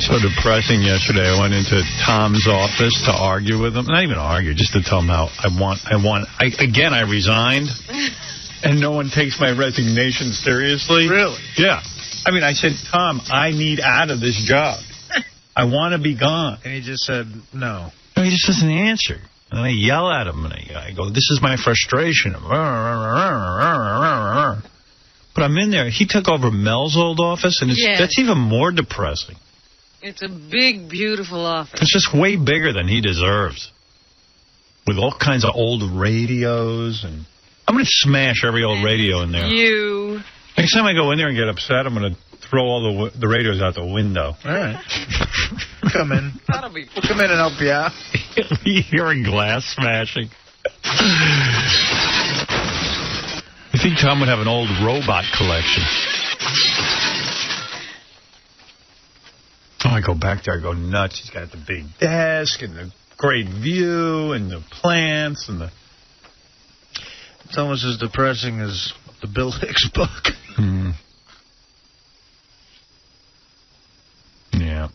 So depressing yesterday. I went into Tom's office to argue with him. Not even argue, just to tell him how I resigned, and no one takes my resignation seriously. Really? Yeah. I mean, I said, Tom, I need out of this job. I want to be gone. And he just said no. No, he just doesn't answer. And I yell at him, and I go, this is my frustration. But I'm in there. He took over Mel's old office, and that's even more depressing. It's a big, beautiful office. It's just way bigger than he deserves. With all kinds of old radios. And I'm going to smash every old radio in there. Next time I go in there and get upset, I'm going to throw all the radios out the window. All right. Come in. We'll come in and help you out. You're hearing glass smashing. I think Tom would have an old robot collection. Oh, I go back there, I go nuts. He's got the big desk and the great view and the plants and the... It's almost as depressing as the Bill Hicks book. Yeah.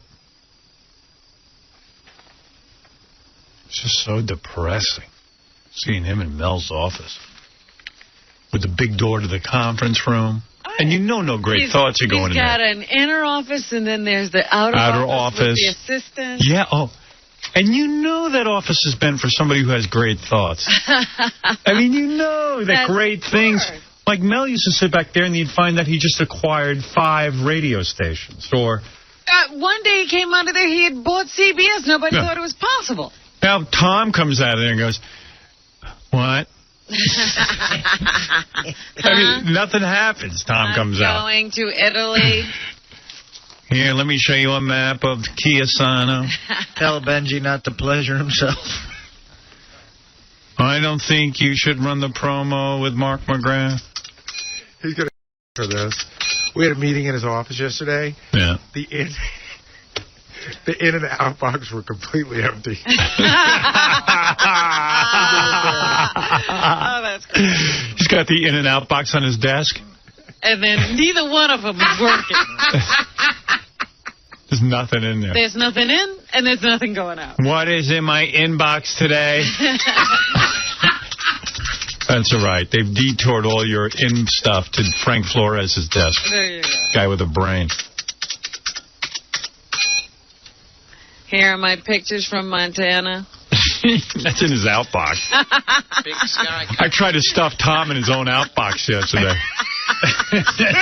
It's just so depressing seeing him in Mel's office with the big door to the conference room. And you know no great thoughts are going in there. He's got an inner office, and then there's the outer office with the assistant. Yeah, and you know that office has been for somebody who has great thoughts. I mean, you know that great things. Like Mel used to sit back there, and you'd find that he just acquired 5 radio stations. Or one day he came out of there, he had bought CBS. Nobody thought it was possible. Now Tom comes out of there and goes, what? I mean, nothing happens. Tom comes out. Going to Italy. Here, let me show you a map of Chiasano. Tell Benji not to pleasure himself. I don't think you should run the promo with Mark McGrath. He's going to for this. We had a meeting in his office yesterday. Yeah. The in and out box were completely empty. Oh, that's cool. He's got the in and out box on his desk. And then neither one of them is working. There's nothing in there. There's nothing in, and there's nothing going out. What is in my inbox today? That's all right. They've detoured all your in stuff to Frank Flores' desk. There you go. Guy with a brain. Here are my pictures from Montana. That's in his outbox. Big sky. I tried to stuff Tom in his own outbox yesterday.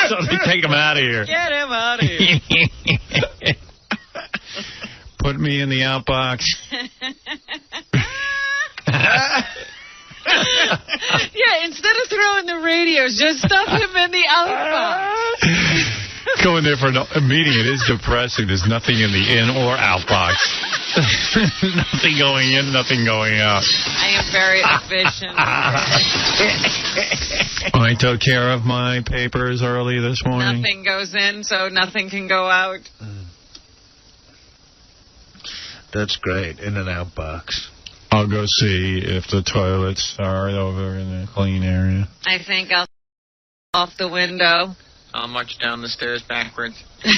So they take him out of here. Get him out of here. Put me in the outbox. Yeah, instead of throwing the radios, just stuff him in the outbox. Going there for a meeting, it is depressing. There's nothing in the in or out box. Nothing going in, nothing going out. I am very efficient. I took care of my papers early this morning. Nothing goes in, so nothing can go out. That's great. In and out box. I'll go see if the toilets are over in the clean area. I think I'll off the window. I'll march down the stairs backwards. Yeah,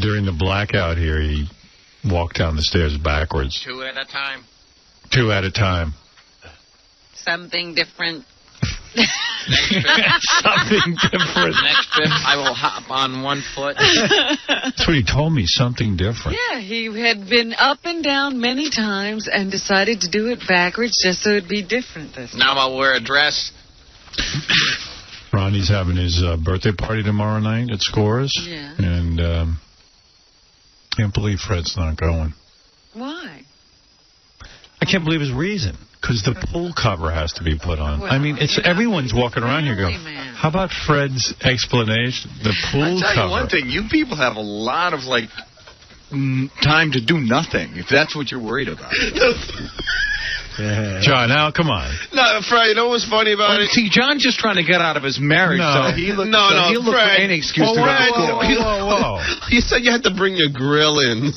during the blackout here, he walked down the stairs backwards. 2 at a time. 2 at a time. Something different. Something different. Next trip, I will hop on 1 foot. That's what he told me, something different. Yeah, he had been up and down many times and decided to do it backwards just so it'd be different this time. Now I'll wear a dress. Ronnie's having his birthday party tomorrow night at Scores. Yeah. And can't believe Fred's not going. Why? I can't believe his reason. Because the pool cover has to be put on. Well, I mean, it's everyone's walking around here going, how about Fred's explanation? The pool I'll tell cover. you one thing. You people have a lot of, like, time to do nothing, if that's what you're worried about. John, now, come on. No, Fred, you know what's funny about it? See, John's just trying to get out of his marriage, so he'll look for any excuse to go to school. Whoa. You said you had to bring your grill in.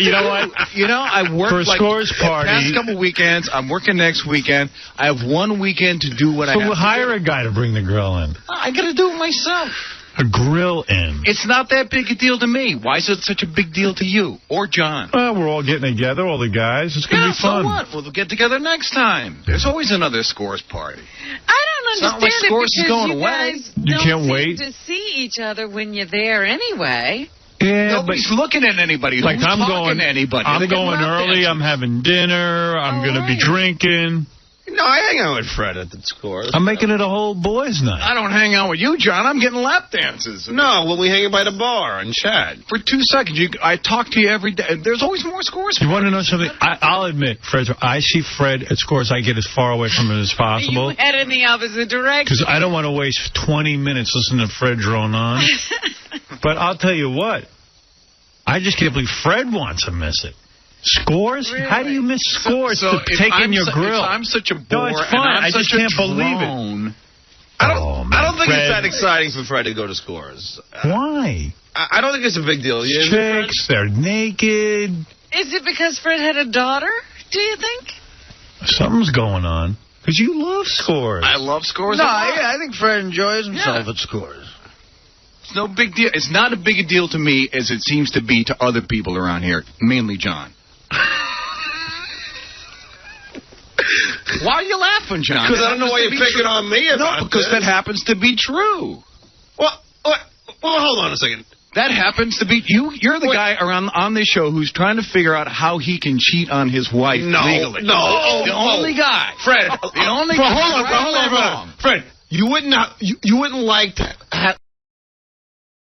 You know what? You know, I work for a Scores party. The past couple weekends. I'm working next weekend. I have 1 weekend to do what I have So we'll to hire do. a guy to bring the grill in. I got to do it myself. A grill-in. It's not that big a deal to me. Why is it such a big deal to you or John? Well, we're all getting together, all the guys. It's going to be fun. So what? We'll get together next time. There's always another scores party. I don't understand like scores is going you away. guys You can't don't wait. seem to see each other when you're there anyway. Yeah, Nobody's looking at anybody. like Who's I'm talking going, to anybody? I'm They're getting going lap early. dances. I'm having dinner. I'm going to be drinking. No, I hang out with Fred at the Scores. I'm making it a whole boys' night. I don't hang out with you, John. I'm getting lap dances. No, when we hang by the bar and chat. For 2 seconds, I talk to you every day. There's always more scores. You want to know something? I'll admit, Fred, I see Fred at Scores. I get as far away from him as possible. You head in the opposite direction. Because I don't want to waste 20 minutes listening to Fred drone on. But I'll tell you what. I just can't believe Fred wants to miss it. Scores? Really? How do you miss Scores So to if take I'm in your grill? If I'm such a bore, No, it's fine. and I'm I just such a can't believe it. drone, I don't think Fred. it's that exciting for Fred to go to Scores. Why? I don't think it's a big deal. Yeah, Chicks, they're naked. Is it because Fred had a daughter, do you think? Something's going on. Because you love Scores. I love Scores. No, a lot. I think Fred enjoys himself at Scores. It's no big deal. It's not a big a deal to me as it seems to be to other people around here, mainly John. Why are you laughing, John? Because I don't know why you're picking on me about No, because this. that happens to be true. Well, hold on a second. That happens to be you. You're the guy on this show who's trying to figure out how he can cheat on his wife legally. No, the only guy, Fred. The only guy. Hold on. Fred, you wouldn't like to have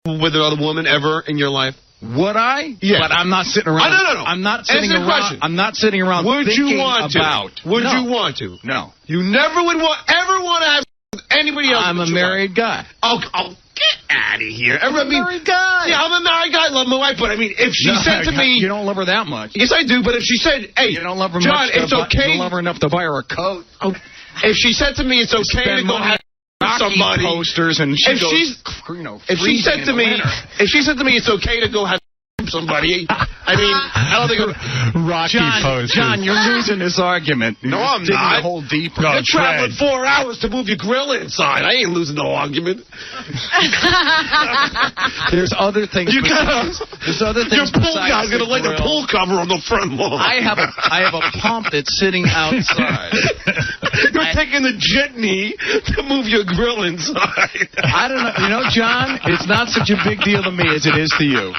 with another woman ever in your life? Would I? Yeah. But I'm not sitting around. No. I'm not sitting Answer the around. question. I'm not sitting around. Would you thinking want about? to? Would No. you want to? No. You never would ever want to have anybody else. I'm a married guy. Oh, get out of here! I'm a married guy. Yeah, I'm a married guy. I love my wife, but I mean, if she said to me, you don't love her that much. yes, I do. But if she said, "Hey, You don't love her John, much. it's okay." You don't love her enough to buy her a coat. Oh, if she said to me, "It's okay to Spend go money have somebody," posters and she if goes, she's, if she said to me, "It's okay to go have somebody," I mean, I don't think. Rocky posters. John, you're losing this argument. No, I'm digging not. a hole deeper. No, You're traveling Fred. 4 hours to move your grill inside. I ain't losing no argument. There's other things. You There's other things. Your pool besides guy's the gonna lay the grill. pool cover on the front lawn. I have a pump that's sitting outside. You're taking the jitney to move your grill inside. I don't know. You know, John, it's not such a big deal to me as it is to you.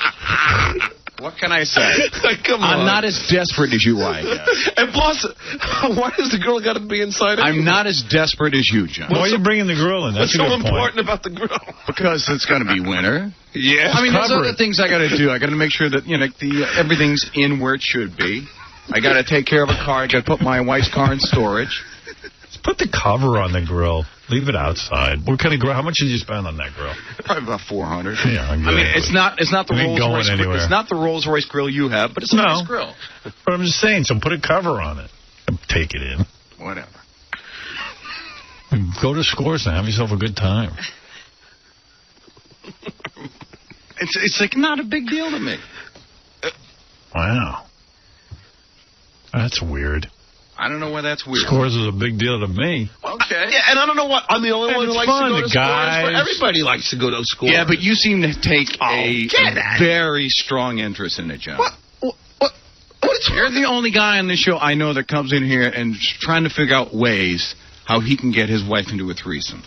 What can I say? Come on. I'm not as desperate as you are, I guess. And plus, why does the girl got to be inside? I'm not as desperate as you, John. Why are you bringing the grill in? That's What's a so good point. important about the grill? Because it's going to be winter. Yeah. I mean, there's Cover other it. things I got to do. I got to make sure that everything's in where it should be. I got to take care of a car. I got to put my wife's car in storage. Put the cover on the grill. Leave it outside. What kind of grill? How much did you spend on that grill? Probably about 400. Yeah, I mean, it's not the It ain't Rolls going Royce. anywhere. It's not the Rolls Royce grill you have, but it's a No. nice grill. But I'm just saying, so put a cover on it. And take it in. Whatever. And go to Scores and have yourself a good time. It's like not a big deal to me. Wow. That's weird. I don't know why that's weird. Scores is a big deal to me. Okay. Yeah, and I don't know what. I'm the only And one who it's likes fun, to go the to guys. Scores. Everybody likes to go to Scores. Yeah, but you seem to take a get out. very strong interest in it, John. What? You're the only guy on this show I know that comes in here and is trying to figure out ways how he can get his wife into a threesome.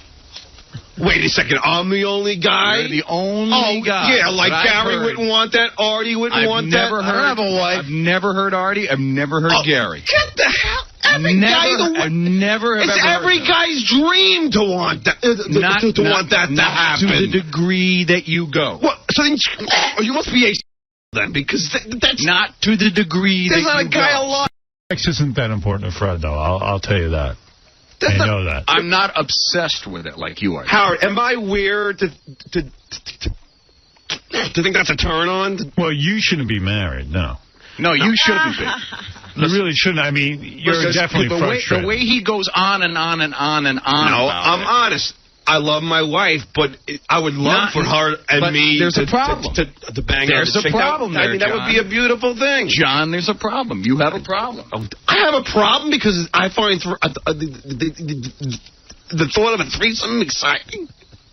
Wait a second. I'm the only guy. You're the only guy. Yeah, like that I've Gary heard. wouldn't want that. Artie wouldn't I've want never that. heard. I don't have a wife. I've never heard Artie. I've never heard Gary. Get the hell. I've never have It's ever every heard guy's dream to want that. To want that to happen. To the degree that you go. What? So then you must be a then because that's Not to the degree that There's not you a guy go. alive. Sex isn't that important to Fred, though. I'll tell you that. I know that. I'm not obsessed with it like you are. Howard, am I weird to think that's a turn on? Well, you shouldn't be married, no. No, you shouldn't be. You really shouldn't. I mean, you're Because definitely frustrated. the way he goes on and on and on and on. No, about I'm it. honest. I love my wife, but I would love Not- for her and but me there's to, a problem. to bang There's on a the chick. problem I there, mean, that would be a John. beautiful thing. John, there's a problem. You have a problem. I have a problem because I find the thought of a threesome exciting.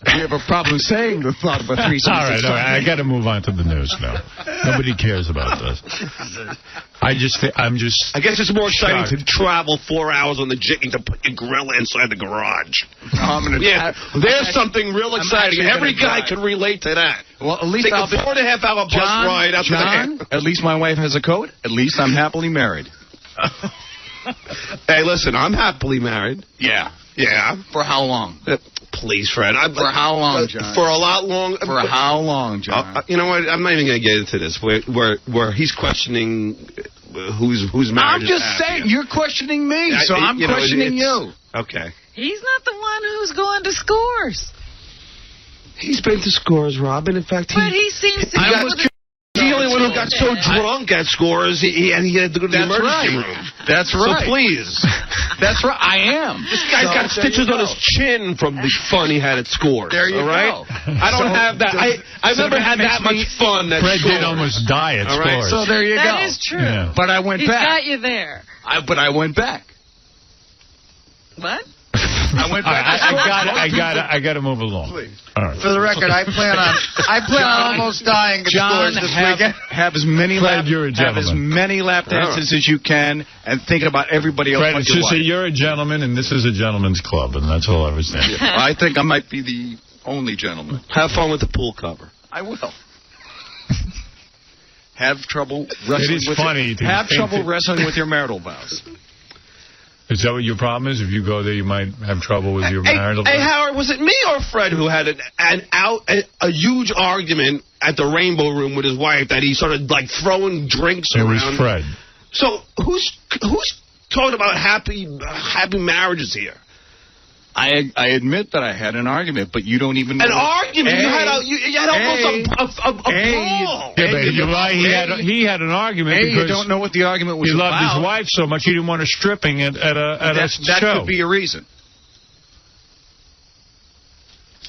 We have a problem saying the thought of a threesome. All right. I got to move on to the news now. Nobody cares about this. I guess it's more exciting to travel 4 hours on the jiggy to put your grill inside the garage. There's something real exciting. Every guy can relate to that. Well, at least take a 4.5-hour bus ride out to the at least my wife has a coat. At least I'm happily married. Hey, listen, I'm happily married. Yeah. For how long? Please, Fred. For how long, John? For a lot long. For how long, John? You know what? I'm not even going to get into this. Where he's questioning who's married. I'm just saying, you're questioning me, so I'm questioning you. Okay. He's not the one who's going to Scores. He's been to Scores, Robin. In fact, he seems to He's the only one who got so drunk at Scores, he had to go to the emergency room. That's right. So please. That's right. I am. This guy's got stitches on his chin from the fun he had at Scores. There you go. I don't have that. I've never had that much fun at Fred Scores. did almost die at Scores. So there you go. That is true. Yeah. But I went He's back. got you there. But I went back. What? I went back. I got to move along. Please. All right. For the record, I plan on almost dying at Scores this weekend. Have as many Fred, you're a have as gentleman. many lap dances as you can, and think about everybody else. Fred, it's just that you're a gentleman, and this is a gentleman's club, and that's all I was saying. I think I might be the only gentleman. Have fun with the pool cover. I will. Have trouble wrestling It is funny to Have think trouble that- wrestling with your marital vows. Is that what your problem is? If you go there, you might have trouble with your marital Hey, life? Howard, was it me or Fred who had a huge argument at the Rainbow Room with his wife that he started like throwing drinks It around? was Fred. So who's talking about happy marriages here? I admit that I had an argument, but you don't even know. An argument? You had almost a brawl. Yeah, but you're right. He had an argument because you don't know what the argument was he loved about. his wife so much he didn't want her stripping at a show. That could be a reason.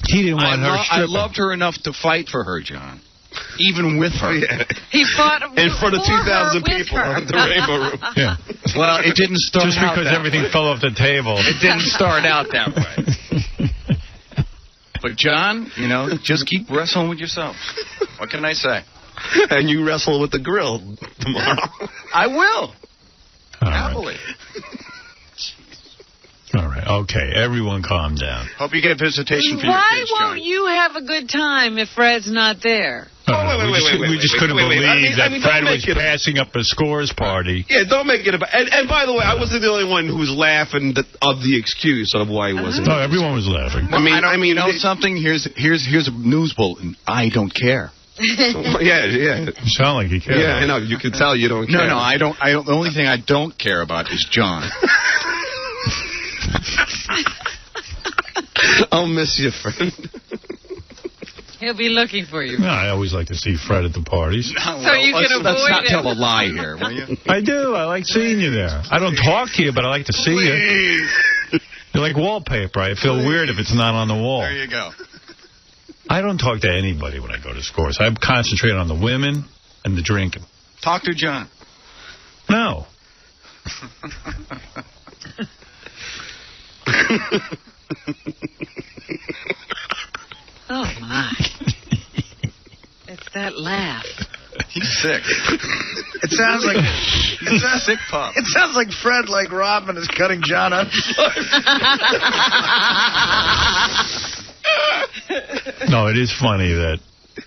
He didn't want her I stripping. loved her enough to fight for her, John. Even with her. Yeah. He fought In front of for her 2,000 with people her. at the Rainbow Room. Yeah. Well, it didn't start Just out because that everything way. fell off the table. It didn't start out that way. But, John, just keep wrestling with yourself. What can I say? And you wrestle with the grill tomorrow. I will. All Happily. All right. Okay. Everyone calm down. Hope you get visitation for your Why kids, won't John. you have a good time if Fred's not there? We just couldn't believe that Fred was passing passing up a Scores party. Yeah, don't make it about... And by the way, I wasn't the only one who was laughing of the excuse of why he wasn't. No, everyone was laughing. I mean, something? Here's a news bulletin. I don't care. Yeah. You sound like you care. Yeah, I know. You can tell you don't care. No, I don't. The only thing I don't care about is John. I'll miss you, friend. He'll be looking for you. No, I always like to see Fred at the parties. So you can avoid Let's not it. tell a lie here, will you? I do. I like seeing you there. I don't talk to you, but I like to see you. You're like wallpaper. I feel weird if it's not on the wall. There you go. I don't talk to anybody when I go to Scores. I concentrate on the women and the drinking. Talk to John. No. Oh, my. It's that laugh. He's sick. It sounds like He's a sick pup. it sounds like Fred, like Robin, is cutting John up. No, it is funny that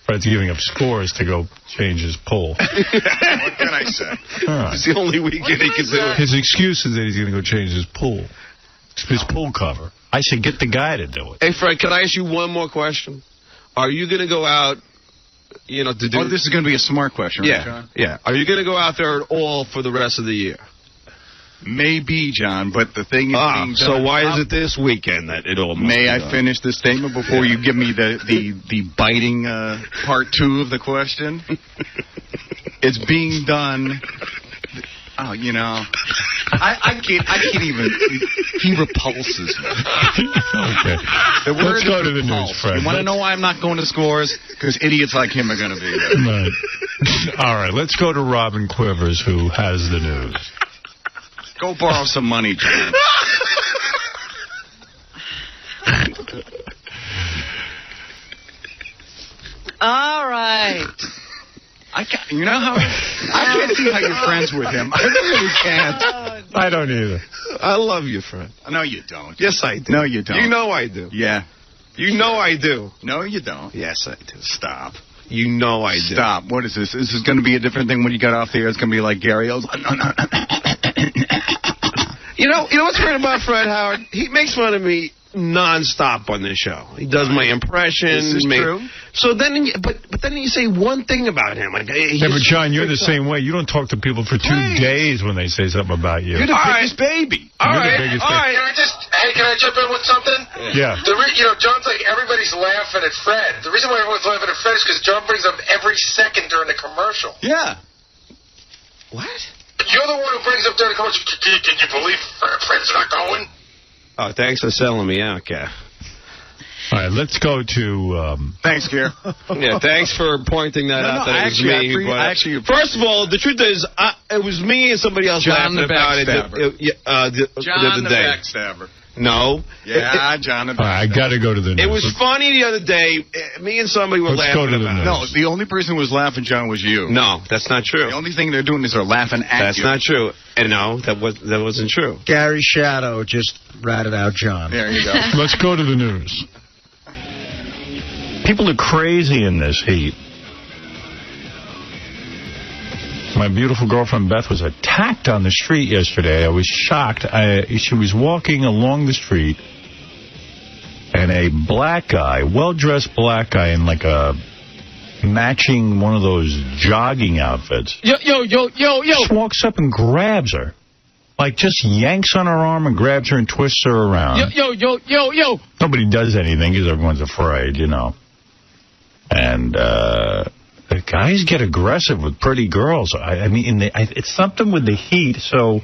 Fred's giving up Scores to go change his pool. What can I say? All right. It's the only weekend he can do it. His excuse is that he's going to go change his pool. His pool cover. I said, get the guy to do it. Hey, Fred, can I ask you one more question? Are you going to go out, to do... Oh, this is going to be a smart question, right, Yeah, John? yeah. Are you going to go out there at all for the rest of the year? Maybe, John, but the thing is being done... So why is it this weekend that it all must May be I done? finish the statement before you give me the biting part 2 of the question? It's being done... Oh, I can't even... He repulses me. Okay. Let's go to the news, Fred. You want to know why I'm not going to Scores? Because idiots like him are going to be there. Right. All right, let's go to Robin Quivers, who has the news. Go borrow some money, John. All right. I can't see how you're friends with him. I really can't. I don't either. I love you, Fred. No, you don't. Yes, I do. No, you don't. You know I do. Yeah. You know I do. No, you don't. Yes, I do. Stop. You know I do. Stop. What is this? Is this going to be a different thing when you get off the air? It's going to be like Gary O's. You know what's great about Fred Howard? He makes fun of me nonstop on this show. He does my impressions. This is true. So then, but then you say one thing about him. Like, yeah, but John, you're the same way. You don't talk to people for 2 days when they say something about you. You're the biggest baby. All right. Can I jump in with something? Yeah. John's like, everybody's laughing at Fred. The reason why everyone's laughing at Fred is because John brings up every second during the commercial. Yeah. What? You're the one who brings up during the commercial. Can you believe Fred's not going? Oh, thanks for selling me out, Kat. All right, let's go to... Thanks, Gare. Yeah, thanks for pointing that out. That it was me. First of all, the truth is, it was me and somebody else John laughing about it the other day. Backstabber. No. John the Backstabber. I got to go to the news. It was funny the other day. Me and somebody were laughing go to the about news. it. No, the only person who was laughing, John, was you. No, that's not true. The only thing they're doing is they're laughing at That's you. not true. And no, that wasn't true. Gary Shadow just ratted out John. There you go. Let's go to the news. People are crazy in this heat. My beautiful girlfriend Beth was attacked on the street yesterday. I was shocked. She was walking along the street, and a black guy, well-dressed black guy in like a matching one of those jogging outfits. Yo. Just walks up and grabs her. Like, just yanks on her arm and grabs her and twists her around. Yo. Nobody does anything because everyone's afraid, you know. And the guys get aggressive with pretty girls. I mean, it's something with the heat, so...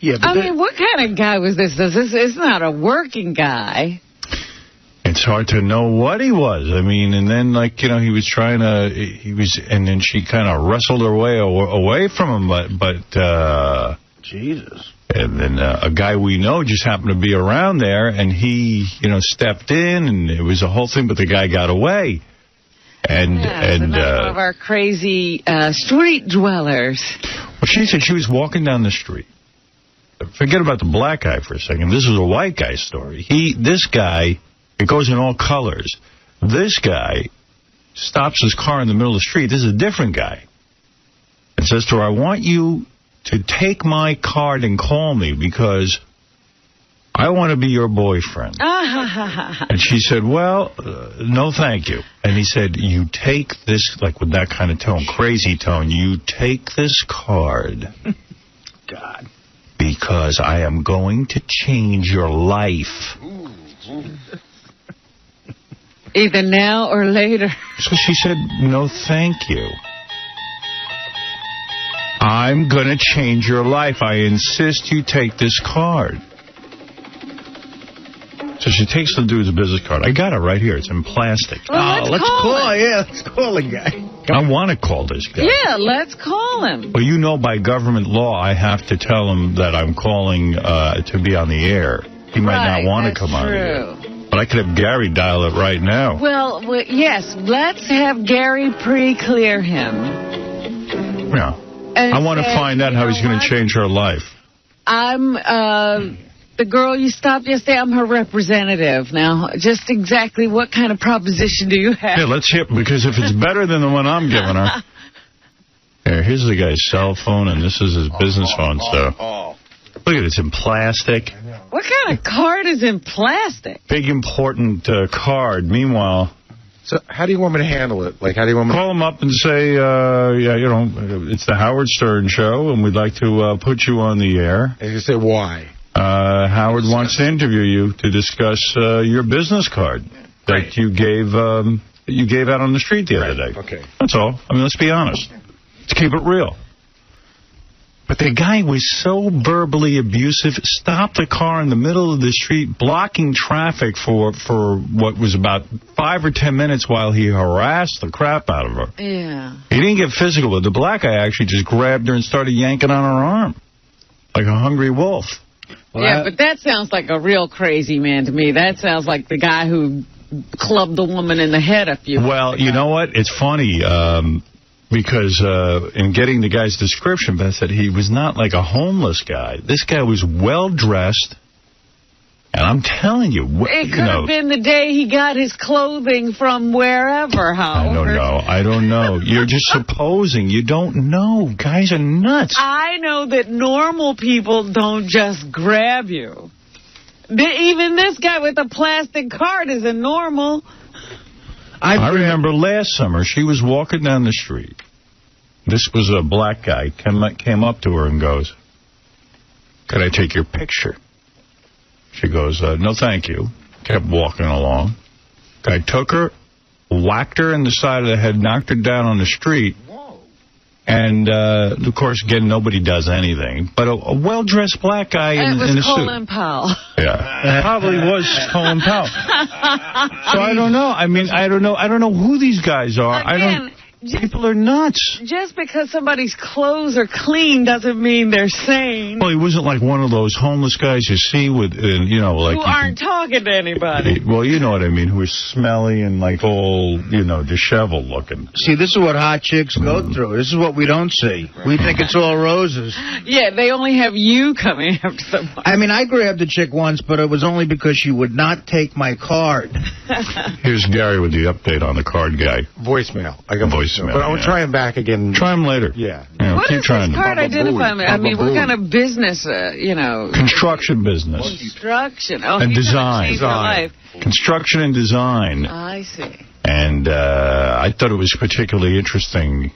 Yeah, I mean, what kind of guy was this? It's not a working guy. It's hard to know what he was. I mean, and then, like, you know, he was trying to... And then she kind of wrestled her way away from him, but Jesus. And then a guy we know just happened to be around there, and he, you know, stepped in, and it was a whole thing, but the guy got away. And one of our crazy street dwellers. Well, she said she was walking down the street. Forget about the black guy for a second. This is a white guy story. This guy, it goes in all colors. This guy stops his car in the middle of the street. This is a different guy. And says to her, I want you to take my card and call me because I want to be your boyfriend. And she said, well, no thank you. And he said, you take this, like with that kind of tone, crazy tone, you take this card. God. Because I am going to change your life. Either now or later. So she said, no thank you. I'm going to change your life. I insist you take this card. So she takes the dude's business card. I got it right here. It's in plastic. Well, let's call him. Yeah, let's call the guy. I want to call this guy. Yeah, let's call him. Well, you know, by government law, I have to tell him that I'm calling to be on the air. He might not want to come on the air. But I could have Gary dial it right now. Well, yes, let's have Gary pre-clear him. Yeah. I want to find out how he's going to change her life. I'm the girl you stopped yesterday. I'm her representative. Now, just exactly what kind of proposition do you have? Yeah, let's hear, because if it's better than the one I'm giving her. Here, here's the guy's cell phone, and this is his business phone, so. Look at it, it's in plastic. What kind of card is in plastic? Big, important card. Meanwhile... So how do you want me to handle it? Like, how do you want me to... Call him up and say, yeah, you know, it's the Howard Stern Show, and we'd like to put you on the air. And you say, why? Howard wants to interview you to discuss your business card that you gave out on the street the other day. Okay. That's all. I mean, let's be honest. Let's keep it real. But the guy was so verbally abusive, stopped the car in the middle of the street, blocking traffic for what was about 5 or 10 minutes while he harassed the crap out of her. Yeah. He didn't get physical, but the black guy actually just grabbed her and started yanking on her arm like a hungry wolf. Well, yeah, but that sounds like a real crazy man to me. That sounds like the guy who clubbed the woman in the head a few Well, you know what? It's funny, because in getting the guy's description, Beth said he was not like a homeless guy. This guy was well-dressed. And I'm telling you, it could have been the day he got his clothing from wherever, Howard. I don't know. You're just supposing. You don't know. Guys are nuts. I know that normal people don't just grab you. Even this guy with a plastic card isn't normal. I remember last summer, she was walking down the street. This was a black guy, came up to her and goes, "Could I take your picture?" She goes, "No, thank you." Kept walking along. Guy took her, whacked her in the side of the head, knocked her down on the street. Whoa. And, of course, again, nobody does anything. But a well-dressed black guy in a suit. It was Colin Powell. Yeah, it probably was Colin Powell. So I don't know. I mean, I don't know who these guys are. Again, people are nuts. Just because somebody's clothes are clean doesn't mean they're sane. Well, he wasn't like one of those homeless guys you see with, like... Who aren't talking to anybody. Well, you know what I mean, who are smelly and, like, all, disheveled looking. See, this is what hot chicks go through. This is what we don't see. We think it's all roses. Yeah, they only have you coming after someone. I mean, I grabbed a chick once, but it was only because she would not take my card. Here's Gary with the update on the card guy. Voicemail. I got voicemail. But I'll try him back again. Try him later. Yeah. What keep is trying this card identifying? I mean, what kind of business, Construction business. Construction. Oh, and design. Construction and design. I see. And I thought it was particularly interesting.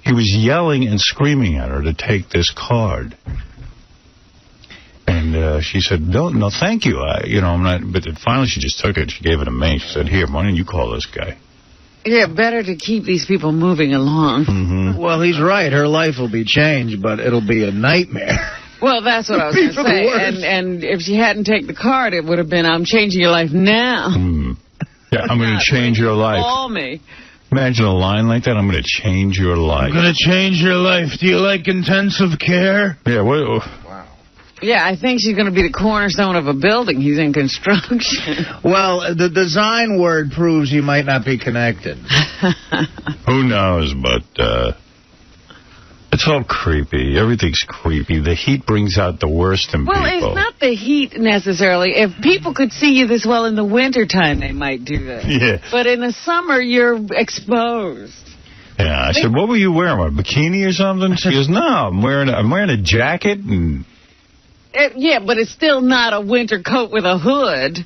He was yelling and screaming at her to take this card. And she said, no, thank you. I'm not. But finally she just took it. She gave it to me. She said, here, why don't you call this guy? Yeah, better to keep these people moving along. Mm-hmm. Well, he's right. Her life will be changed, but it'll be a nightmare. Well, that's what I was going to say. And if she hadn't taken the card, it would have been, I'm changing your life now. Yeah, I'm going to change your life. Call me. Imagine a line like that. I'm going to change your life. I'm going to change your life. Do you like intensive care? Yeah, Wow. Yeah, I think she's going to be the cornerstone of a building. He's in construction. Well, the design word proves he might not be connected. Who knows, but it's all creepy. Everything's creepy. The heat brings out the worst in people. Well, it's not the heat necessarily. If people could see you this well in the wintertime, they might do that. Yeah. But in the summer, you're exposed. Yeah, I said, what were you wearing, a bikini or something? She goes, no, I'm wearing a jacket and... Yeah, but it's still not a winter coat with a hood.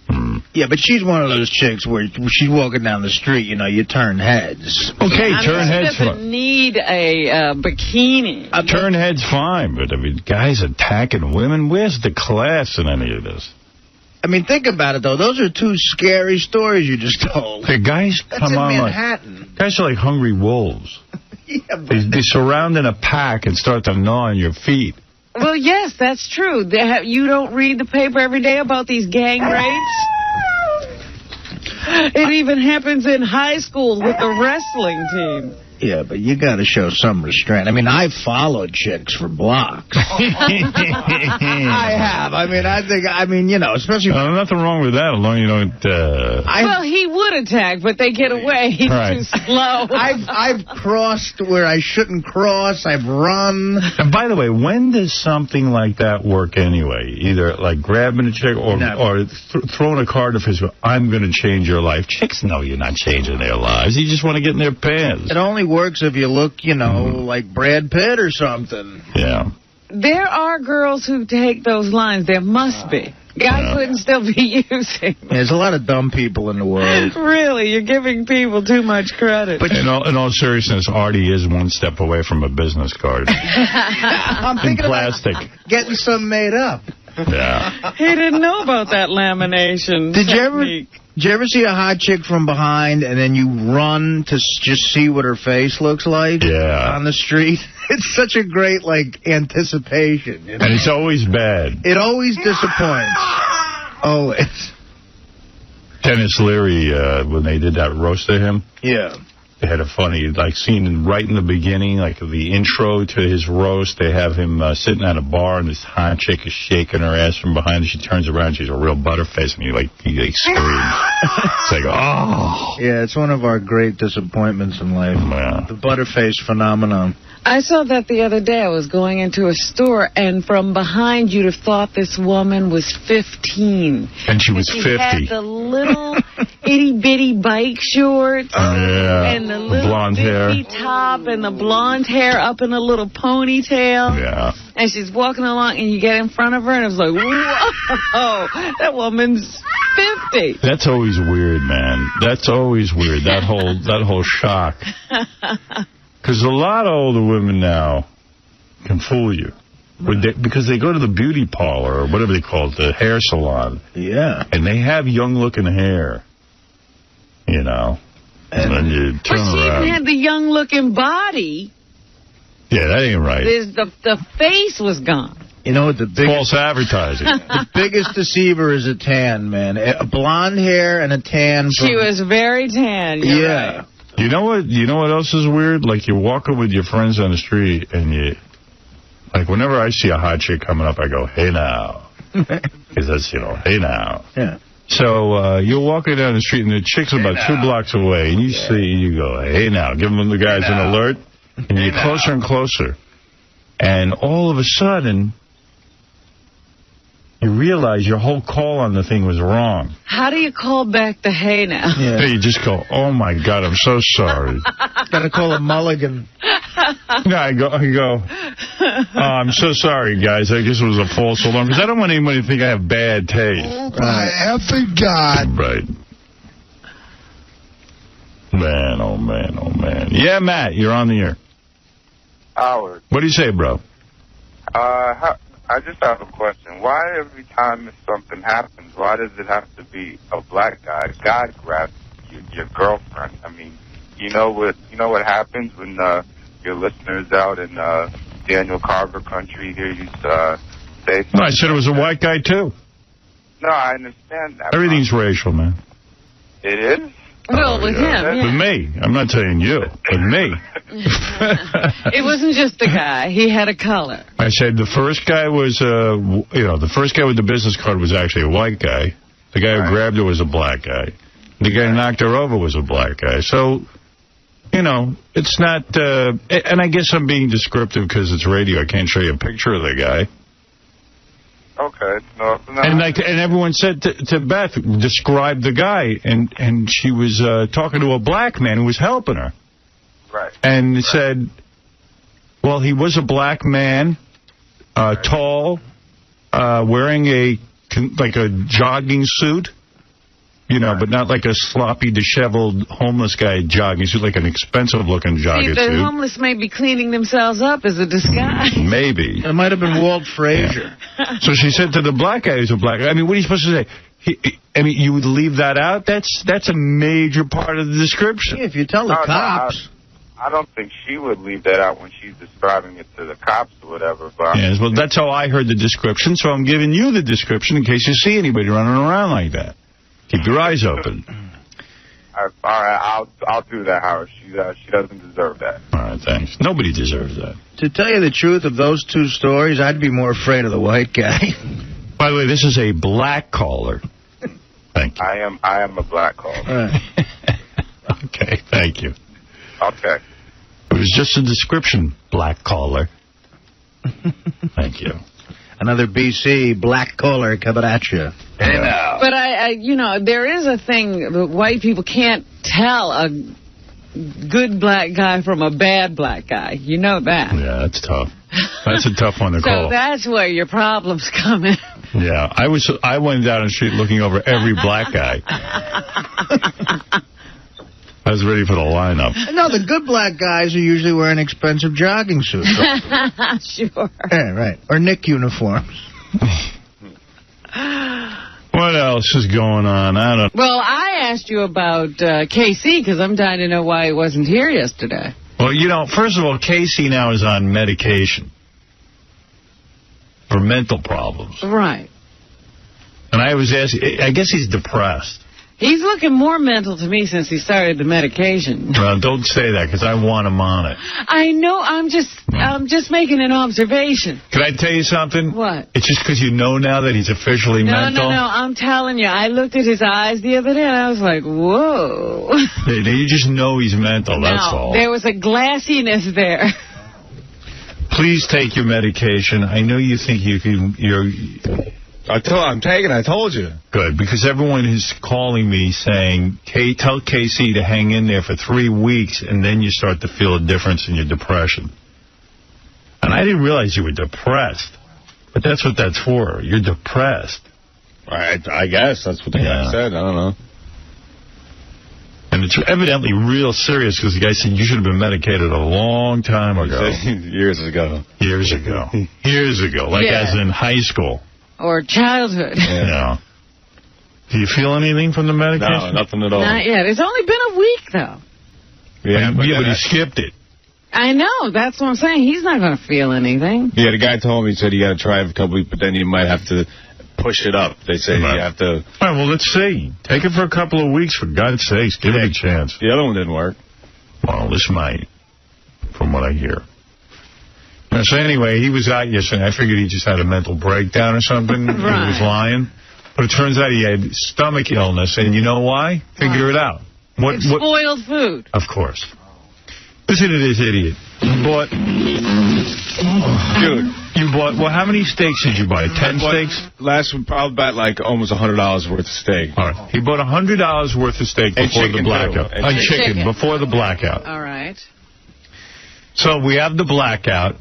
Yeah, but she's one of those chicks where she's walking down the street, you turn heads. Okay, turn heads. She doesn't need a bikini. Turn heads fine, but I mean, guys attacking women, where's the class in any of this? I mean, think about it, though. Those are two scary stories you just told. The guys That's come in on Manhattan. guys are like hungry wolves. Yeah, but they surround in a pack and start to gnaw on your feet. Well, yes, that's true. You don't read the paper every day about these gang rapes? It even happens in high school with the wrestling team. Yeah, but you got to show some restraint. I mean, I've followed chicks for blocks. I have. I mean, especially... nothing wrong with that, as long as you don't... Well, he would attack, but they get away. He's too slow. I've crossed where I shouldn't cross. I've run. And by the way, when does something like that work anyway? Either like grabbing a chick or throwing a card of his, I'm going to change your life. Chicks know you're not changing their lives. You just want to get in their pants. It only works if you look, like Brad Pitt or something. Yeah. There are girls who take those lines. There must be. Guys wouldn't still be using them. There's a lot of dumb people in the world. Really, you're giving people too much credit. But in all seriousness, Artie is one step away from a business card. I'm thinking in plastic. About getting some made up. Yeah. He didn't know about that lamination technique. Did you ever see a hot chick from behind and then you run to just see what her face looks like on the street? It's such a great, anticipation. And it's always bad. It always disappoints. Always. Dennis Leary, when they did that roast of him. Yeah. They had a funny, like, scene right in the beginning, like the intro to his roast. They have him sitting at a bar, and this hot chick is shaking her ass from behind. She turns around, she's a real butterface, and he screams. It's like, oh. Yeah, it's one of our great disappointments in life. Yeah. The butterface phenomenon. I saw that the other day. I was going into a store, and from behind, you'd have thought this woman was 15. And she was 50. She had the little itty-bitty bike shorts. And the little blonde hair. top and the blonde hair up in a little ponytail. Yeah. And she's walking along, and you get in front of her, and it was like, whoa, that woman's 50. That's always weird, man. That's always weird, that whole shock. Because a lot of older women now can fool you. Because they go to the beauty parlor, or whatever they call it, the hair salon. Yeah. And they have young-looking hair, you know. And then you turn around. She even had the young-looking body. Yeah, that ain't right. The face was gone. You know what the biggest... False advertising. The biggest deceiver is a tan, man. A blonde hair and a tan. She was very tan. You're right. You know what else is weird? Like, you're walking with your friends on the street, and you... Like, whenever I see a hot chick coming up, I go, hey, now. Because that's, hey, now. Yeah. So you're walking down the street, and the chick's about 2 blocks away, and you go, hey, now. Give them the guys an alert, and you get closer and closer. And all of a sudden, you realize your whole call on the thing was wrong. How do you call back the hey now? Yeah. You just go, oh, my God, I'm so sorry. Got to call a mulligan. No, I go, I'm so sorry, guys. I guess it was a false alarm. Because I don't want anybody to think I have bad taste. Oh, my effing God. Right. Man, oh, man, oh, man. Yeah, Matt, you're on the air. Howard. What do you say, bro? I just have a question. Why every time something happens, why does it have to be a black guy? God grabs your girlfriend. I mean, you know what happens when your listeners out in Daniel Carver country hear you say something? No, I said it was a white guy, too. No, I understand that. Everything's racial, man. It is? Well, with him, yeah. With me. I'm not saying you. With me. It wasn't just the guy. He had a color. I said the first guy was, the first guy with the business card was actually a white guy. The guy who grabbed her was a black guy. The guy who knocked her over was a black guy. So, it's not, and I guess I'm being descriptive because it's radio. I can't show you a picture of the guy. Okay. No. And everyone said to Beth, describe the guy, and she was talking to a black man who was helping her. Right. And said, well, he was a black man, tall, wearing a jogging suit, but not like a sloppy, disheveled, homeless guy jogging suit, like an expensive-looking jogging suit. The homeless may be cleaning themselves up as a disguise. Maybe. It might have been Walt Frazier. Yeah. So she said to the black guy who's a black guy, I mean, what are you supposed to say? You would leave that out? That's a major part of the description. Yeah, if you tell the cops... I don't think she would leave that out when she's describing it to the cops or whatever. But yes, well, that's how I heard the description, so I'm giving you the description in case you see anybody running around like that. Keep your eyes open. All right, I'll do that, Howard. She doesn't deserve that. All right, thanks. Nobody deserves that. To tell you the truth of those two stories, I'd be more afraid of the white guy. By the way, this is a black caller. Thank you. I am a black caller. Okay, thank you. Okay. It was just a description, black caller. Thank you. Another BC black caller coming at you. But there is a thing that white people can't tell a good black guy from a bad black guy. You know that. Yeah, that's tough. That's a tough one to call. So that's where your problems come in. Yeah, I went down the street looking over every black guy. I was ready for the lineup. No, the good black guys are usually wearing expensive jogging suits. Right? Sure. Yeah, right. Or Nick uniforms. What else is going on? I don't. Well, I asked you about KC because I'm dying to know why he wasn't here yesterday. Well, first of all, Casey now is on medication for mental problems. Right. And I was asking, I guess he's depressed. He's looking more mental to me since he started the medication. Well, don't say that, because I want him on it. I know. I'm just making an observation. Can I tell you something? What? It's just because you know now that he's officially mental? No. I'm telling you. I looked at his eyes the other day, and I was like, whoa. You just know he's mental, that's all. There was a glassiness there. Please take your medication. I know you think I'm taking it. I told you. Good, because everyone is calling me saying, hey, tell KC to hang in there for 3 weeks, and then you start to feel a difference in your depression. And I didn't realize you were depressed. But that's what that's for. You're depressed. I guess that's what the guy said. I don't know. And it's evidently real serious, because the guy said you should have been medicated a long time ago. Years ago. Years ago. Years ago, like as in high school. Or childhood. Yeah. Do you feel anything from the medication? No, nothing at all. Not yet. It's only been a week, though. Yeah, but he skipped it. I know. That's what I'm saying. He's not going to feel anything. Yeah, the guy told me, he said you got to try it for a couple weeks, but then you might have to push it up. They say you have to... All right, well, let's see. Take it for a couple of weeks, for God's sakes. Give it a chance. The other one didn't work. Well, this might, from what I hear. So anyway, he was out yesterday. I figured he just had a mental breakdown or something. He was lying. But it turns out he had stomach illness, and you know why? Figure it out. It's spoiled food. Of course. Listen to this idiot. Well, how many steaks did you buy? 10 steaks? Last one, probably about like almost $100 worth of steak. All right. He bought $100 worth of steak before the blackout. And chicken before the blackout. All right. So we have the blackout.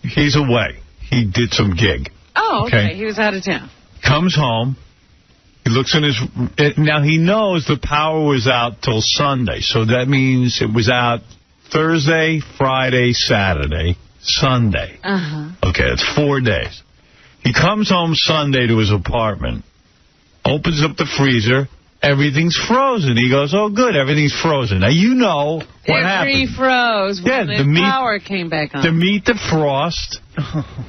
He's away. He did some gig. Oh, okay. He was out of town. Comes home. He looks in his... Now, he knows the power was out till Sunday. So that means it was out Thursday, Friday, Saturday, Sunday. Okay, it's 4 days. He comes home Sunday to his apartment, opens up the freezer, everything's frozen. He goes, oh, good, everything's frozen. Now, you know what happened. It refroze when the power came back on. The meat defrost,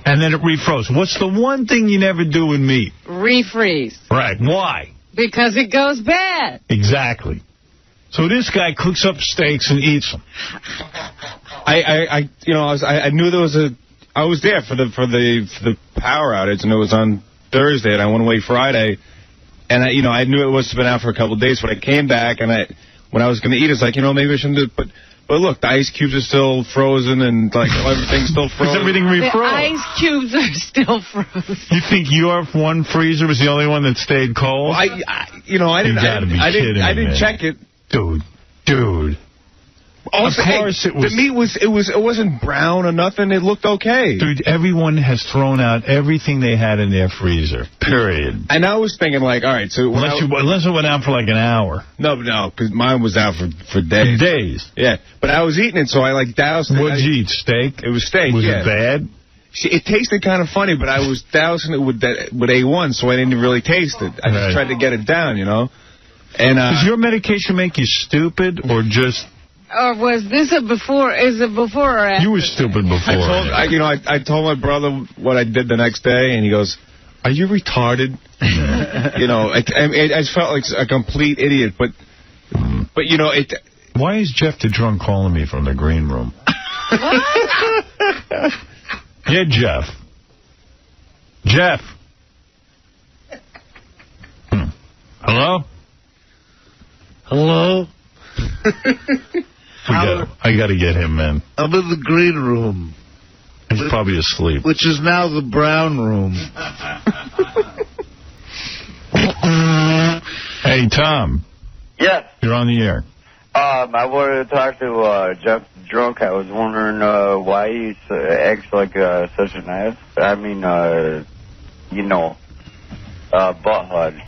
and then it refroze. What's the one thing you never do with meat? Refreeze. Right. Why? Because it goes bad. Exactly. So this guy cooks up steaks and eats them. I knew there was I was there for the power outage, and it was on Thursday, and I went away Friday, and I knew it must have been out for a couple of days. When I came back, and when I was going to eat, it's like, maybe I shouldn't do it, but look, the ice cubes are still frozen, and like everything's still frozen. Everything refroze. The ice cubes are still frozen. You think your one freezer was the only one that stayed cold? Well, I didn't check it. Dude. Also, of course it was. The meat it wasn't brown or nothing. It looked okay. Dude, everyone has thrown out everything they had in their freezer. Period. And I was thinking, like, all right, so unless it went out for like an hour. No, because mine was out for days. Days. Yeah, but I was eating it, so I like doused it. What'd you eat? Steak? It was steak. Was it bad? It tasted kind of funny, but I was dousing it with A1, so I didn't really taste it. I just tried to get it down, And does your medication make you stupid or just? Or was this is it before or after? You were stupid before. I told my brother what I did the next day, and he goes, "Are you retarded?" I just felt like a complete idiot. But Why is Jeff the drunk calling me from the green room? What? Yeah, Jeff. Jeff. Hello? Hello? I got to get him, man. I'm in the green room. He's probably asleep. Which is now the brown room. Hey, Tom. Yes. You're on the air. I wanted to talk to Jeff Drunk. I was wondering why he acts like such an ass. I mean, butthead.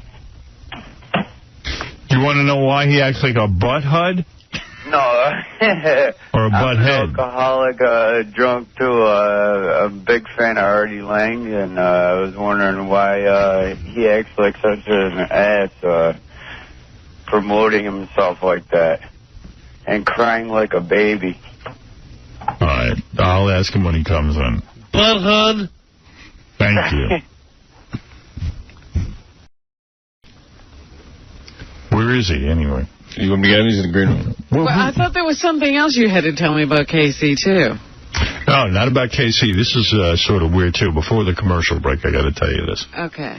You want to know why he acts like a butthead? No. Or a butthead? I'm an alcoholic, drunk, too. I'm a big fan of Artie Lange, and I was wondering why he acts like such an ass, promoting himself like that, and crying like a baby. All right. I'll ask him when he comes in. Butthead. Thank you. Where is he, anyway? You want me to get him? He's in the green room. Well, I thought there was something else you had to tell me about KC, too. No, not about KC. This is sort of weird, too. Before the commercial break, I got to tell you this. Okay.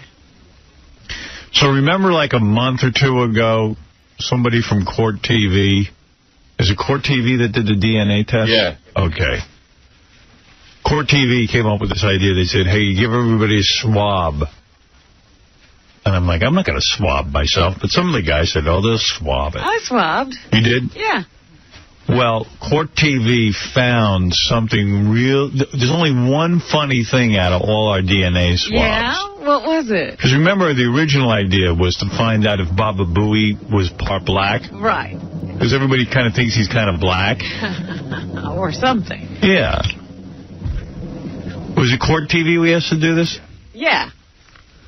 So remember like a month or two ago, somebody from Court TV, is it Court TV that did the DNA test? Yeah. Okay. Court TV came up with this idea. They said, hey, give everybody a swab. And I'm like, I'm not going to swab myself. But some of the guys said, oh, they'll swab it. I swabbed. You did? Yeah. Well, Court TV found something real. There's only one funny thing out of all our DNA swabs. Yeah? What was it? Because remember, the original idea was to find out if Baba Booey was part black. Right. Because everybody kind of thinks he's kind of black. Or something. Yeah. Was it Court TV we asked to do this? Yeah.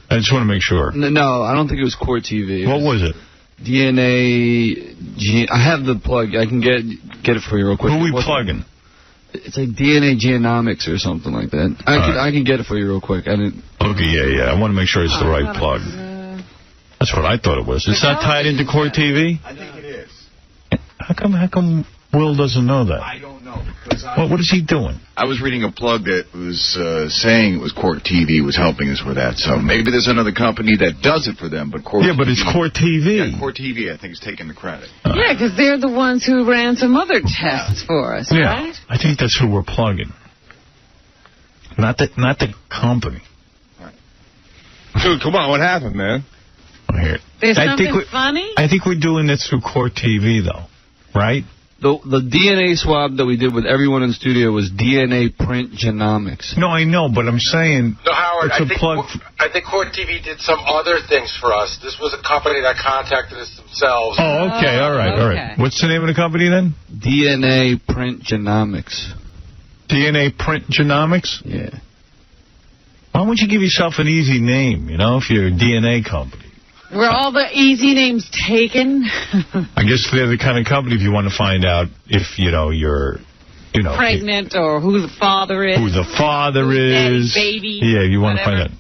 I just want to make sure. No, I don't think it was Court TV. What was it? DNA. I have the plug. I can get it for you real quick. Who are we plugging? It's like DNA Genomics or something like that. I can get it for you real quick. Okay, yeah. I want to make sure it's the right plug. That's what I thought it was. It's not tied into Court TV? I think it is. How come Will doesn't know that? I don't know. What is he doing? I was reading a plug that was saying it was Court TV was helping us with that. So maybe there's another company that does it for them, but Court Yeah, but it's Court TV. Yeah, Court TV, I think, is taking the credit. Yeah, because they're the ones who ran some other tests for us, right? I think that's who we're plugging. Not the company. Dude, come on, what happened, man? Here. There's something funny? I think we're doing this through Court TV, though, right? The DNA swab that we did with everyone in the studio was DNA Print Genomics. No, I know, but I'm saying No, Howard, it's a plug. I think Court TV did some other things for us. This was a company that contacted us themselves. Oh, okay, all right. What's the name of the company then? DNA Print Genomics. DNA Print Genomics? Yeah. Why don't you give yourself an easy name, if you're a DNA company? Were all the easy names taken? I guess they're the kind of company if you want to find out if, you're, pregnant or who the father is. Who the father is. Baby. Yeah, you want to find out.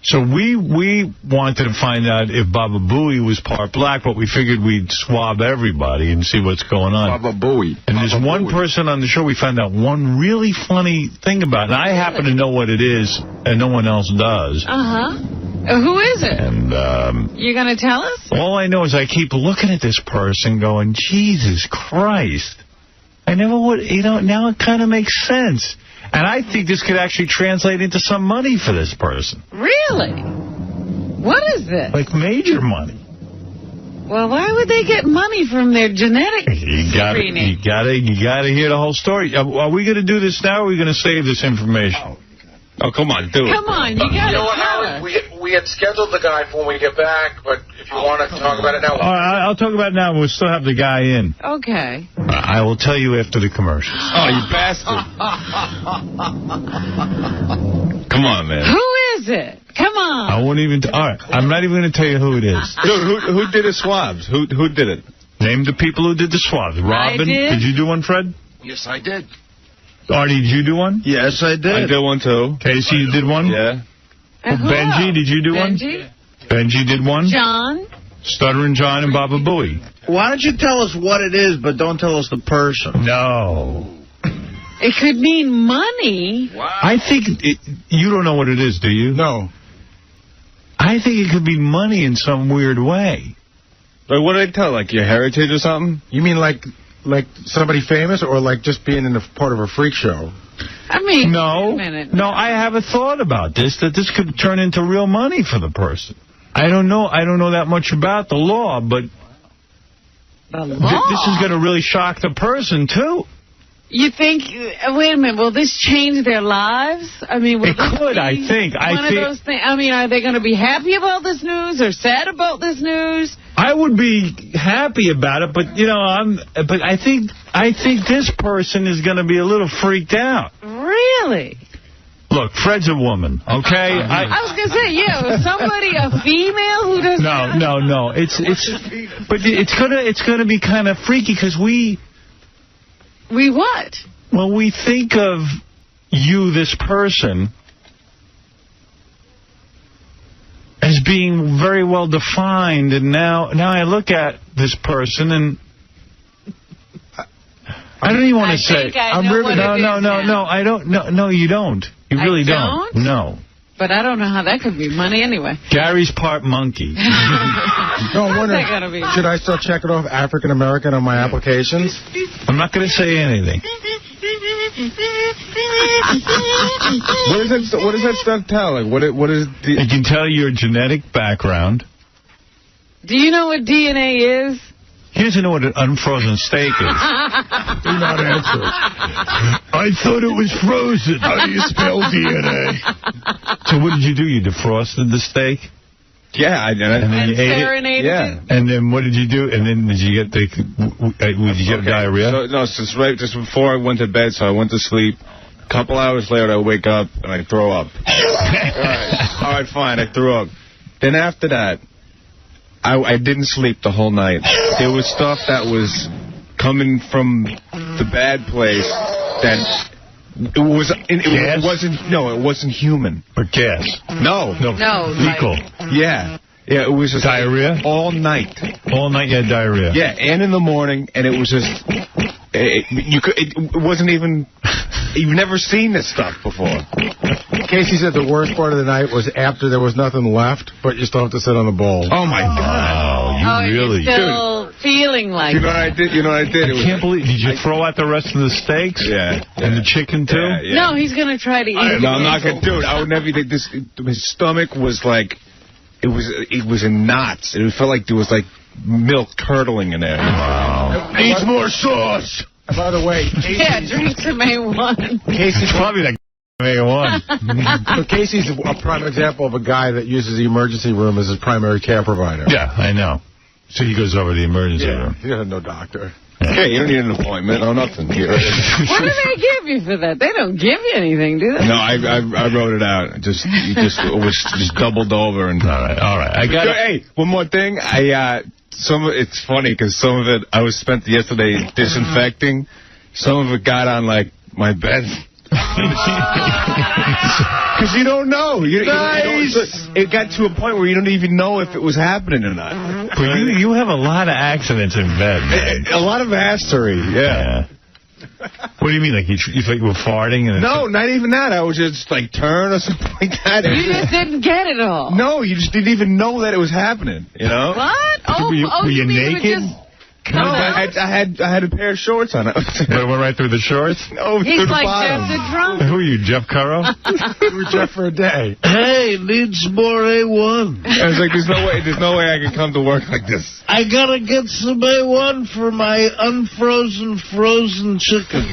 So we wanted to find out if Baba Booey was part black, but we figured we'd swab everybody and see what's going on. Baba Booey. And there's one person on the show we found out one really funny thing about, and I happen to know what it is, and no one else does. Uh-huh. Who is it? And you're going to tell us? All I know is I keep looking at this person going, Jesus Christ. I never would, now it kind of makes sense. And I think this could actually translate into some money for this person. Really? What is this? Like major money. Well, why would they get money from their genetic screening? You gotta hear the whole story. Are we going to do this now, or are we going to save this information? Oh, come on, do it. Come on, you got to tell us. We had scheduled the guy for when we get back, but if you want to talk about it now. All right, I'll talk about it now. We'll still have the guy in. Okay. I will tell you after the commercials. Oh, you bastard. Come on, man. Who is it? Come on. I won't even... All right, I'm not even going to tell you who it is. Dude, who did the swabs? Who did it? Name the people who did the swabs. Robin, did you do one, Fred? Yes, I did. Artie, did you do one? Yes, I did. I did one, too. Casey, you did one? Yeah. Benji, did you do one? Benji did one? John? Stuttering John and Baba Booey. Why don't you tell us what it is, but don't tell us the person? No. It could mean money. Wow. I think... you don't know what it is, do you? No. I think it could be money in some weird way. Like, what did I tell? Like your heritage or something? You mean like somebody famous, or like just being in a part of a freak show? I mean, no, wait a minute. No, I have a thought about this, that this could turn into real money for the person. I don't know that much about the law, but the law? This is going to really shock the person, too. You think, wait a minute, will this change their lives? I mean, will it could, I think. One of those things. I mean, are they going to be happy about this news or sad about this news? I would be happy about it, but I think this person is going to be a little freaked out. Really? Look, Fred's a woman, okay? I was going to say, somebody, a female who doesn't... No. But it's gonna be kind of freaky because we... We what? Well, we think of you, this person, as being very well defined, and now I look at this person and I don't even want to say. No, I don't. No, you don't. You really don't. No. But I don't know how that could be money anyway. Gary's part monkey. No, I'm wondering, should I still check it off African American on my applications? I'm not going to say anything. What does that stuff tell? Like, what is the... It can tell your genetic background. Do you know what DNA is? He doesn't know what an unfrozen steak is. Do not answer. I thought it was frozen. How do you spell DNA? So what did you do? You defrosted the steak? Yeah, and then you ate it? Yeah. And then what did you do? And then did you get diarrhea? So, no, just before I went to bed, so I went to sleep. A couple hours later, I wake up and I throw up. All right, fine, I threw up. Then after that, I didn't sleep the whole night. There was stuff that was coming from the bad place that it wasn't human. But gas? No. Fecal? Yeah. Yeah, it was just diarrhea all night. All night you had diarrhea. Yeah, and in the morning, and it was just it wasn't even. You've never seen this stuff before. Casey said the worst part of the night was after there was nothing left, but you still have to sit on the bowl. Oh my God! Wow, you really? You're still feeling like. You know what I did? I can't believe. Did you throw out the rest of the steaks? Yeah. And the chicken too? Yeah. No, he's gonna try to eat. No, I'm not gonna do it. I would never eat this. His stomach was like. It was in knots. It felt like there was like milk curdling in there. Wow. Needs more sauce. By the way, Casey, drink some A1. Casey's probably that A1. So Casey's a prime example of a guy that uses the emergency room as his primary care provider. Yeah, I know. So he goes over to the emergency room. He doesn't have no doctor. Yeah, you don't need an appointment. No, nothing. What do they give you for that? They don't give you anything, do they? No, I wrote it out. It was doubled over. And all right. I got. Hey, one more thing. It's funny because some of it I was spent yesterday disinfecting. Some of it got on like my bed. Because you don't know. Nice. It got to a point where you don't even know if it was happening or not. But you have a lot of accidents in bed, man. A lot of history, yeah. What do you mean? Like you thought you were farting? And no, not even that. I was just like turn or something like that. You just didn't get it all. No, you just didn't even know that it was happening. You know? What? Were you naked? No, I had a pair of shorts on. It went right through the shorts? No, he's through the like bottom. Jeff the drunk. Who are you, Jeff Curro? You were Jeff for a day. Hey, needs more A1. I was like, there's no way I can come to work like this. I gotta get some A1 for my frozen chicken.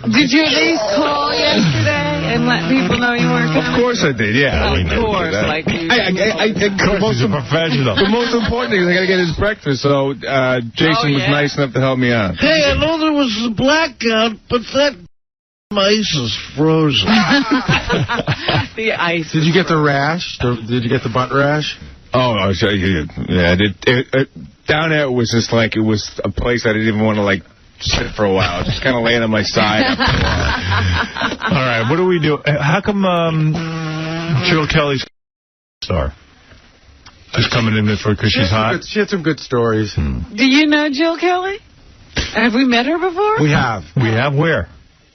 Did you at least call yesterday and let people know you weren't coming? Of course I did, yeah. Of course, like you. He's a professional. The most important thing is I got to get his breakfast, so Jason was nice enough to help me out. Hey, I know there was a blackout, but that ice is frozen. The ice. Did you get the rash? Did you get the butt rash? Oh, yeah. Down there it was just like, it was a place I didn't even want to like sit for a while. Just kind of laying on my side after a while. All right, what do we do? How come Jill Kelly's star? Just coming in because she's hot? She had some good stories. Do you know Jill Kelly? Have we met her before? We have. We have? Where?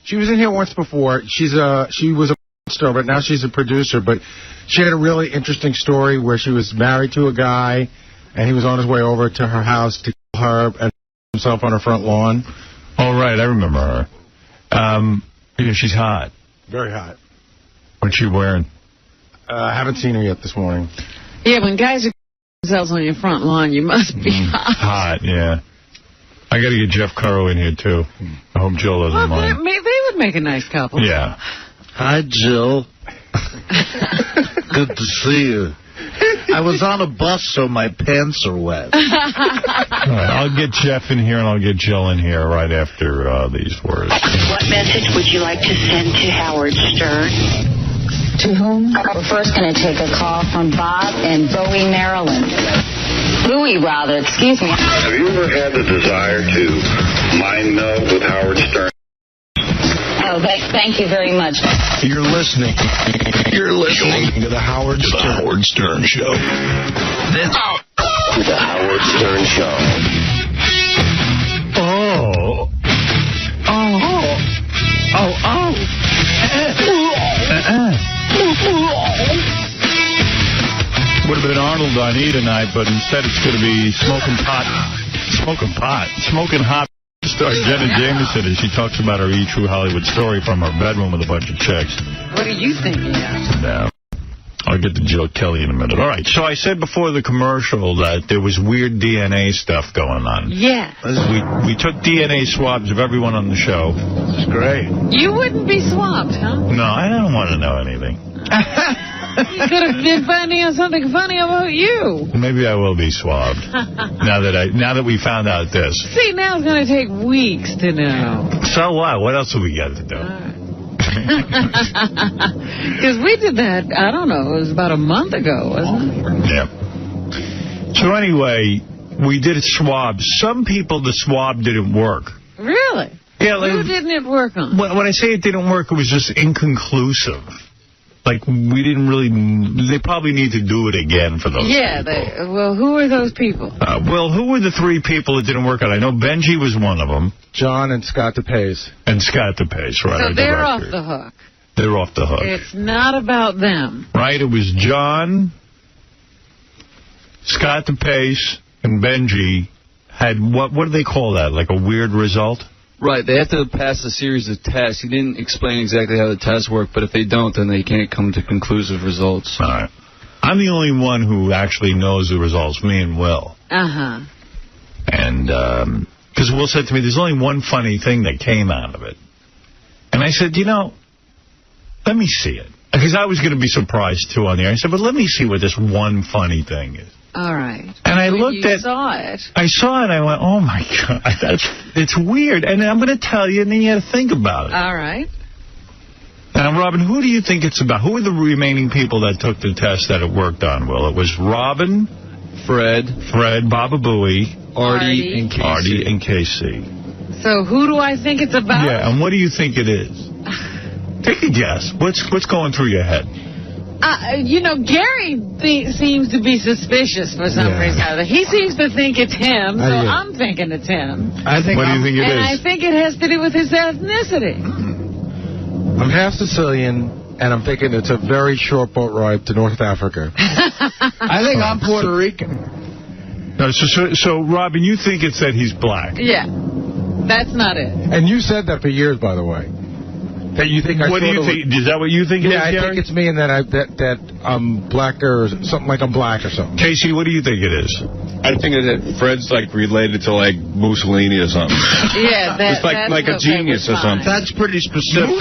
She was in here once before. She was a star, but now she's a producer. But she had a really interesting story where she was married to a guy, and he was on his way over to her house to kill her and himself on her front lawn. Oh, right. I remember her. Yeah, she's hot. Very hot. What's she wearing? I haven't seen her yet this morning. Yeah, when guys are themselves on your front lawn, you must be hot. Hot, yeah. I got to get Jeff Curro in here, too. I hope Jill doesn't mind. They would make a nice couple. Yeah. Hi, Jill. Good to see you. I was on a bus, so my pants are wet. All right, I'll get Jeff in here, and I'll get Jill in here right after these words. What message would you like to send to Howard Stern? To whom? We're first going to take a call from Bob in Booey, Maryland. Booey, rather, excuse me. Have you ever had the desire to mind meld with Howard Stern? Oh, thank you very much. You're listening. You're listening to the Howard Stern Show. The Howard Stern Show. Oh. Would have been Arnold on E! tonight, but instead it's going to be smoking hot. Star Jenna Jameson as she talks about her E! True Hollywood story from her bedroom with a bunch of chicks. What are you thinking of? No. I'll get to Jill Kelly in a minute. All right, so I said before the commercial that there was weird DNA stuff going on. Yeah. We took DNA swabs of everyone on the show. It's great. You wouldn't be swabbed, huh? No, I don't want to know anything. You could have been finding out something funny about you. Maybe I will be swabbed. now that we found out this. See, now it's going to take weeks to know. So what? What else have we got to do? Because we did that, I don't know, it was about a month ago, wasn't it? Yeah. So anyway, we did swabs. Some people, the swab didn't work. Really? Yeah. Who didn't it work on? When I say it didn't work, it was just inconclusive. Like, we didn't really... They probably need to do it again for those people. Well, who are those people? Well, who were the three people that didn't work out? I know Benji was one of them. John and Scott DePace. And Scott DePace, right. So they're off the hook. They're off the hook. It's not about them. Right, it was John, Scott DePace, and Benji had... What do they call that? Like a weird result? Right, they have to pass a series of tests. He didn't explain exactly how the tests work, but if they don't, then they can't come to conclusive results. All right. I'm the only one who actually knows the results, me and Will. Uh-huh. And, because Will said to me, there's only one funny thing that came out of it. And I said, let me see it. Because I was going to be surprised, too, on the air. I said, but let me see what this one funny thing is. All right. And I looked at... saw it. I saw it, and I went, oh, my God, it's weird. And I'm going to tell you, and then you got to think about it. All right. Now, Robin, who do you think it's about? Who are the remaining people that took the test that it worked on, Will? It was Robin, Fred, Baba Booey, Artie, and KC. So who do I think it's about? Yeah, and what do you think it is? Take a guess. What's going through your head? Gary seems to be suspicious for some reason. He seems to think it's him, so I'm thinking it's him. What do you think it is? And I think it has to do with his ethnicity. I'm half Sicilian, and I'm thinking it's a very short boat ride to North Africa. I think I'm Puerto Rican. No, so, Robin, you think it's that he's black? Yeah. That's not it. And you said that for years, by the way. That you think what do you think? Is that what you think it is, Yeah, I Gary? think it's me and that I'm black or something like I'm black or something. Casey, what do you think it is? I think that Fred's related to Mussolini or something. Yeah, it's like a genius or something. That's pretty specific.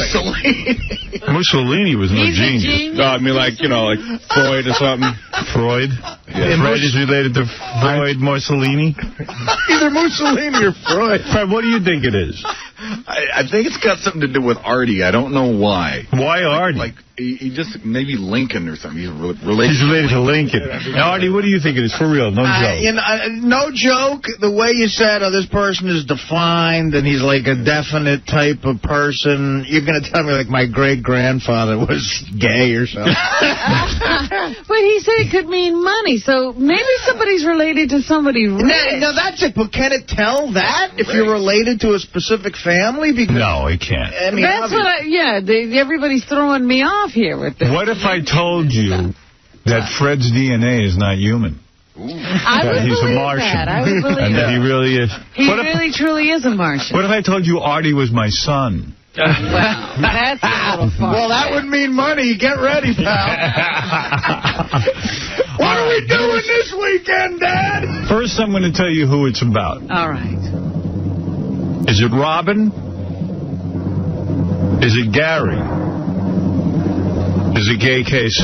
Mussolini was no genius. genius. I mean, like Freud or something. Freud? Yeah. Fred is related to Freud, Mussolini? Either Mussolini or Freud. Fred, what do you think it is? I think it's got something to do with Artie. I don't know why. Why Artie? He just, maybe Lincoln or something. He's related. He's related to Lincoln. Now, Artie, what do you think it is? For real, no joke. No joke. The way you said, this person is defined and he's like a definite type of person. You're going to tell me my great-grandfather was gay or something. But he said it could mean money, so maybe somebody's related to somebody rich. No, that's it. But can it tell that if you're related to a specific family? Because, no, it can't. I mean, that's everybody's throwing me off here with this. What if I told you that Fred's DNA is not human? I would he's believe a Martian. that. I would believe and that he really is. He really, truly is a Martian. What if I told you Artie was my son? Well, that's a little far. Well, that would mean money. Get ready, pal. What are we doing this weekend, Dad? First, I'm going to tell you who it's about. All right. Is it Robin? Is it Gary? Is it gay KC?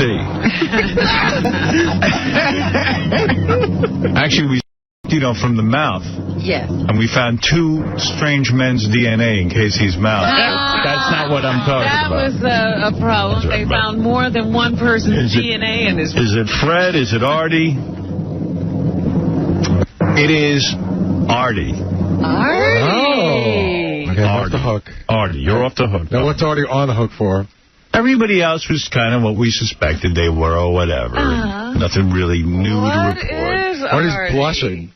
Actually, we from the mouth. Yes. And we found two strange men's DNA in Casey's mouth. That's not what I'm talking about. That was a problem. They found more than one person's DNA in his... Is it Fred? Is it Artie? It is Artie. Artie! Oh. Okay, off the hook. Artie, you're off the hook. Now, what's Artie on the hook for? Everybody else was kind of what we suspected they were or whatever. Nothing really new to report. Artie's blushing.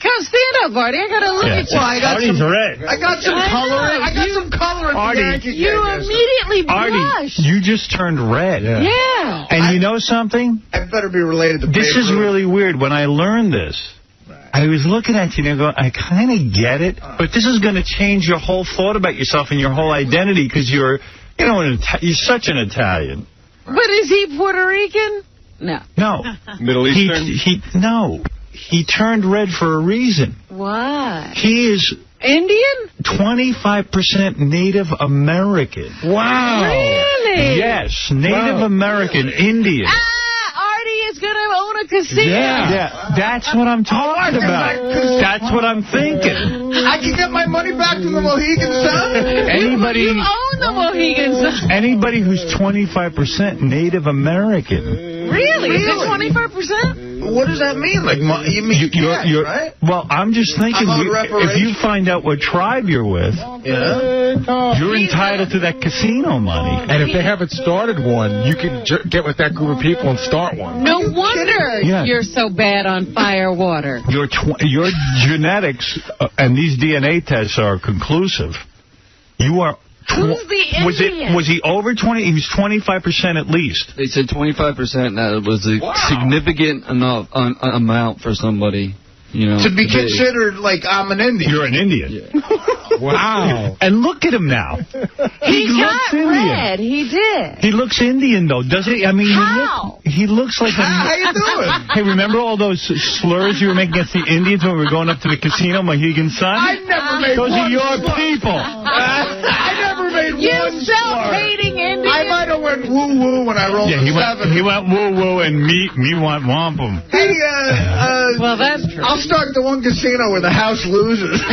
Come stand up, Artie. I gotta look at you. Well, Artie's red. I got some color. I got some color in the Yankee You immediately blushed. Artie, you just turned red. Yeah. And you know something? I better be related to This is really weird. When I learned this, I was looking at you and going, I kind of get it, but this is going to change your whole thought about yourself and your whole identity because you're, you know, you're such an Italian. But is he Puerto Rican? No. No. Middle Eastern? No. He turned red for a reason. Why? He is Indian? 25% Native American. Wow. Really? Yes, Native American, Indian. Artie is going to own a casino. Yeah, that's what I'm talking about. That's what I'm thinking. I can get my money back from the Mohegan Sun? Anybody, you own the Mohegan Sun. Anybody who's 25% Native American. Really? Is it 25%? What does that mean? Like, you mean you're right? Well, I'm just thinking, if you find out what tribe you're with, you're entitled to that casino money. And if they haven't started one, you can get with that group of people and start one. No wonder you're so bad on firewater. Your genetics and these DNA tests are conclusive. You are... Who's the Indian? Was he over 20? He was 25% at least. They said 25%. That was a significant enough amount for somebody, you know, to be considered like I'm an Indian. You're an Indian. Yeah. Wow. And look at him now. He looks got Indian. red. He did. He looks Indian, though, doesn't he? I mean, how? He looks like How you doing? Hey, remember all those slurs you were making against the Indians when we were going up to the casino, Mohegan Sun? I never made Those one are your slur. people. I never made You one self-hating Indian. I might have went woo-woo when I rolled he went woo-woo and me want wampum. Hey, well, that's true. I'll start the one casino where the house loses.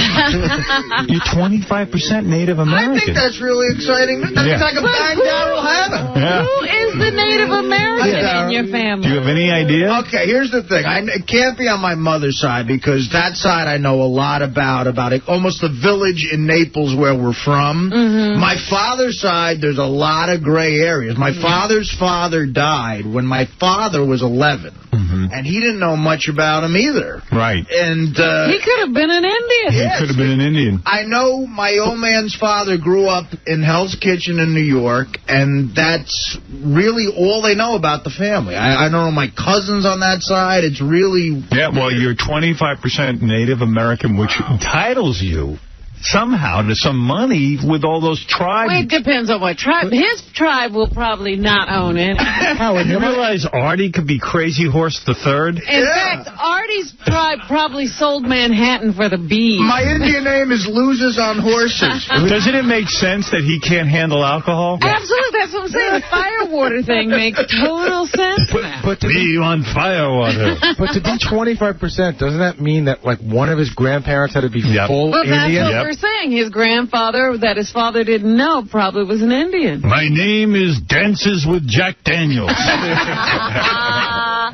You're 25% Native American. I think that's really exciting. That's like a bang Daryl Hannah. Yeah. Who is the Native American in your family? Do you have any idea? Okay, here's the thing. It can't be on my mother's side because that side I know a lot about it, almost the village in Naples where we're from. My father's side, there's a lot of gray areas. My father's father died when my father was 11, and he didn't know much about him either. Right. And he could have been an Indian. He could have been an Indian. I know my old man's father grew up in Hell's Kitchen in New York, and that's really all they know about the family. I don't know my cousins on that side. It's really... Yeah, well, you're 25% Native American, which entitles you somehow to some money with all those tribes. Well, it depends on what tribe. His tribe will probably not own it. Howard, you realize Artie could be Crazy Horse the Third? In fact, Artie's tribe probably sold Manhattan for the bees. My Indian name is Loses on Horses. Doesn't it make sense that he can't handle alcohol? Absolutely, that's what I'm saying. The firewater thing makes total sense now. But to be on firewater. But to be 25%, doesn't that mean that like one of his grandparents had to be full Well, that's Indian? what we're saying. His grandfather, that his father didn't know, probably was an Indian. My name is Dances with Jack Daniels.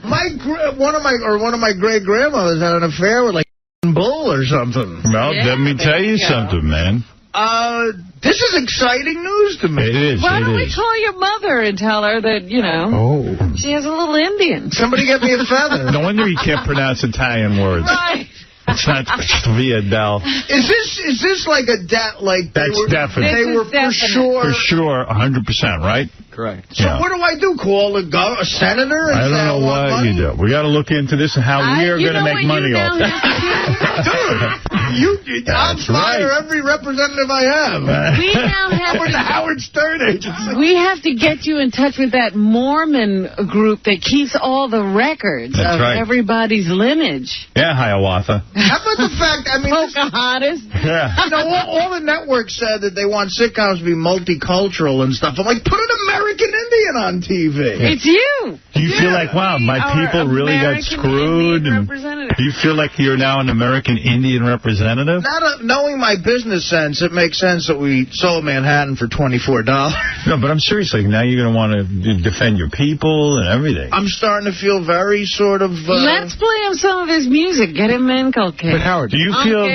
One of my great grandmothers had an affair with like Bull or something. Well, let me tell you something, man. This is exciting news to me. It is. Why don't we call your mother and tell her that, you know, she has a little Indian? Somebody get me a feather. No wonder he can't pronounce Italian words. Right. It's not via Del. Is this like a That's definite. They were for sure. For sure, 100%, right? Correct. So what do I do? Call a senator? And I don't know what you do. We got to look into this and how we're going to make money off that. Dude, I'll fire every representative I have. We now have with the Howard Stern agency. We have to get you in touch with that Mormon group that keeps all the records of everybody's lineage. Yeah, Hiawatha. How about the fact, I mean... Pocahontas. Yeah. You know, all the networks said that they want sitcoms to be multicultural and stuff. I'm like, put an American Indian on TV. It's you. Do you feel like, wow, my people really got screwed? And do you feel like you're now an American Indian representative? Knowing my business sense, it makes sense that we sold Manhattan for $24. No, but I'm serious. Like, now you're going to want to defend your people and everything. I'm starting to feel very sort of... Let's play him some of his music. Get him inculcated. But Howard, do you feel...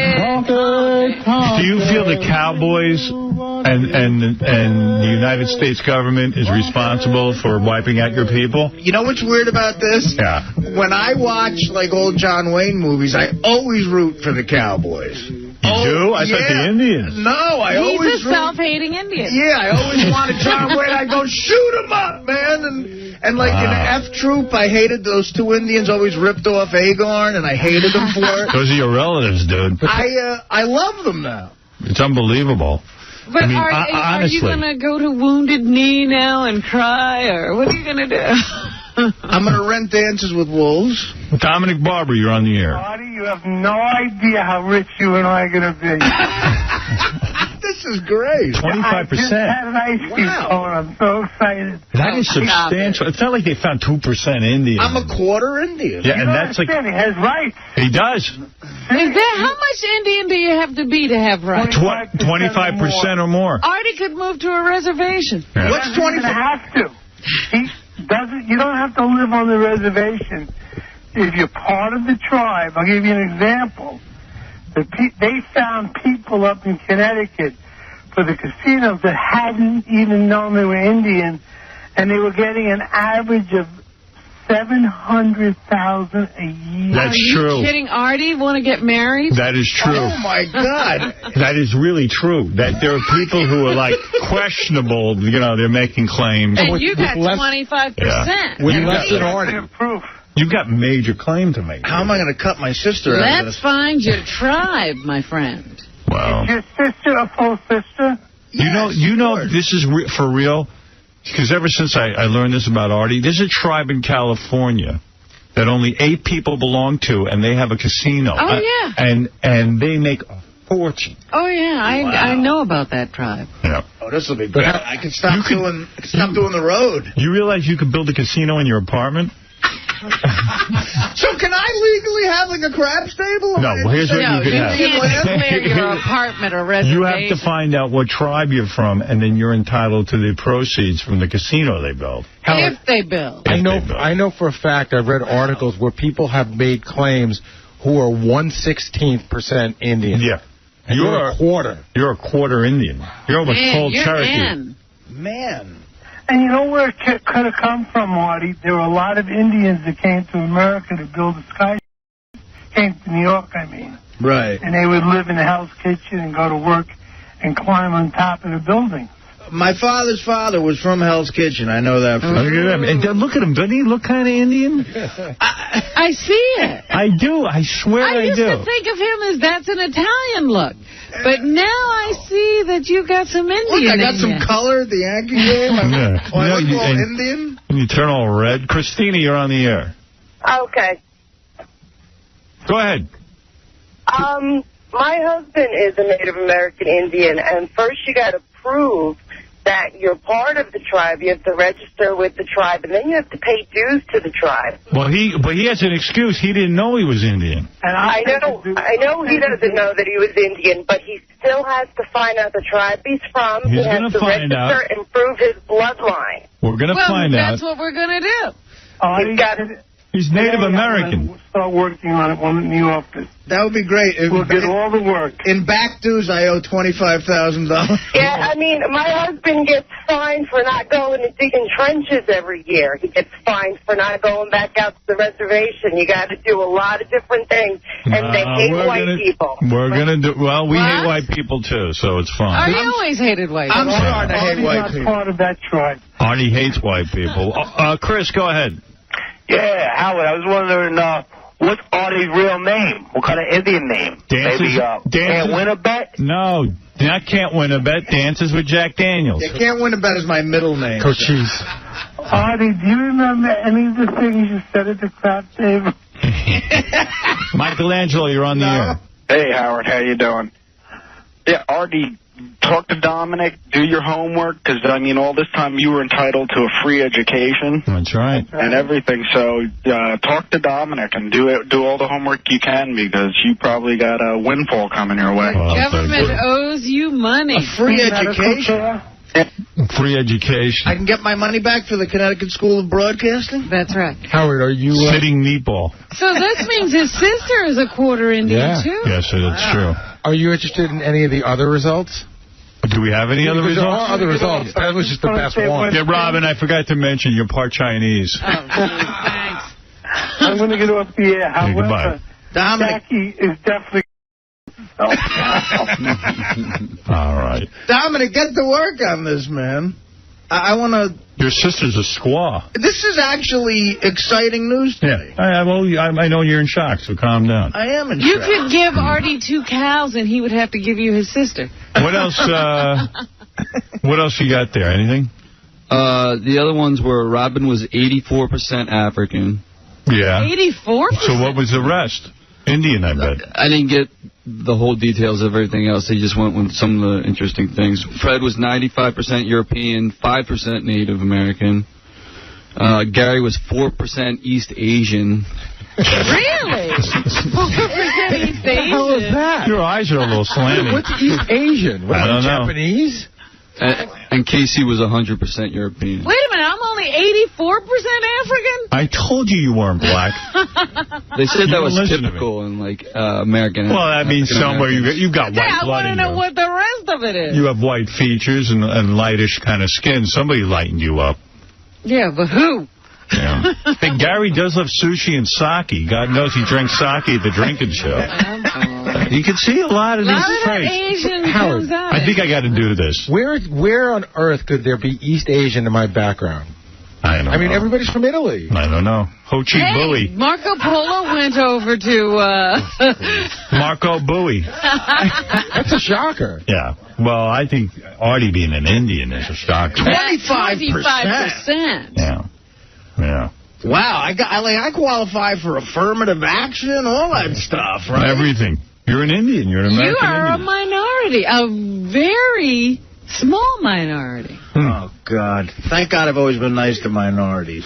Do you feel the Cowboys and the United States government is responsible for wiping out your people? You know what's weird about this? Yeah. When I watch, like, old John Wayne movies, I always root for the Cowboys. You do? I thought the Indians. No, I always... He's a self-hating Indian. Yeah, I always wanted John Wayne. I go, shoot him up, man. And like in F Troop, I hated those two Indians always ripped off Agorn, and I hated them for it. Those are your relatives, dude. I love them now. It's unbelievable. But I mean, are you going to go to Wounded Knee now and cry, or what are you going to do? I'm going to rent Dances with Wolves. Dominic Barber, you're on the air. Artie, you have no idea how rich you and I are going to be. This is great. 25%. I just had an ice cream cone. I'm so excited. That is substantial. It's not like they found 2% Indian. I'm a quarter Indian. Yeah, and that's like... He has rights. He does. How much Indian do you have to be to have rights? 25% or more. Artie could move to a reservation. Yeah. What's 25? Have to. You don't have to live on the reservation. If you're part of the tribe, I'll give you an example. They found people up in Connecticut for the casinos that hadn't even known they were Indian, and they were getting an average of $700,000 a year. That's true. Are you kidding, Artie? Want to get married? That is true. Oh, my God. That is really true. That there are people who are, like, questionable, you know, they're making claims. And you got 25%. Yeah. With less than Artie. You've got major claim to make. How am I going to cut my sister out of Let's this? find your tribe, my friend. Wow. Is your sister a full sister? You know, this is for real. Because ever since I learned this about Artie, there's a tribe in California that only 8 people belong to, and they have a casino. Oh, yeah. And they make a fortune. Oh, yeah. I know about that tribe. Yeah. Oh, this will be good. I can stop doing the road. You realize you could build a casino in your apartment? So can I legally have, like, a crab stable? No, here's what you can have. You can't declare your apartment or reservation. You have to find out what tribe you're from, and then you're entitled to the proceeds from the casino they build. If they build. I know for a fact, I've read articles where people have made claims who are 1/16% Indian. Yeah. And you're a quarter. You're a quarter Indian. You're almost full Cherokee. Man. And you know where it could have come from, Artie? There were a lot of Indians that came to America to build a sky. Came to New York, I mean. Right. And they would live in a Hell's Kitchen and go to work and climb on top of the building. My father's father was from Hell's Kitchen. I know that. Look at him. Doesn't he look kind of Indian? I see it. I do. I swear I do. I used to think of him as that's an Italian look. But now I see that you got some Indian. Look, I got some color at the Yankee game. I look all Indian. You turn all red. Christina, you're on the air. Okay. Go ahead. My husband is a Native American Indian, and first you got to prove that you're part of the tribe. You have to register with the tribe, and then you have to pay dues to the tribe. Well, he has an excuse. He didn't know he was Indian. And I know he doesn't know that he was Indian, but he still has to find out the tribe he's from. He's he has to register and prove his bloodline. We're going to find out. That's what we're going to do. He's Native American. Start working on it in the office. That would be great. We'll get all the work. In back dues, I owe $25,000. Yeah, I mean, my husband gets fined for not going and digging trenches every year. He gets fined for not going back out to the reservation. You got to do a lot of different things, and they hate white people. We're going to do, well, we hate white people, too, so it's fine. Artie always hated white people. I'm starting to hate white people. Part of that tribe. Artie hates white people. Chris, go ahead. Yeah, Howard, I was wondering, what's Artie's real name? What kind of Indian name? Maybe Can't Win a Bet? No, not Can't Win a Bet. Dances with Jack Daniels. Yeah, Can't Win a Bet is my middle name. Cochise. Artie, do you remember any of the things you said at the crap table? Michelangelo, you're on the air. Hey, Howard, how you doing? Yeah, Artie, talk to Dominic, do your homework, because, I mean, all this time you were entitled to a free education. That's right. And everything, so talk to Dominic and do all the homework you can, because you probably got a windfall coming your way. Government owes you money. A free education. Free education. I can get my money back for the Connecticut School of Broadcasting? That's right. Howard, are you... Sitting meatball. So this means his sister is a quarter Indian, too? Yes, that's true. Are you interested in any of the other results? Do we have any other results? There are other results. That was just the best one. Yeah, Robin, I forgot to mention you're part Chinese. Oh, thanks. I'm going to get off the air. Goodbye. Jackie is definitely... All right. Dominic, get to work on this, man. I want to... Your sister's a squaw. This is actually exciting news today. Yeah. I know you're in shock, so calm down. I am in You shock. could give Artie 2 cows, and he would have to give you his sister. What else? What else you got there? Anything? The other ones were Robin was 84% African. Yeah. 84%? So what was the rest? Indian, I bet. I didn't get the whole details of everything else. They just went with some of the interesting things. Fred was 95% European, 5% Native American. Gary was 4% East Asian. Really? 4% East Asian? How is that? Your eyes are a little slanty. What's East Asian? What, I don't know. Japanese? And Casey was 100% European. Wait a minute, I'm only 84% African? I told you weren't black. They said You that was don't listen to typical in, like, American. Well, that means somewhere you've got white I blood want to in know you. what the rest of it is. You have white features and lightish kind of skin. Somebody lightened you up. Yeah, but who? Yeah. Hey, Gary does love sushi and sake. God knows he drinks sake at the drinking show. You can see a lot of these traits. Asian Howard, comes out. I think I got to do this. Where on earth could there be East Asian in my background? I don't know. I mean, everybody's from Italy. I don't know. Ho Chi Booey. Marco Polo went over to... Marco Booey. That's a shocker. Yeah. Well, I think Artie being an Indian is a shock. 25%. Yeah. Yeah. Wow, I qualify for affirmative action, all that stuff, right? Everything. You're an Indian. You're an American You are Indian. a minority, a very small minority. Oh, God. Thank God I've always been nice to minorities.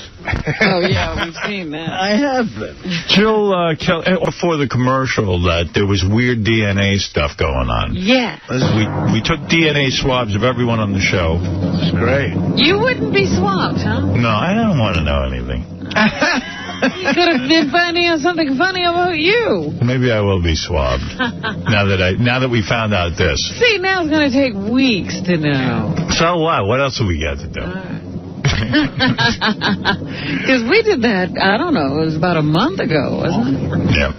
Oh, yeah, we've seen that. I have been. Jill, before the commercial, that there was weird DNA stuff going on. Yeah. We took DNA swabs of everyone on the show. It's great. You wouldn't be swamped, huh? No, I don't want to know anything. You could have been finding out something funny about you. Maybe I will be swabbed. now that we found out this. See, now it's going to take weeks to know. So what? What else have we got to do? Because we did that, I don't know, it was about a month ago, wasn't it? Yeah.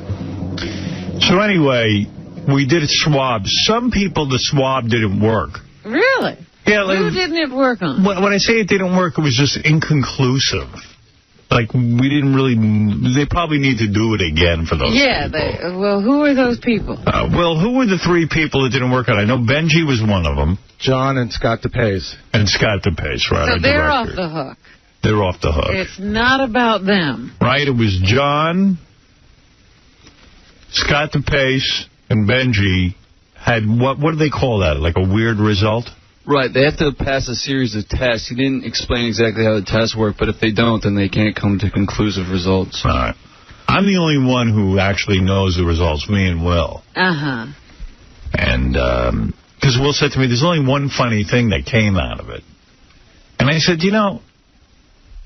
So anyway, we did swabs. Some people, the swab didn't work. Really? Yeah. Like, who didn't it work on? When I say it didn't work, it was just inconclusive. Like, we didn't really... They probably need to do it again for those people. Well, who are those people? Well, who were the 3 people that didn't work out? I know Benji was one of them. John and Scott DePace. And Scott DePace, right. So they're off the hook. They're off the hook. It's not about them. Right? It was John, Scott DePace, and Benji had... What do they call that? Like a weird result? Right, they have to pass a series of tests. He didn't explain exactly how the tests work, but if they don't, then they can't come to conclusive results. All right. I'm the only one who actually knows the results, me and Will. Uh-huh. And, because Will said to me, there's only one funny thing that came out of it. And I said,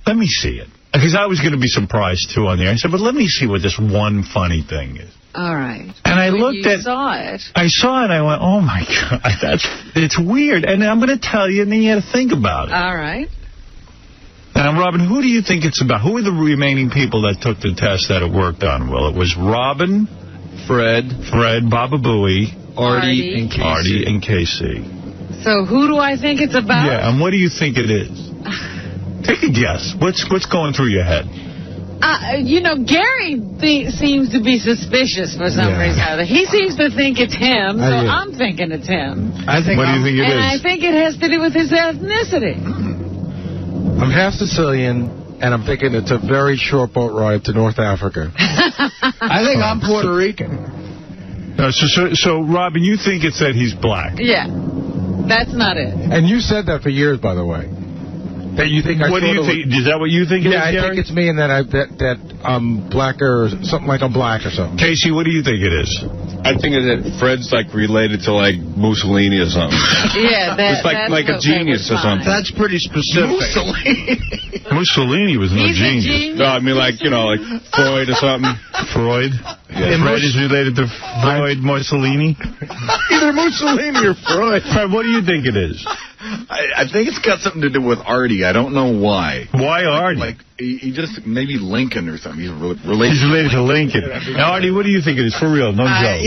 let me see it. Because I was going to be surprised, too, on there. I said, but let me see what this one funny thing is. All right. And I saw it. I saw it, and I went, oh, my God, it's weird. And I'm going to tell you, and then you got to think about it. All right. Now, Robin, who do you think it's about? Who are the remaining people that took the test that it worked on, Will? It was Robin, Fred, Baba Booey, Artie, and Casey. So who do I think it's about? Yeah, and what do you think it is? Take a guess. What's going through your head? Gary seems to be suspicious for some reason. He seems to think it's him, so I'm thinking it's him. What do you think it is? And I think it has to do with his ethnicity. I'm half Sicilian, and I'm thinking it's a very short boat ride to North Africa. I think I'm Puerto Rican. So, Robin, you think it's that he's black? Yeah. That's not it. And you said that for years, by the way. That you think what do you think? Is that what you think it is, I Gary? think it's me and that I'm blacker, or something like I'm black or something. Casey, what do you think it is? I'm thinking that Fred's like related to like Mussolini or something. Yeah, it's like a genius or something. That's pretty specific. Mussolini was no genius. No, I mean like like Freud or something. Freud. Yeah. Fred is related to Freud, Mussolini. Either Mussolini or Freud. Fred, what do you think it is? I think it's got something to do with Artie. I don't know why. Why Artie? Like he just maybe Lincoln or something. He's related. He's related to Lincoln. Now, Artie, what do you think it is? For real, no joke.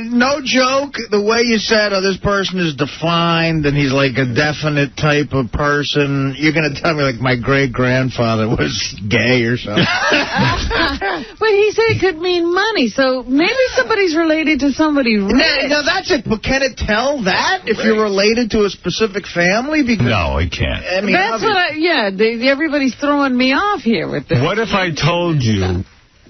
No joke. The way you said, this person is defined and he's like a definite type of person. You're going to tell me like my great grandfather was gay or something. But he said it could mean money, so maybe somebody's related to somebody rich. Now that's it. But can it tell that if you're related to a specific family? Because no, it can't. I mean, that's what everybody's throwing me off here with this. What if I told you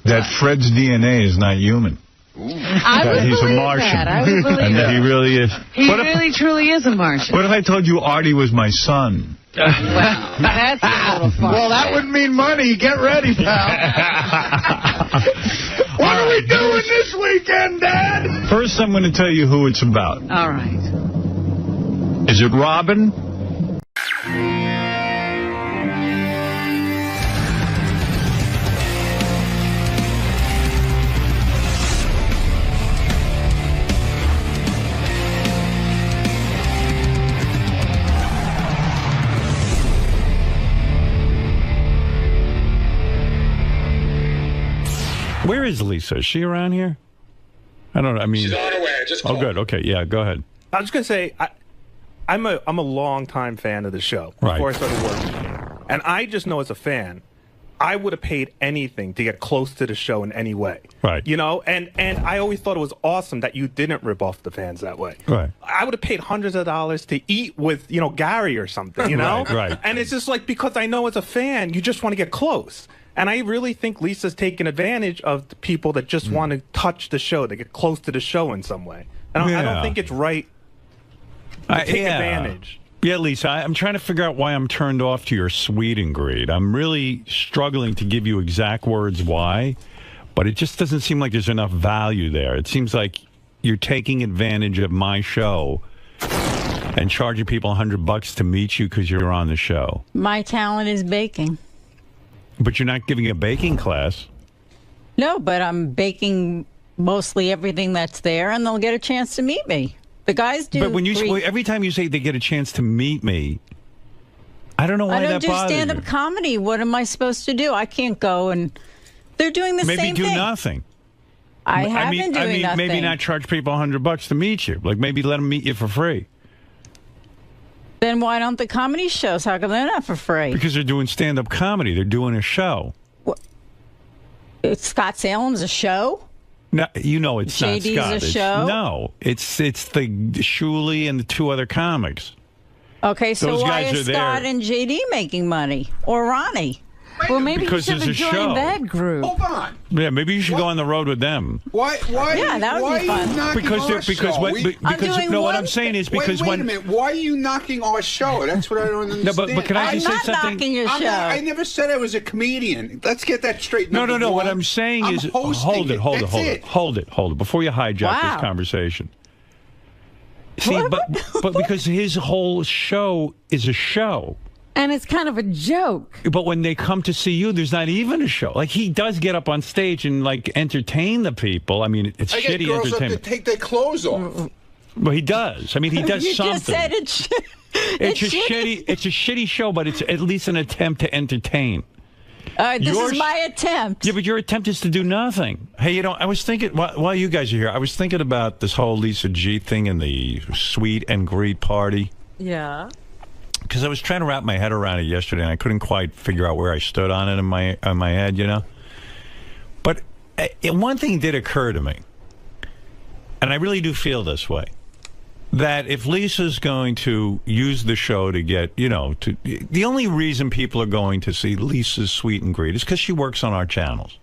that Fred's DNA is not human? I would he's believe a Martian. that. I would believe and that he really is. He really, truly is a Martian. What if I told you Artie was my son? Wow, that's a little fun. Well, that would mean money. Get ready, pal. What are we doing this weekend, Dad? First, I'm going to tell you who it's about. All right. Is it Robin? Where is Lisa? Is she around here? I don't know. I mean, she's on her way. Just call. Oh, good. Okay, yeah, go ahead. I was going to say, I'm a long-time fan of the show before I started working. And I just know as a fan, I would have paid anything to get close to the show in any way. Right. You know, and I always thought it was awesome that you didn't rip off the fans that way. Right. I would have paid hundreds of dollars to eat with, Gary or something, you know? Right. And it's just like, because I know as a fan, you just want to get close. And I really think Lisa's taking advantage of the people that just want to touch the show, to get close to the show in some way. And I don't think it's right to take advantage. Yeah, Lisa, I'm trying to figure out why I'm turned off to your sweet and greed. I'm really struggling to give you exact words why, but it just doesn't seem like there's enough value there. It seems like you're taking advantage of my show and charging people $100 to meet you because you're on the show. My talent is baking. But you're not giving a baking class. No, but I'm baking mostly everything that's there, and they'll get a chance to meet me. The guys do. But when every time you say they get a chance to meet me, I don't know why that bothers you. I don't do stand-up comedy. What am I supposed to do? I can't go and they're doing the same thing. Maybe do nothing. I have been doing nothing. Maybe not charge people $100 to meet you. Like maybe let them meet you for free. Then why don't the comedy shows? How come they're not for free? Because they're doing stand-up comedy. They're doing a show. What? Scott Salem's a show? No, it's not JD's Scott. A show? No, it's the Shuli and the two other comics. Okay, so Those why guys is are Scott there. and JD making money? Or Ronnie? Well, maybe because you should have joined that group. Hold on. Yeah, maybe you should go on the road with them. Why? Yeah, that would be fun. What I'm saying is because wait a minute. Why are you knocking our show? That's what I don't understand. No, but can I just say something? I'm not knocking your show. I never said I was a comedian. Let's get that straight. No. What I'm saying is, hold it. Before you hijack this conversation. See, but because his whole show is a show. And it's kind of a joke. But when they come to see you, there's not even a show. Like, he does get up on stage and, like, entertain the people. I mean, it's shitty get girls entertainment. Up to take their clothes off. Well, he does. I mean, he does something. You just said it's shitty. It's a shitty show, but it's at least an attempt to entertain. This is my attempt. Yeah, but your attempt is to do nothing. Hey, I was thinking, while you guys are here, I was thinking about this whole Lisa G thing and the sweet and greet party. Yeah. Because I was trying to wrap my head around it yesterday, and I couldn't quite figure out where I stood on it in my head, But one thing did occur to me, and I really do feel this way, that if Lisa's going to use the show to get, the only reason people are going to see Lisa's Sweet and Greet is because she works on our channels.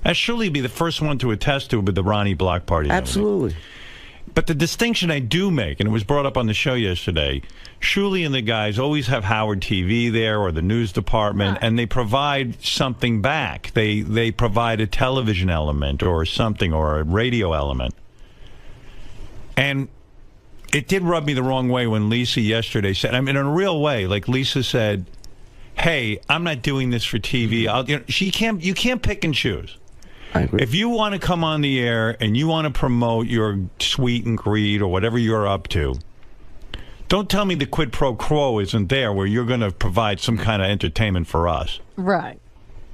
I'd surely be the first one to attest to it with the Ronnie Block Party. Absolutely. But the distinction I do make, and it was brought up on the show yesterday, Shuli and the guys always have Howard TV there or the news department, and they provide something back. They provide a television element or something or a radio element. And it did rub me the wrong way when Lisa yesterday said, I mean, in a real way, like Lisa said, hey, I'm not doing this for TV. You can't pick and choose. I agree. If you want to come on the air and you want to promote your sweet and greed or whatever you're up to, don't tell me the quid pro quo isn't there where you're going to provide some kind of entertainment for us. Right.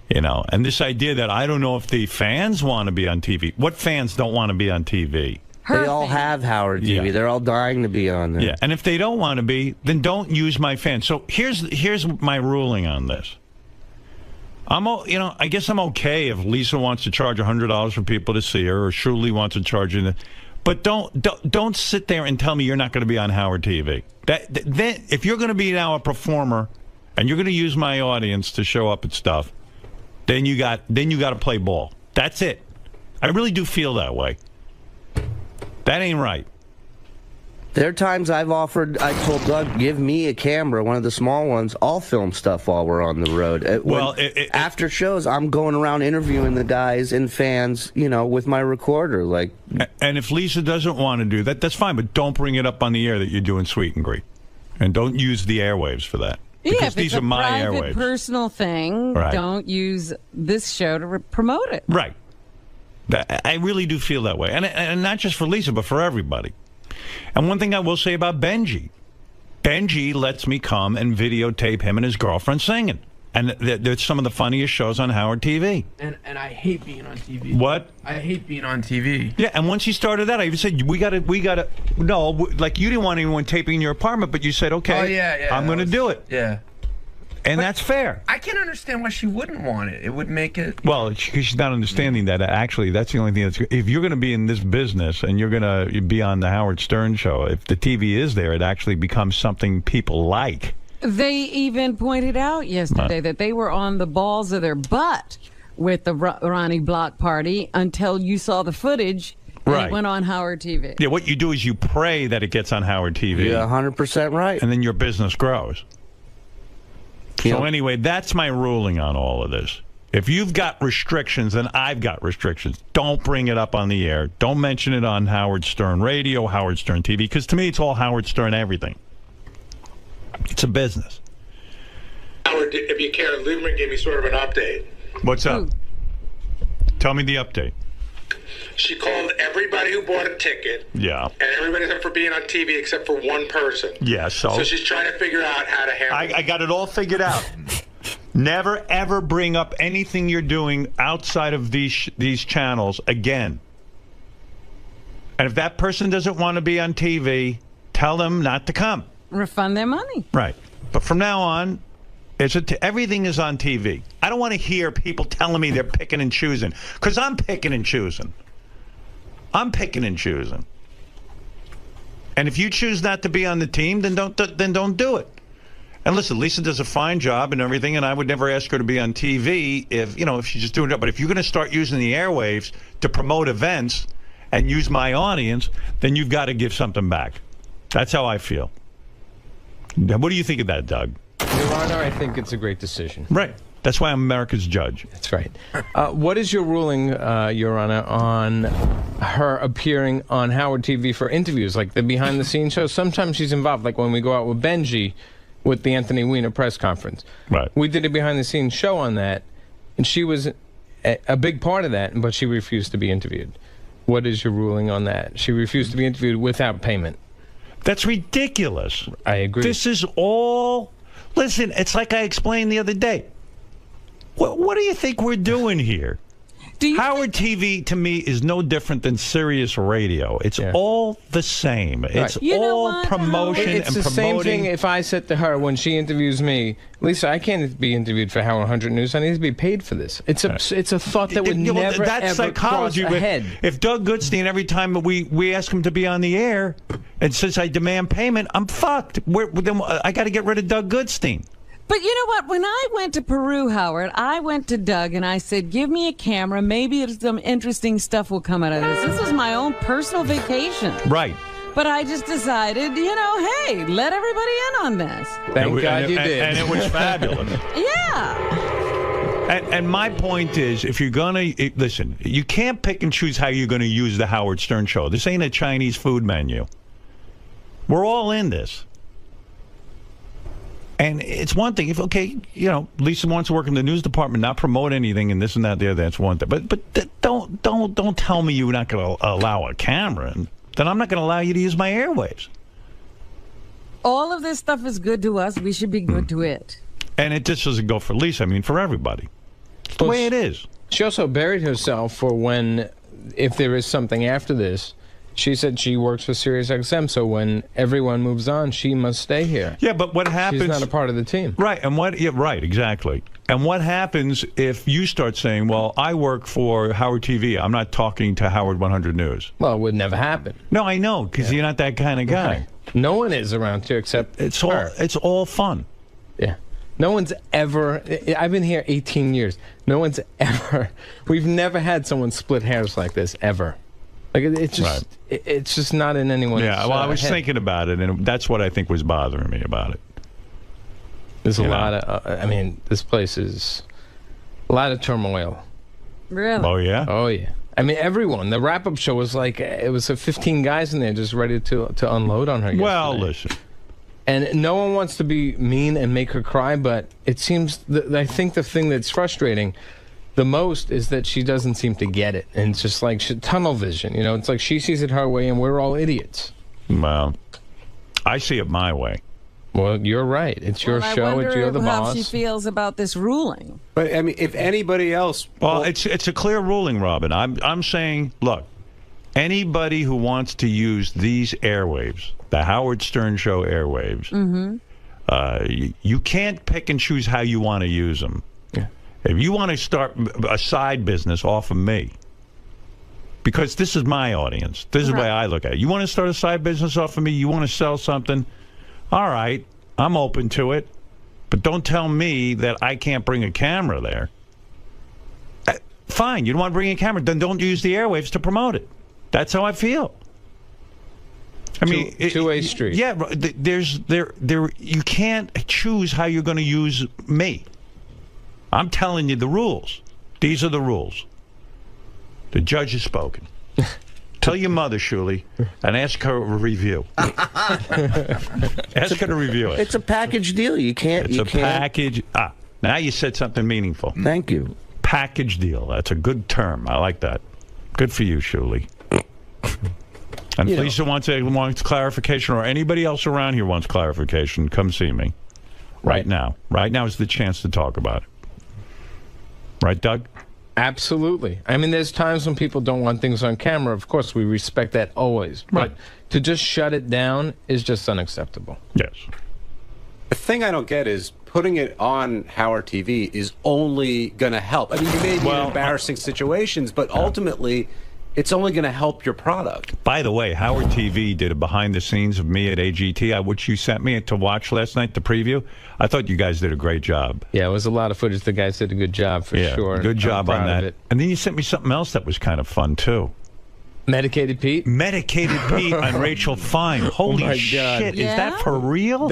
You know, and this idea that I don't know if the fans want to be on TV. What fans don't want to be on TV? They all have Howard TV. Yeah. They're all dying to be on there. Yeah, and if they don't want to be, then don't use my fans. So here's my ruling on this. I guess I'm okay if Lisa wants to charge $100 for people to see her, or Shuli wants to charge you. But don't sit there and tell me you're not going to be on Howard TV. Then if you're going to be now a performer and you're going to use my audience to show up at stuff, then you got to play ball. That's it. I really do feel that way. That ain't right. There are times I told Doug, give me a camera, one of the small ones. I'll film stuff while we're on the road. After shows, I'm going around interviewing the guys and fans, with my recorder. And if Lisa doesn't want to do that, that's fine. But don't bring it up on the air that you're doing Sweet and Greet. And don't use the airwaves for that. Because these are my airwaves. If it's a private, personal thing, don't use this show to promote it. Right. I really do feel that way. And not just for Lisa, but for everybody. And one thing I will say about Benji. Benji lets me come and videotape him and his girlfriend singing. And there's some of the funniest shows on Howard TV. And I hate being on TV. What? I hate being on TV. Yeah, and once you started that, I even said, we gotta, no, like you didn't want anyone taping in your apartment, but you said, okay, I'm going to do it. Yeah. And that's fair. I can't understand why she wouldn't want it. It would make it... Well, she's not understanding that. Actually, that's the only thing that's... If you're going to be in this business and you're going to be on the Howard Stern show, if the TV is there, it actually becomes something people like. They even pointed out yesterday that they were on the balls of their butt with the Ronnie Block party until you saw the footage and it went on Howard TV. Yeah, what you do is you pray that it gets on Howard TV. You're 100% right. And then your business grows. So anyway, that's my ruling on all of this. If you've got restrictions, then I've got restrictions. Don't bring it up on the air. Don't mention it on Howard Stern Radio, Howard Stern TV, because to me it's all Howard Stern everything. It's a business. Howard, if you care, Lieberman gave me sort of an update. What's up? Tell me the update. She called everybody who bought a ticket. Yeah. And everybody's up for being on TV except for one person. Yeah, so she's trying to figure out how to handle it. I got it all figured out. Never, ever bring up anything you're doing outside of these channels again. And if that person doesn't want to be on TV, tell them not to come. Refund their money. Right. But from now on, everything is on TV. I don't want to hear people telling me they're picking and choosing, because I'm picking and choosing. I'm picking and choosing. And if you choose not to be on the team, then don't do it. And listen, Lisa does a fine job and everything, and I would never ask her to be on TV if she's just doing it. But if you're going to start using the airwaves to promote events and use my audience, then you've got to give something back. That's how I feel. What do you think of that, Doug? Your Honor, I think it's a great decision. Right. That's why I'm America's judge. That's right. What is your ruling, Your Honor, on her appearing on Howard TV for interviews, like the behind-the-scenes shows? Sometimes she's involved, like when we go out with Benji with the Anthony Weiner press conference. Right. We did a behind-the-scenes show on that, and she was a big part of that, but she refused to be interviewed. What is your ruling on that? She refused to be interviewed without payment. That's ridiculous. I agree. This is all... Listen, it's like I explained the other day. What do you think we're doing here? Howard TV, to me, is no different than Sirius Radio. It's all the same. It's all promotion and promoting. It's the same thing if I said to her when she interviews me, Lisa, I can't be interviewed for Howard 100 News. I need to be paid for this. It's a thought that would never, that's ever psychology. cross ahead. If Doug Goodstein, every time we ask him to be on the air, and says I demand payment, I'm fucked. I got to get rid of Doug Goodstein. But you know what? When I went to Peru, Howard, I went to Doug and I said, give me a camera. Maybe some interesting stuff will come out of this. This was my own personal vacation. Right. But I just decided, hey, let everybody in on this. Thank God you did. And it was fabulous. Yeah. And my point is, if you're going to... Listen, you can't pick and choose how you're going to use the Howard Stern show. This ain't a Chinese food menu. We're all in this. And it's one thing, if, okay, you know, Lisa wants to work in the news department, not promote anything and this and that, the other, that's one thing. But don't tell me you're not going to allow a camera, and then I'm not going to allow you to use my airwaves. All of this stuff is good to us. We should be good to it. And it just doesn't go for Lisa. I mean, for everybody. It's the way it is. She also buried herself for when, if there is something after this, she said she works for SiriusXM, so when everyone moves on, she must stay here. Yeah, but what happens... She's not a part of the team. Right, and what... Yeah, right, exactly. And what happens if you start saying, well, I work for Howard TV, I'm not talking to Howard 100 News? Well, it would never happen. No, I know, because you're not that kind of guy. Okay. No one is around here except her. It's all fun. Yeah. No one's ever... I've been here 18 years. No one's ever... We've never had someone split hairs like this, ever. Like, it's just... Right. It's just not in anyone's well, I was head. thinking about it, and that's what I think was bothering me about it. There's a lot of... I mean, this place is... A lot of turmoil. Really? Oh, yeah? Oh, yeah. I mean, everyone. The wrap-up show was like... It was 15 guys in there just ready to unload on her yesterday. Well, listen... And no one wants to be mean and make her cry, but it seems... I think the thing that's frustrating the most is that she doesn't seem to get it. And it's just like tunnel vision, you know? It's like she sees it her way and we're all idiots. Well, I see it my way. Well, you're right. It's your show. You're the boss. How she feels about this ruling. But, I mean, if anybody else... Well, it's a clear ruling, Robin. I'm saying, look, anybody who wants to use these airwaves, the Howard Stern Show airwaves, you can't pick and choose how you want to use them. Yeah. If you want to start a side business off of me, because this is my audience, this is the way I look at it. You want to start a side business off of me? You want to sell something? All right, I'm open to it. But don't tell me that I can't bring a camera there. Fine, you don't want to bring a camera, then don't use the airwaves to promote it. That's how I feel. I mean, two-way street. Yeah, you can't choose how you're going to use me. I'm telling you the rules. These are the rules. The judge has spoken. Tell your mother, Shuli, and ask her a review. Ask her to review it. It's a package deal. You can't... It's a package... now you said something meaningful. Thank you. Package deal. That's a good term. I like that. Good for you, Shuli. And if Lisa wants clarification, or anybody else around here wants clarification, come see me. Right now. Right now is the chance to talk about it. Right, Doug? Absolutely. I mean, there's times when people don't want things on camera. Of course, we respect that always. Right. But to just shut it down is just unacceptable. Yes. The thing I don't get is putting it on Howard TV is only going to help. I mean, you may be in embarrassing situations, but ultimately... It's only going to help your product. By the way, Howard TV did a behind-the-scenes of me at AGT, which you sent me to watch last night, the preview. I thought you guys did a great job. Yeah, it was a lot of footage. The guys did a good job, for sure. Good job on that. And then you sent me something else that was kind of fun, too. Medicated Pete? Medicated Pete and Rachel Fine. Holy shit. Yeah? Is that for real?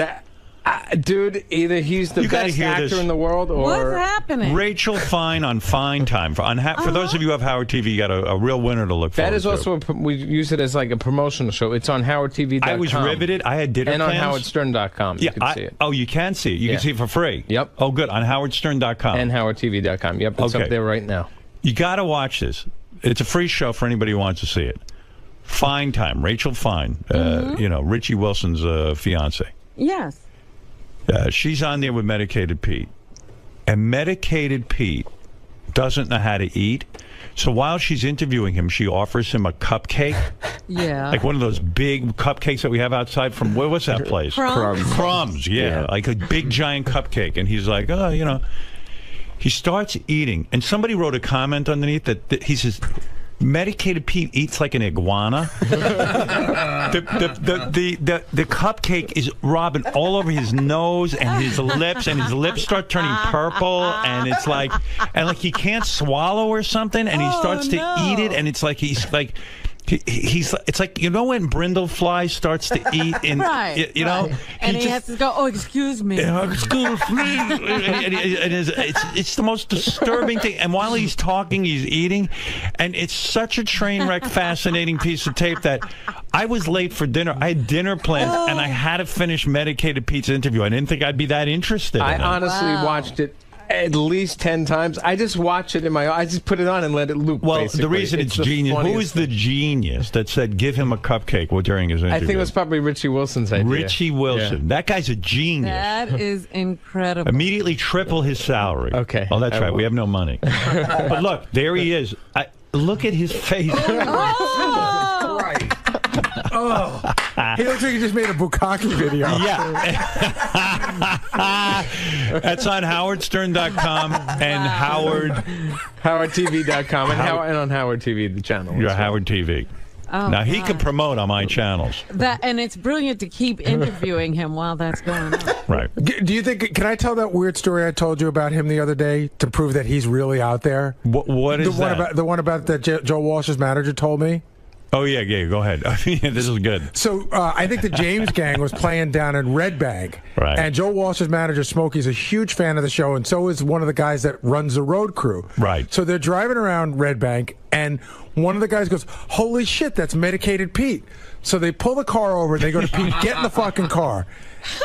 Dude, either he's the best actor in the world, or... What's happening? Rachel Fine on Fine Time. For those of you who have Howard TV, you got a real winner to look forward to. That is also, we use it as like a promotional show. It's on HowardTV.com. I was riveted. I had dinner plans. And on HowardStern.com. You can see it. Oh, you can see it. You can see it for free. Yep. Oh, good. On HowardStern.com. And HowardTV.com. Yep, it's up there right now. You got to watch this. It's a free show for anybody who wants to see it. Fine Time. Rachel Fine. Richie Wilson's fiance. Yes. She's on there with Medicated Pete. And Medicated Pete doesn't know how to eat. So while she's interviewing him, she offers him a cupcake. Yeah. Like one of those big cupcakes that we have outside from, what's that place? Crumbs, yeah. Like a big giant cupcake. And he's like, he starts eating. And somebody wrote a comment underneath that he says, Medicated Pete eats like an iguana. The cupcake is rubbing all over his nose and his lips start turning purple, and it's like he can't swallow or something, and he starts to eat it, and it's like he's like It's like, you know when brindlefly starts to eat in, right, you know? right. And he has to go, oh, excuse me. Excuse me. It's the most disturbing thing. And while he's talking, he's eating. And it's such a train wreck, fascinating piece of tape that I was late for dinner. I had dinner plans, and I had to finish Medicated Pete's interview. I didn't think I'd be that interested in it. I honestly watched it at least 10 times. I just watch it I just put it on and let it loop. Well, basically. the reason it's genius. Who is the genius that said give him a cupcake during his interview? I think it was probably Richie Wilson's idea. Richie Wilson. Yeah. That guy's a genius. That is incredible. Immediately triple his salary. Okay. Oh, that's right. We have no money. But look, there he is. Look at his face. Right. Oh, he looks like he just made a bukkake video. Yeah. That's on howardstern.com and howardtv.com and on Howard TV, the channel. Yeah, Howard TV. Oh, now, he God. can promote on my channels. And it's brilliant to keep interviewing him while that's going on. Right. Do you think, can I tell that weird story I told you about him the other day to prove that he's really out there? What is that? The one about that Joe Walsh's manager told me? Oh, yeah, go ahead. This is good. So I think the James Gang was playing down in Red Bank. Right. And Joe Walsh's manager, Smokey's a huge fan of the show, and so is one of the guys that runs the road crew. Right. So they're driving around Red Bank, and one of the guys goes, holy shit, that's Medicated Pete. So they pull the car over, and they go to Pete, get in the fucking car.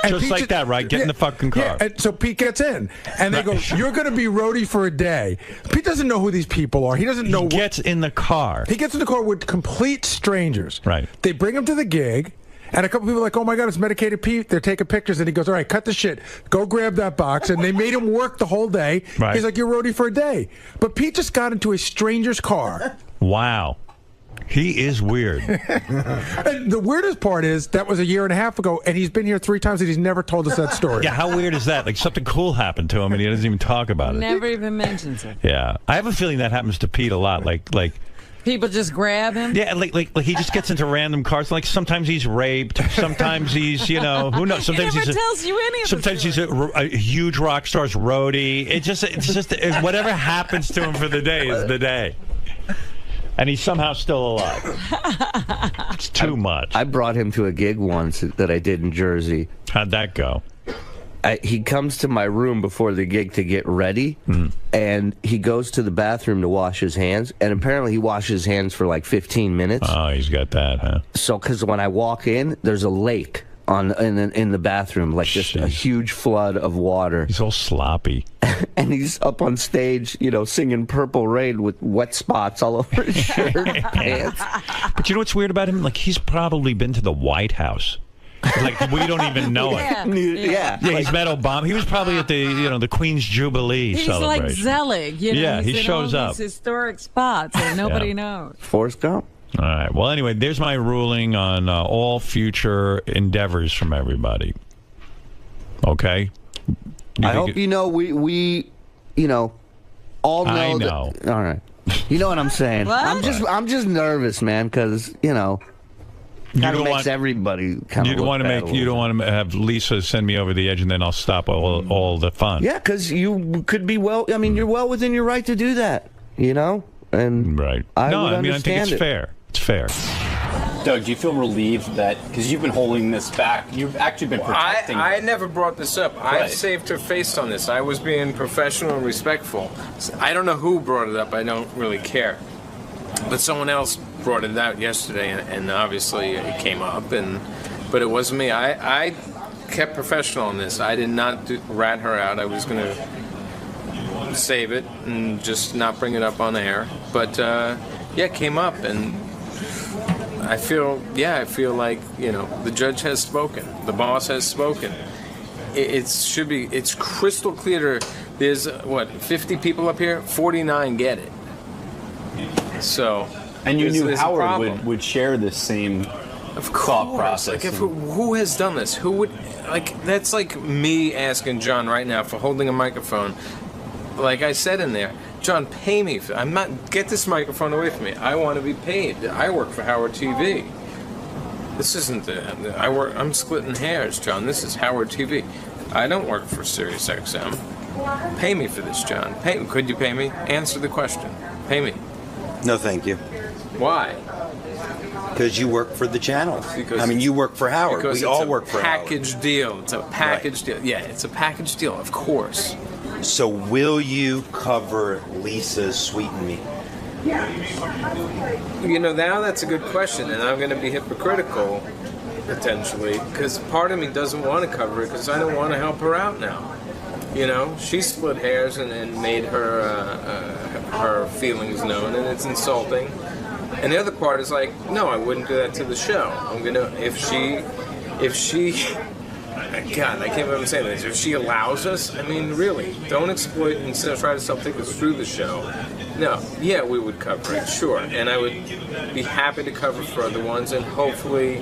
And Just Pete like that, right? Get in the fucking car. Yeah, and so Pete gets in, and they go, you're going to be roadie for a day. Pete doesn't know who these people are. He doesn't know. He gets in the car. He gets in the car with complete strangers. Right. They bring him to the gig, and a couple people are like, oh, my God, it's Medicated Pete. They're taking pictures, and he goes, all right, cut the shit. Go grab that box. And they made him work the whole day. Right. He's like, you're roadie for a day. But Pete just got into a stranger's car. Wow. He is weird. And the weirdest part is that was a year and a half ago, and he's been here 3 times, and he's never told us that story. Yeah, how weird is that? Like, something cool happened to him, and he doesn't even talk about it. Never even mentions it. Yeah. I have a feeling that happens to Pete a lot. Like people just grab him? Yeah, like he just gets into random cars. Like, sometimes he's raped. Sometimes he's, who knows? Sometimes he never tells you any of sometimes he's a huge rock star's roadie. It's just whatever happens to him for the day is the day. And he's somehow still alive. It's too much. I brought him to a gig once that I did in Jersey. How'd that go? He comes to my room before the gig to get ready, and he goes to the bathroom to wash his hands, and apparently he washes his hands for like 15 minutes. Oh, he's got that, huh? So, because when I walk in, there's a lake in the bathroom, like just a huge flood of water. He's all sloppy. And he's up on stage, singing Purple Rain with wet spots all over his shirt and pants. But you know what's weird about him? Like, he's probably been to the White House. Like, we don't even know it. Yeah. He's met Obama. He was probably at the Queen's Jubilee He's celebration. like Zelig. Yeah, he's he in shows all up. these historic spots and nobody knows. Forrest Gump. All right. Well, anyway, there's my ruling on all future endeavors from everybody. Okay? I hope we all know. I know. All right. You know what I'm saying? What? I'm just nervous, man, because kind of makes everybody kind of. You don't want to have Lisa send me over the edge, and then I'll stop all the fun. Yeah, because you could be you're well within your right to do that. And right. I think it's fair. It's fair. Doug, do you feel relieved that, because you've been holding this back, you've actually been protecting... I never brought this up. Right. I saved her face on this. I was being professional and respectful. I don't know who brought it up. I don't really care. But someone else brought it out yesterday, and obviously it came up, but it wasn't me. I kept professional on this. I did not rat her out. I was going to save it and just not bring it up on air. But, it came up, and... I feel like, the judge has spoken. The boss has spoken. It's crystal clear. There's, 50 people up here? 49 get it. So. And you knew Howard would share this same thought process. Like, who has done this? Who would, that's like me asking John right now for holding a microphone. Like I said in there, John, pay me. Get this microphone away from me. I want to be paid. I work for Howard TV. This isn't I'm splitting hairs, John. This is Howard TV. I don't work for SiriusXM. Pay me for this, John. Could you pay me? Answer the question. Pay me. No, thank you. Why? Because you work for the channel. I mean, you work for Howard. We all work for Howard. Package deal. It's a package deal. Yeah, it's a package deal, of course. So will you cover Lisa's Sweet and Me? You know, now that's a good question, and I'm going to be hypocritical, potentially, because part of me doesn't want to cover it because I don't want to help her out now. You know, she split hairs and made her feelings known, and it's insulting. And the other part is like, no, I wouldn't do that to the show. I'm gonna if she, God, I can't believe I'm saying this. If she allows us, I mean, really, don't exploit and try to take us through the show. No, yeah, we would cover it, sure, and I would be happy to cover for other ones, and hopefully,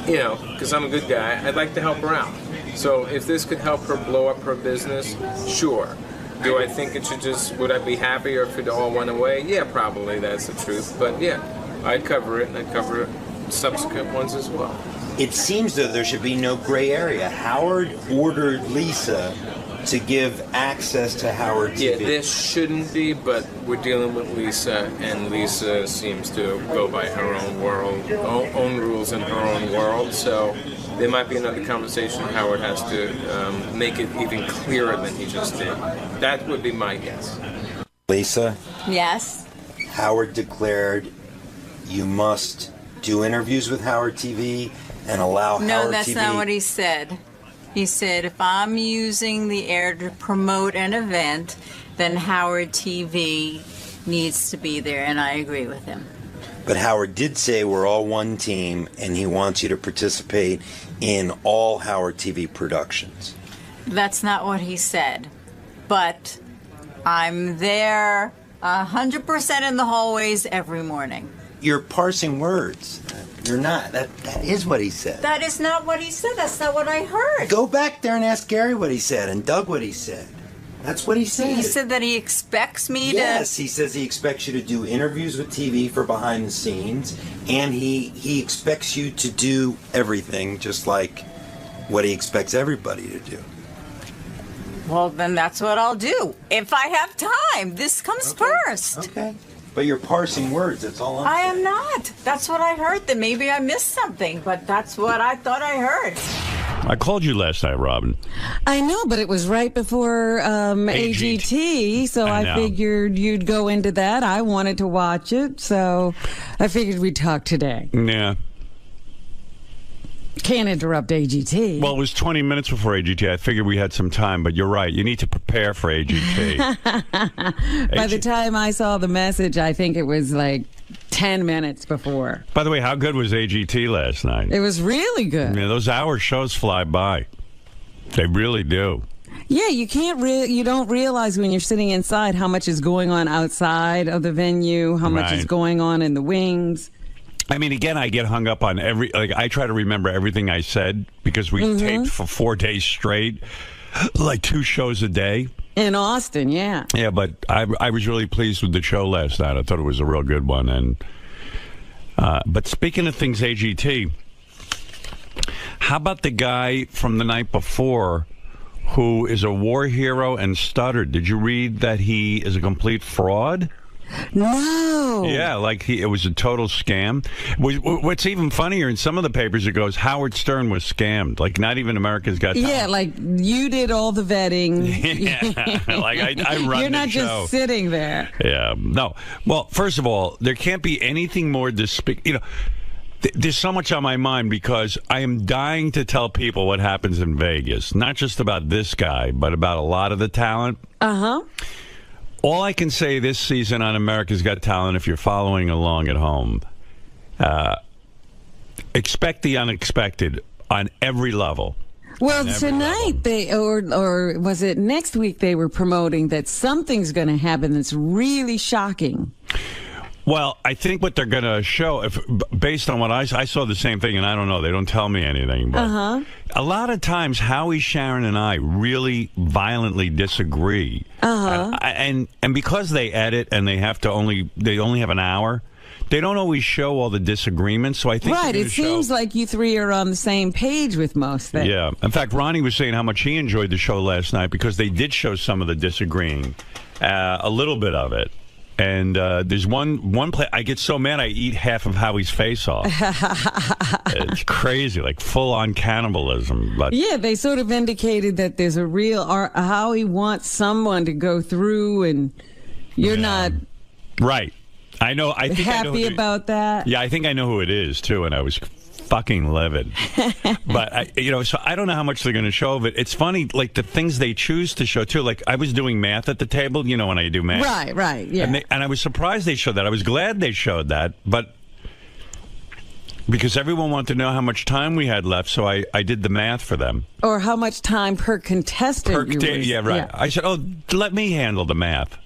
you know, because I'm a good guy, I'd like to help her out. So if this could help her blow up her business, sure. Do I think it should would I be happier if it all went away? Yeah, probably, that's the truth. But yeah, I'd cover it, and I'd cover subsequent ones as well. It seems though there should be no gray area. Howard ordered Lisa to give access to Howard TV. Yeah, this shouldn't be, but we're dealing with Lisa, and Lisa seems to go by her own own rules in her own world, so there might be another conversation Howard has to make it even clearer than he just did. That would be my guess. Lisa? Yes? Howard declared you must do interviews with Howard TV and allow Howard TV... No, that's not what he said. He said, if I'm using the air to promote an event, then Howard TV needs to be there, and I agree with him. But Howard did say we're all one team, and he wants you to participate in all Howard TV productions. That's not what he said. But I'm there 100% in the hallways every morning. You're parsing words. You're not. That is what he said. That is not what he said. That's not what I heard. Go back there and ask Gary what he said and Doug what he said. That's what he said. He said that he expects me to... Yes, he says he expects you to do interviews with TV for behind the scenes, and he expects you to do everything just like what he expects everybody to do. Well, then that's what I'll do. If I have time. This comes first. Okay. But you're parsing words, that's all I'm saying. I am not. That's what I heard. Then maybe I missed something, but that's what I thought I heard. I called you last night, Robin. I know, but it was right before AGT, so I figured you'd go into that. I wanted to watch it, so I figured we'd talk today. Yeah. Can't interrupt AGT. Well, it was 20 minutes before AGT. I figured we had some time, but you're right. You need to prepare for AGT. By the time I saw the message, I think it was like 10 minutes before. By the way, how good was AGT last night? It was really good. Yeah, those hour shows fly by. They really do. Yeah, you don't realize when you're sitting inside how much is going on outside of the venue, how much is going on in the wings. I mean, again, I get hung up on I try to remember everything I said because we taped for 4 days straight, like 2 shows a day. In Austin, yeah. Yeah, but I was really pleased with the show last night. I thought it was a real good one. And but speaking of things AGT, how about the guy from the night before who is a war hero and stuttered? Did you read that he is a complete fraud? No. Yeah, like it was a total scam. What's even funnier, in some of the papers it goes, Howard Stern was scammed. Like, not even America's Got Talent. Yeah, like you did all the vetting. Yeah, like I run You're not the show. just sitting there. Yeah, no. Well, first of all, there can't be anything more despicable. You know, there's so much on my mind because I am dying to tell people what happens in Vegas. Not just about this guy, but about a lot of the talent. Uh-huh. All I can say this season on America's Got Talent, if you're following along at home, expect the unexpected on every level. Well, tonight or was it next week they were promoting that something's going to happen that's really shocking. Well, I think what they're going to show, based on what I saw the same thing, and I don't know, they don't tell me anything, but a lot of times Howie, Sharon, and I really violently disagree. And because they edit and they only have an hour, they don't always show all the disagreements, so I think it seems like you three are on the same page with most things. Yeah. In fact, Ronnie was saying how much he enjoyed the show last night because they did show some of the disagreeing, a little bit of it. And there's one play. I get so mad I eat half of Howie's face off. It's crazy, like full-on cannibalism. But yeah, they sort of indicated that there's a real Howie wants someone to go through, and you're not right. I know. I think happy I know about that. Yeah, I think I know who it is too, and I was fucking livid. But so I don't know how much they're going to show of it. It's funny, like the things they choose to show too. Like I was doing math at the table, when I do math. Right, yeah. And I was surprised they showed that. I was glad they showed that, but because everyone wanted to know how much time we had left, so I did the math for them. Or how much time per contestant you were. Yeah, right. Yeah. I said, let me handle the math.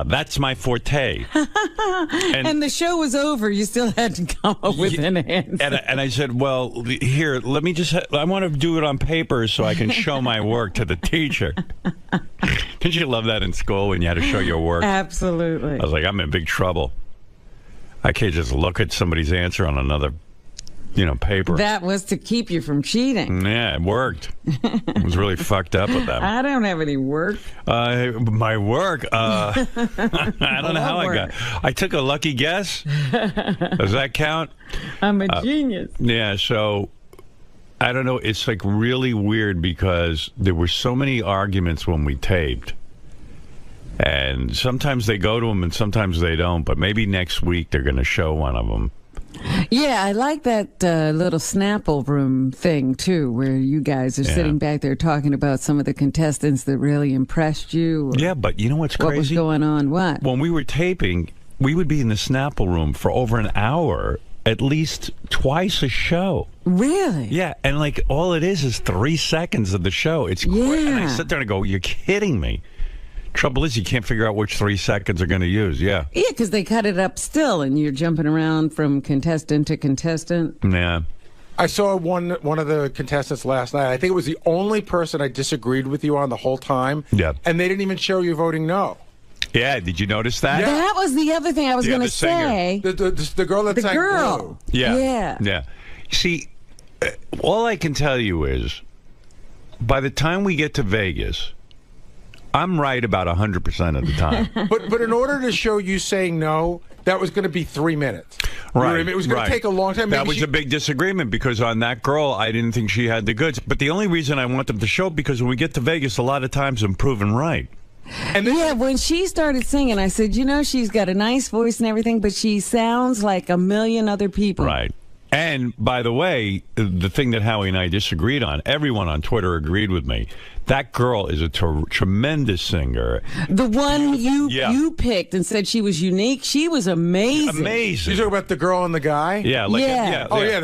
That's my forte. And the show was over. You still had to come up with an answer. And I said, well, here, let me just... I want to do it on paper so I can show my work to the teacher. Didn't you love that in school when you had to show your work? Absolutely. I was like, I'm in big trouble. I can't just look at somebody's answer on another, paper. That was to keep you from cheating. Yeah, it worked. I was really fucked up with that. I don't have any work. My work? I don't know how I got. I took a lucky guess. Does that count? I'm a genius. Yeah, so I don't know. It's like really weird because there were so many arguments when we taped. And sometimes they go to them and sometimes they don't. But maybe next week they're going to show one of them. Yeah, I like that little Snapple room thing, too, where you guys are sitting back there talking about some of the contestants that really impressed you. Yeah, but you know what's crazy? What was going on? What? When we were taping, we would be in the Snapple room for over an hour, at least twice a show. Really? Yeah, and like all it is 3 seconds of the show. It's great. And I sit there and go, you're kidding me. Trouble is, you can't figure out which 3 seconds are going to use. Yeah. Yeah, because they cut it up still, and you're jumping around from contestant to contestant. Yeah. I saw one of the contestants last night. I think it was the only person I disagreed with you on the whole time. Yeah. And they didn't even show you voting no. Yeah, did you notice that? Yeah. That was the other thing I was going to say. The girl that sang Blue. Yeah. See, all I can tell you is, by the time we get to Vegas, I'm right about 100% of the time. But in order to show you saying no, that was going to be 3 minutes. Right. It was going to take a long time. That was a big disagreement because on that girl, I didn't think she had the goods. But the only reason I want them to show, because when we get to Vegas, a lot of times I'm proven right. And when she started singing, I said, she's got a nice voice and everything, but she sounds like a million other people. Right. And, by the way, the thing that Howie and I disagreed on, everyone on Twitter agreed with me. That girl is a tremendous singer. The one you picked and said she was unique, she was amazing. Amazing. You talking about the girl and the guy? Yeah.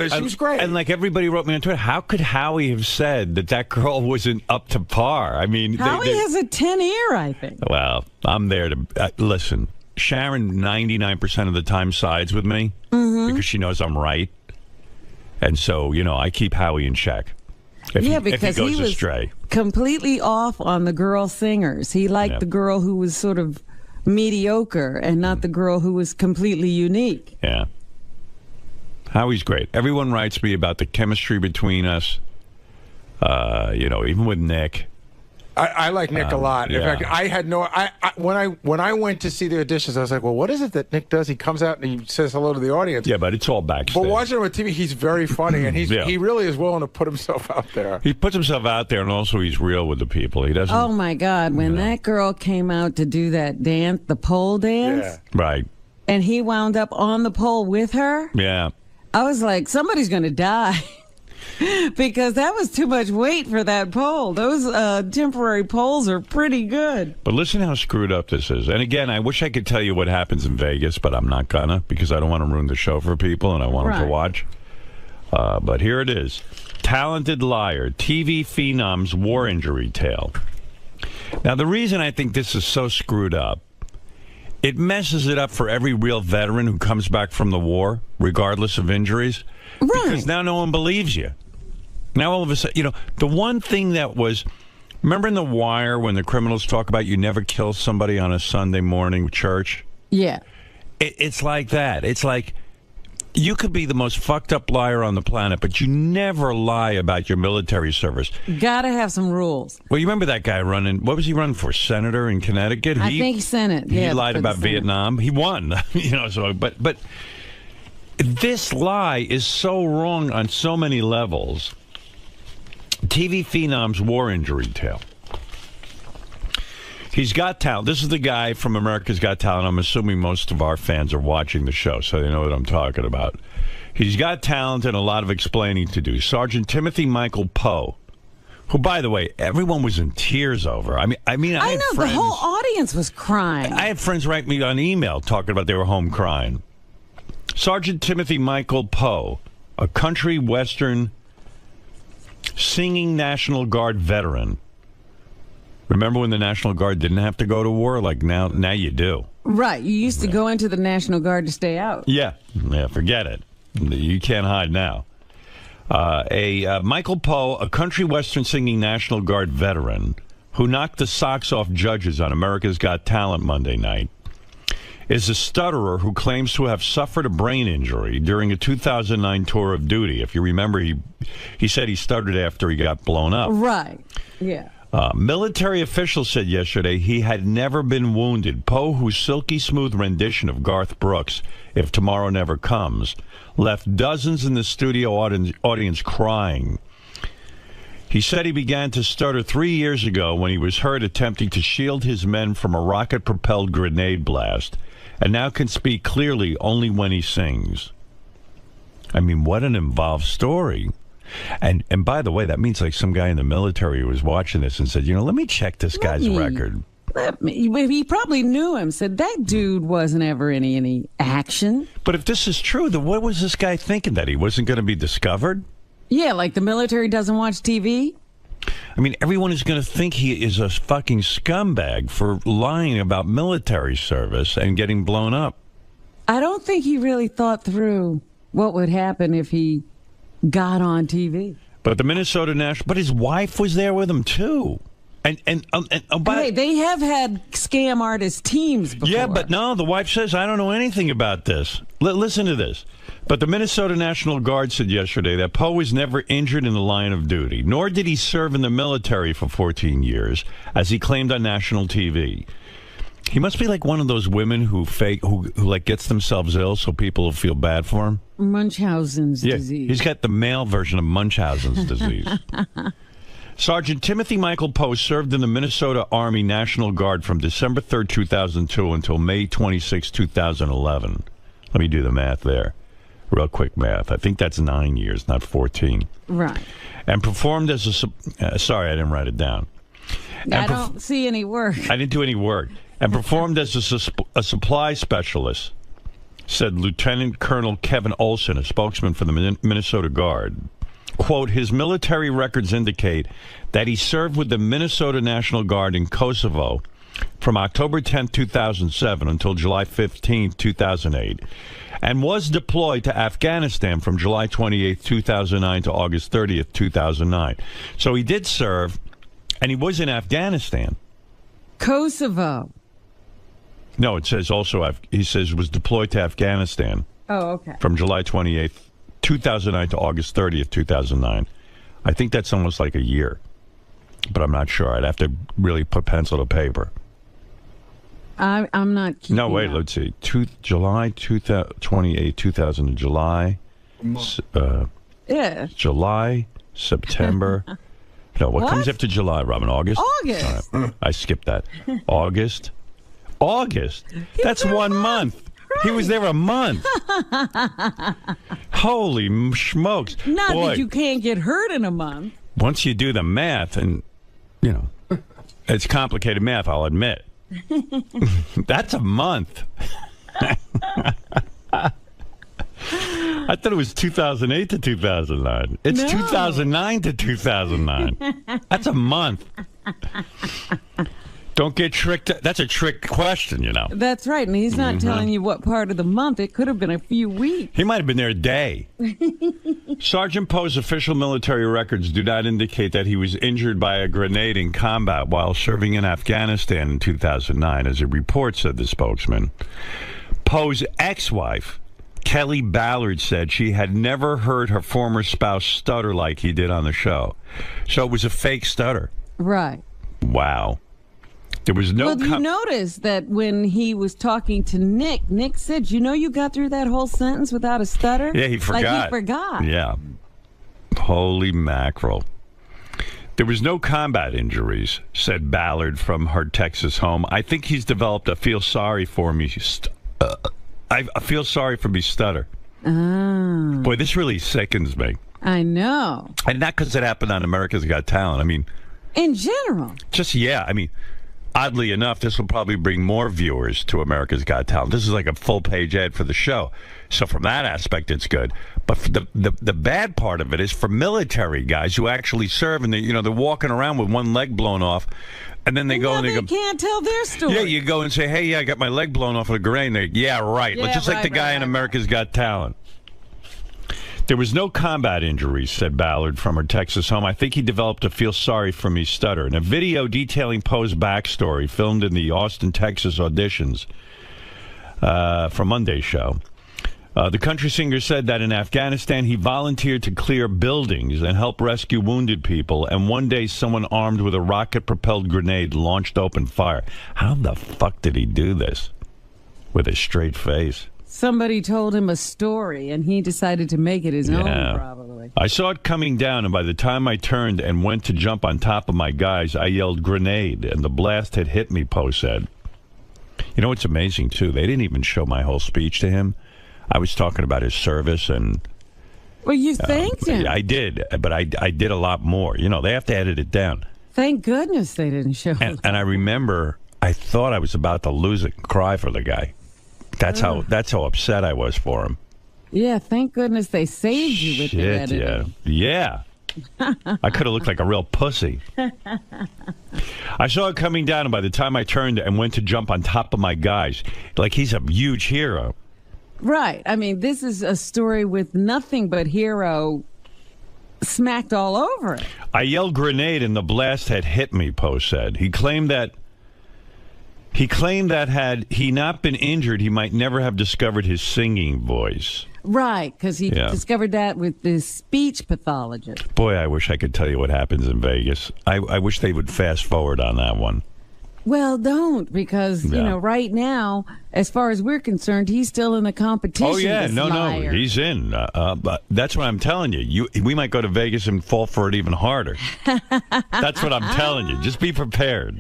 She was great. And like everybody wrote me on Twitter, how could Howie have said that girl wasn't up to par? I mean, Howie has a 10 ear, I think. Well, I'm there to listen. Sharon 99% of the time sides with me because she knows I'm right. And so, I keep Howie in check. Because he goes was astray. Completely off on the girl singers. He liked the girl who was sort of mediocre and not the girl who was completely unique. Yeah. Howie's great. Everyone writes me about the chemistry between us. Even with Nick. I like Nick a lot. In fact, I had when I went to see the auditions, I was like, well, what is it that Nick does? He comes out and he says hello to the audience. Yeah, but it's all backstage. But watching him on TV, he's very funny, and he really is willing to put himself out there. He puts himself out there, and also he's real with the people. He doesn't. Oh my God! When that girl came out to do that dance, the pole dance, right, and he wound up on the pole with her. Yeah, I was like, somebody's going to die. Because that was too much weight for that pole. Those temporary poles are pretty good. But listen how screwed up this is. And again, I wish I could tell you what happens in Vegas, but I'm not gonna because I don't want to ruin the show for people and I want them to watch. But here it is. Talented liar, TV phenom's war injury tale. Now, the reason I think this is so screwed up, it messes it up for every real veteran who comes back from the war, regardless of injuries. Right. Because now no one believes you. Now all of a sudden, the one thing that was, remember in The Wire when the criminals talk about you never kill somebody on a Sunday morning church? Yeah. It's like that. It's like You could be the most fucked up liar on the planet, but you never lie about your military service. Gotta have some rules. Well, you remember that guy running, what was he running for, senator in Connecticut? I think Senate. He Yeah, lied about Vietnam. He won, but this lie is so wrong on so many levels. TV Phenom's war injury tale. He's got talent. This is the guy from America's Got Talent. I'm assuming most of our fans are watching the show, so they know what I'm talking about. He's got talent and a lot of explaining to do. Sergeant Timothy Michael Poe, who, by the way, everyone was in tears over. I mean, I had know, friends, the whole audience was crying. I had friends write me on email talking about they were home crying. Sergeant Timothy Michael Poe, a country western singing National Guard veteran. Remember when the National Guard didn't have to go to war? Like now you do. Right. You used to go into the National Guard to stay out. Yeah, forget it. You can't hide now. Michael Poe, a country western singing National Guard veteran who knocked the socks off judges on America's Got Talent Monday night, is a stutterer who claims to have suffered a brain injury during a 2009 tour of duty. If you remember, he said he stuttered after he got blown up. Right. Yeah. Military officials said yesterday he had never been wounded. Poe, whose silky smooth rendition of Garth Brooks, If Tomorrow Never Comes, left dozens in the studio audience crying. He said he began to stutter 3 years ago when he was heard attempting to shield his men from a rocket-propelled grenade blast, and now can speak clearly only when he sings. I mean, what an involved story. And by the way, that means like some guy in the military was watching this and said, let me check this guy's record. He probably knew him, said that dude wasn't ever in any action. But if this is true, then what was this guy thinking, that he wasn't going to be discovered? Yeah, like the military doesn't watch TV? I mean, everyone is going to think he is a fucking scumbag for lying about military service and getting blown up. I don't think he really thought through what would happen if he got on TV. But the Minnesota National, but his wife was there with him too. And they have had scam artist teams before. Yeah, but no, the wife says, I don't know anything about this. Listen to this. But the Minnesota National Guard said yesterday that Poe was never injured in the line of duty, nor did he serve in the military for 14 years, as he claimed on national TV. He must be like one of those women who like gets themselves ill so people will feel bad for him. Munchausen's disease. He's got the male version of Munchausen's disease. Sergeant Timothy Michael Poe served in the Minnesota Army National Guard from December 3rd, 2002 until May 26, 2011. Let me do the math there. Real quick math. I think that's 9 years, not 14. Right. And performed as a... sorry, I didn't write it down. I don't see any work. I didn't do any work. And performed as a supply specialist, said Lieutenant Colonel Kevin Olson, a spokesman for the Minnesota Guard. Quote, his military records indicate that he served with the Minnesota National Guard in Kosovo from October 10, 2007 until July 15, 2008, and was deployed to Afghanistan from July 28, 2009 to August 30th, 2009. So he did serve, and he was in Afghanistan. Kosovo. No, it says also, he says was deployed to Afghanistan. Oh, okay. From July 28th, 2009 to August 30th, 2009. I think that's almost like a year, but I'm not sure. I'd have to really put pencil to paper. I'm not keeping No, wait, up. let's see. July 28, 2000, July. Yeah. July, September. No, what comes after July, Robin? August? August. All right. I skipped that. August. That's 1 month. He was there a month. Holy smokes. Not Boy, that you can't get hurt in a month. once you do the math, and, it's complicated math, I'll admit. That's a month. I thought it was 2008 to 2009. It's 2009 to 2009. That's a month. Don't get tricked. That's a trick question, That's right, and he's not telling you what part of the month. It could have been a few weeks. He might have been there a day. Sergeant Poe's official military records do not indicate that he was injured by a grenade in combat while serving in Afghanistan in 2009, as a report said the spokesman. Poe's ex-wife, Kelly Ballard said she had never heard her former spouse stutter like he did on the show. So it was a fake stutter. Right. Wow. There was no... Well, you notice that when he was talking to Nick, Nick said, you got through that whole sentence without a stutter? Yeah, he forgot. Like he forgot. Yeah. Holy mackerel. There was no combat injuries, said Ballard from her Texas home. I think he's developed a feel sorry for me. I feel sorry for me stutter. Oh. Boy, this really sickens me. I know. And not because it happened on America's Got Talent. I mean... In general. Just, yeah. I mean, oddly enough, this will probably bring more viewers to America's Got Talent. This is like a full-page ad for the show. So from that aspect, it's good. But for the bad part of it is for military guys who actually serve, and they're walking around with one leg blown off, and then they go and they go, can't tell their story. Yeah, you go and say, hey, yeah, I got my leg blown off with a grenade. And they, yeah, right. Yeah, Just like the guy in America's Got Talent. There was no combat injuries, said Ballard from her Texas home. I think he developed a feel sorry for me stutter. In a video detailing Poe's backstory filmed in the Austin, Texas auditions for Monday's show, the country singer said that in Afghanistan he volunteered to clear buildings and help rescue wounded people, and one day someone armed with a rocket-propelled grenade launched open fire. How the fuck did he do this? With a straight face. Somebody told him a story, and he decided to make it his own, probably. I saw it coming down, and by the time I turned and went to jump on top of my guys, I yelled, grenade, and the blast had hit me, Poe said. You know what's amazing, too? They didn't even show my whole speech to him. I was talking about his service, and... Well, you thanked him. I did, but I did a lot more. They have to edit it down. Thank goodness they didn't show it. And I remember, I thought I was about to lose it and cry for the guy. That's how upset I was for him. Yeah, thank goodness they saved you with the editing. Yeah. I could have looked like a real pussy. I saw it coming down, and by the time I turned and went to jump on top of my guys, like he's a huge hero. Right. I mean, this is a story with nothing but hero smacked all over it. I yelled grenade, and the blast had hit me, Poe said. He claimed that had he not been injured, he might never have discovered his singing voice. Right, because he discovered that with this speech pathologist. Boy, I wish I could tell you what happens in Vegas. I wish they would fast forward on that one. Well, don't, because, right now, as far as we're concerned, he's still in the competition. Oh, yeah, no, he's in. But that's what I'm telling you. We might go to Vegas and fall for it even harder. That's what I'm telling you. Just be prepared.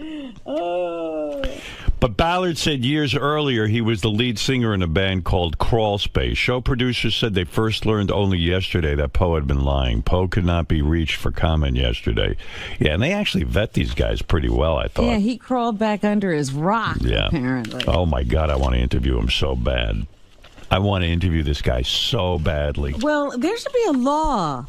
But Ballard said years earlier he was the lead singer in a band called Crawl Space. Show producers said they first learned only yesterday that Poe had been lying. Poe could not be reached for comment yesterday. Yeah, and they actually vet these guys pretty well, I thought. Yeah, he crawled back under his rock, apparently. Oh, my God, I want to interview him so bad. I want to interview this guy so badly. Well, there should be a law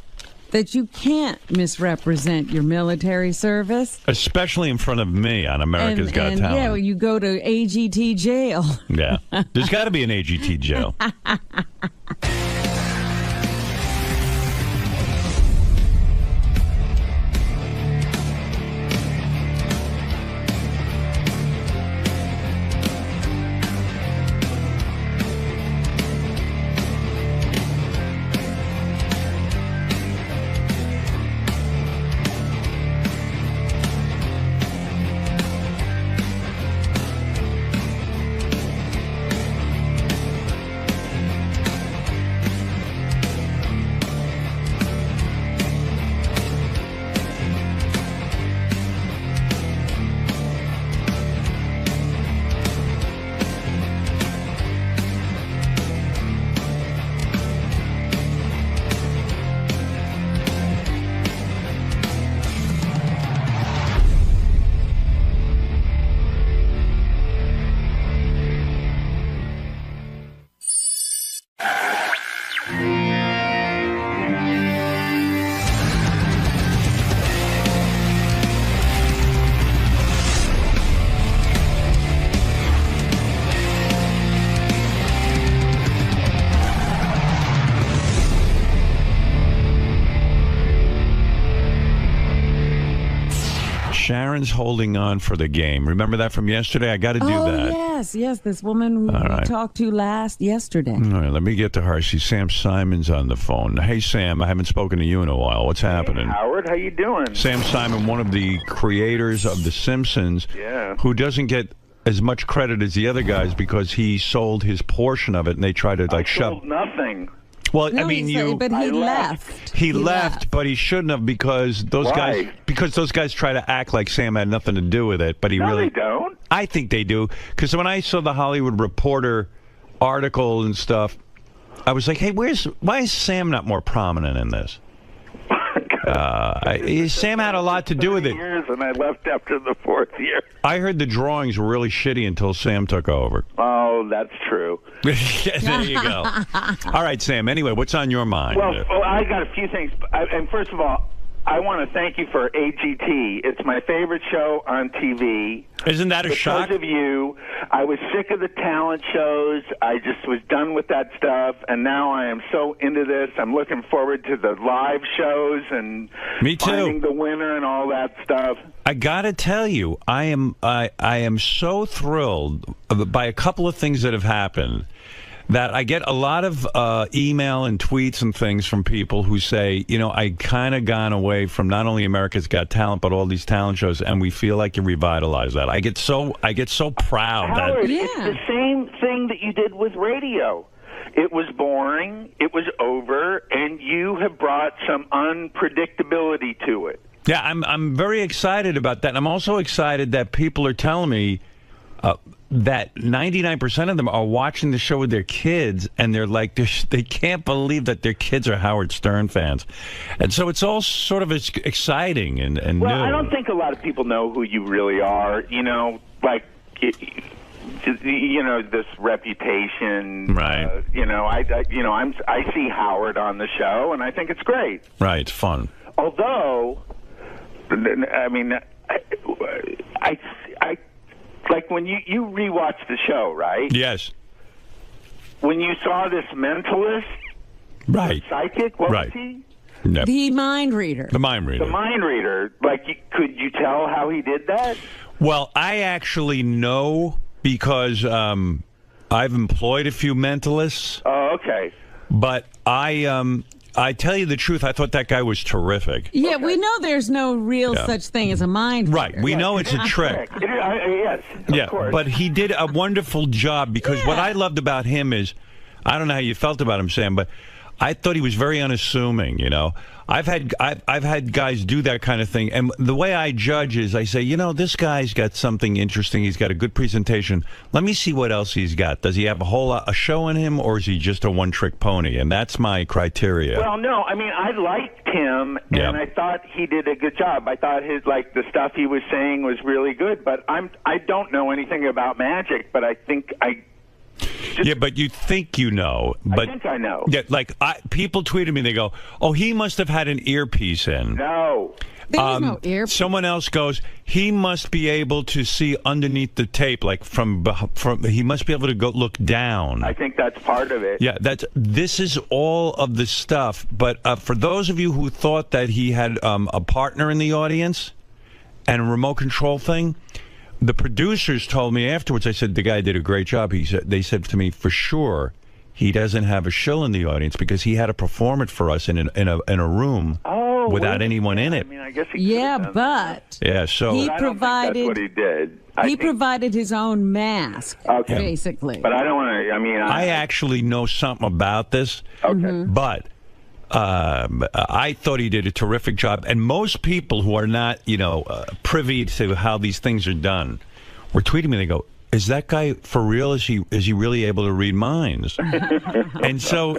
that you can't misrepresent your military service. Especially in front of me on America's Got Talent. Yeah, well, you go to AGT jail. Yeah. There's got to be an AGT jail. Sharon's holding on for the game. Remember that from yesterday? I got to do that. Yes. This woman who we talked to yesterday. All right, let me get to her. She's Sam Simon's on the phone. Hey, Sam, I haven't spoken to you in a while. What's happening? Hey, Howard, how you doing? Sam Simon, one of the creators of The Simpsons, who doesn't get as much credit as the other guys because he sold his portion of it, and they tried to shove. Sold nothing. Well, No, I mean, but he left. He left, but he shouldn't have because those guys try to act like Sam had nothing to do with it, but he really they don't. I think they do, because when I saw the Hollywood Reporter article and stuff, I was like, hey, why is Sam not more prominent in this? Sam had a lot to do with it. Years, and I left after the 4th year. I heard the drawings were really shitty until Sam took over. Oh, that's true. There you go. All right, Sam. Anyway, what's on your mind? Well, I got a few things. And first of all, I want to thank you for AGT. It's my favorite show on TV. Isn't that a shock? Because of you. I was sick of the talent shows. I just was done with that stuff, and now I am so into this. I'm looking forward to the live shows and Me too. finding the winner and all that stuff. I gotta tell you, I am so thrilled by a couple of things that have happened. That I get a lot of email and tweets and things from people who say, I kind of gone away from not only America's Got Talent, but all these talent shows, and we feel like you revitalized that. I get so proud. Howard, it's the same thing that you did with radio. It was boring, it was over, and you have brought some unpredictability to it. Yeah, I'm very excited about that. And I'm also excited that people are telling me that 99% of them are watching the show with their kids, and they're like, they can't believe that their kids are Howard Stern fans. And so it's all sort of exciting and new. Well, I don't think a lot of people know who you really are, this reputation. Right. I see Howard on the show, and I think it's great. Right, it's fun. Although, I mean, I like when you rewatch the show, right? Yes. When you saw this mentalist, right, psychic, what was he? No. The mind reader. The mind reader. The mind reader. Like, could you tell how he did that? Well, I actually know because I've employed a few mentalists. Oh, okay. But I tell you the truth, I thought that guy was terrific. Yeah, we know there's no real such thing as a mind reader. Right, we know it's a trick. Yes, of course. But he did a wonderful job because what I loved about him is, I don't know how you felt about him, Sam, but I thought he was very unassuming, I've had guys do that kind of thing, and the way I judge is I say, this guy's got something interesting. He's got a good presentation. Let me see what else he's got. Does he have a show in him, or is he just a one-trick pony? And that's my criteria. Well, no, I mean, I liked him, and I thought he did a good job. I thought the stuff he was saying was really good, but I don't know anything about magic, but I think yeah, but you think you know. But, I think I know. Yeah, people tweeted me, they go, oh, he must have had an earpiece in. No. There was no earpiece. Someone else goes, he must be able to see underneath the tape, like from he must be able to go look down. I think that's part of it. Yeah, this is all of the stuff. But for those of you who thought that he had a partner in the audience and a remote control thing, the producers told me afterwards, I said, the guy did a great job. They said to me, for sure, he doesn't have a shill in the audience because he had to perform it for us in a room without anyone in it. I mean, I guess he but so he provided. That's what he did. He provided his own mask, basically. But I don't want to. I mean, I actually know something about this. Okay, but. I thought he did a terrific job, and most people who are not, privy to how these things are done, were tweeting me. They go, "Is that guy for real? Is he really able to read minds?" And so,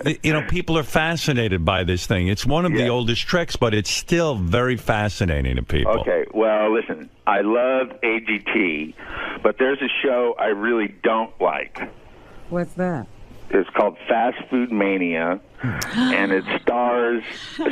people are fascinated by this thing. It's one of the oldest tricks, but it's still very fascinating to people. Okay, well, listen, I love AGT, but there's a show I really don't like. What's that? It's called Fast Food Mania, and it stars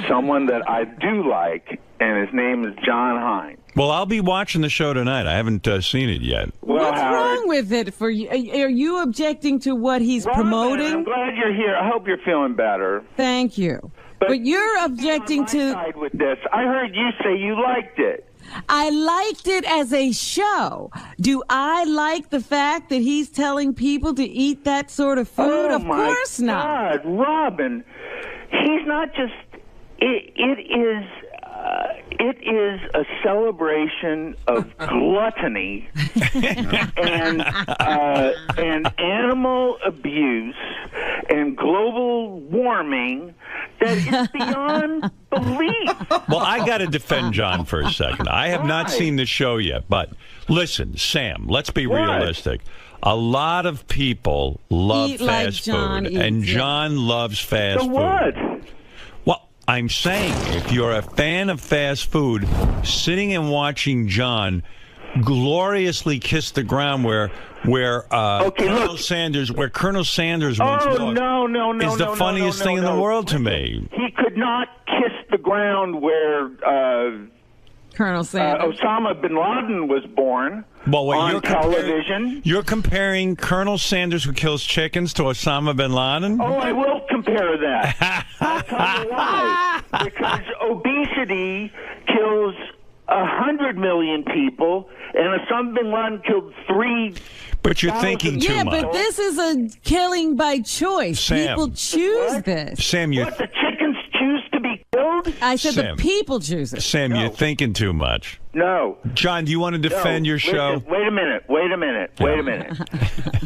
someone that I do like, and his name is John Hine. Well, I'll be watching the show tonight. I haven't seen it yet. Well, what's wrong with it for you? Are you objecting to what he's Robin, promoting? I'm glad you're here. I hope you're feeling better. Thank you. But you're objecting to... Side with this. I heard you say you liked it. I liked it as a show. Do I like the fact that he's telling people to eat that sort of food? Of course not. God, Robin, he's not just... It is a celebration of gluttony and animal abuse and global warming that is beyond belief. Well, I got to defend John for a second. I have not seen the show yet, but listen, Sam, let's be realistic. A lot of people love fast food, and John loves fast food. What? I'm saying, if you're a fan of fast food, sitting and watching John gloriously kiss the ground where Colonel Sanders once walked is the funniest thing in the world to me. He could not kiss the ground where Colonel Sanders. Osama bin Laden was born on television. You're comparing Colonel Sanders, who kills chickens, to Osama bin Laden? Oh, I will compare that. I'll tell you why. Because obesity kills 100 million people, and Osama bin Laden killed 3. But you're thinking too much. Yeah, but this is a killing by choice. Sam. People choose this. Sam, What, the chickens choose to be killed? I said Sam. the people choose it. Sam, you're thinking too much. No. John, do you want to defend your show? Wait a minute.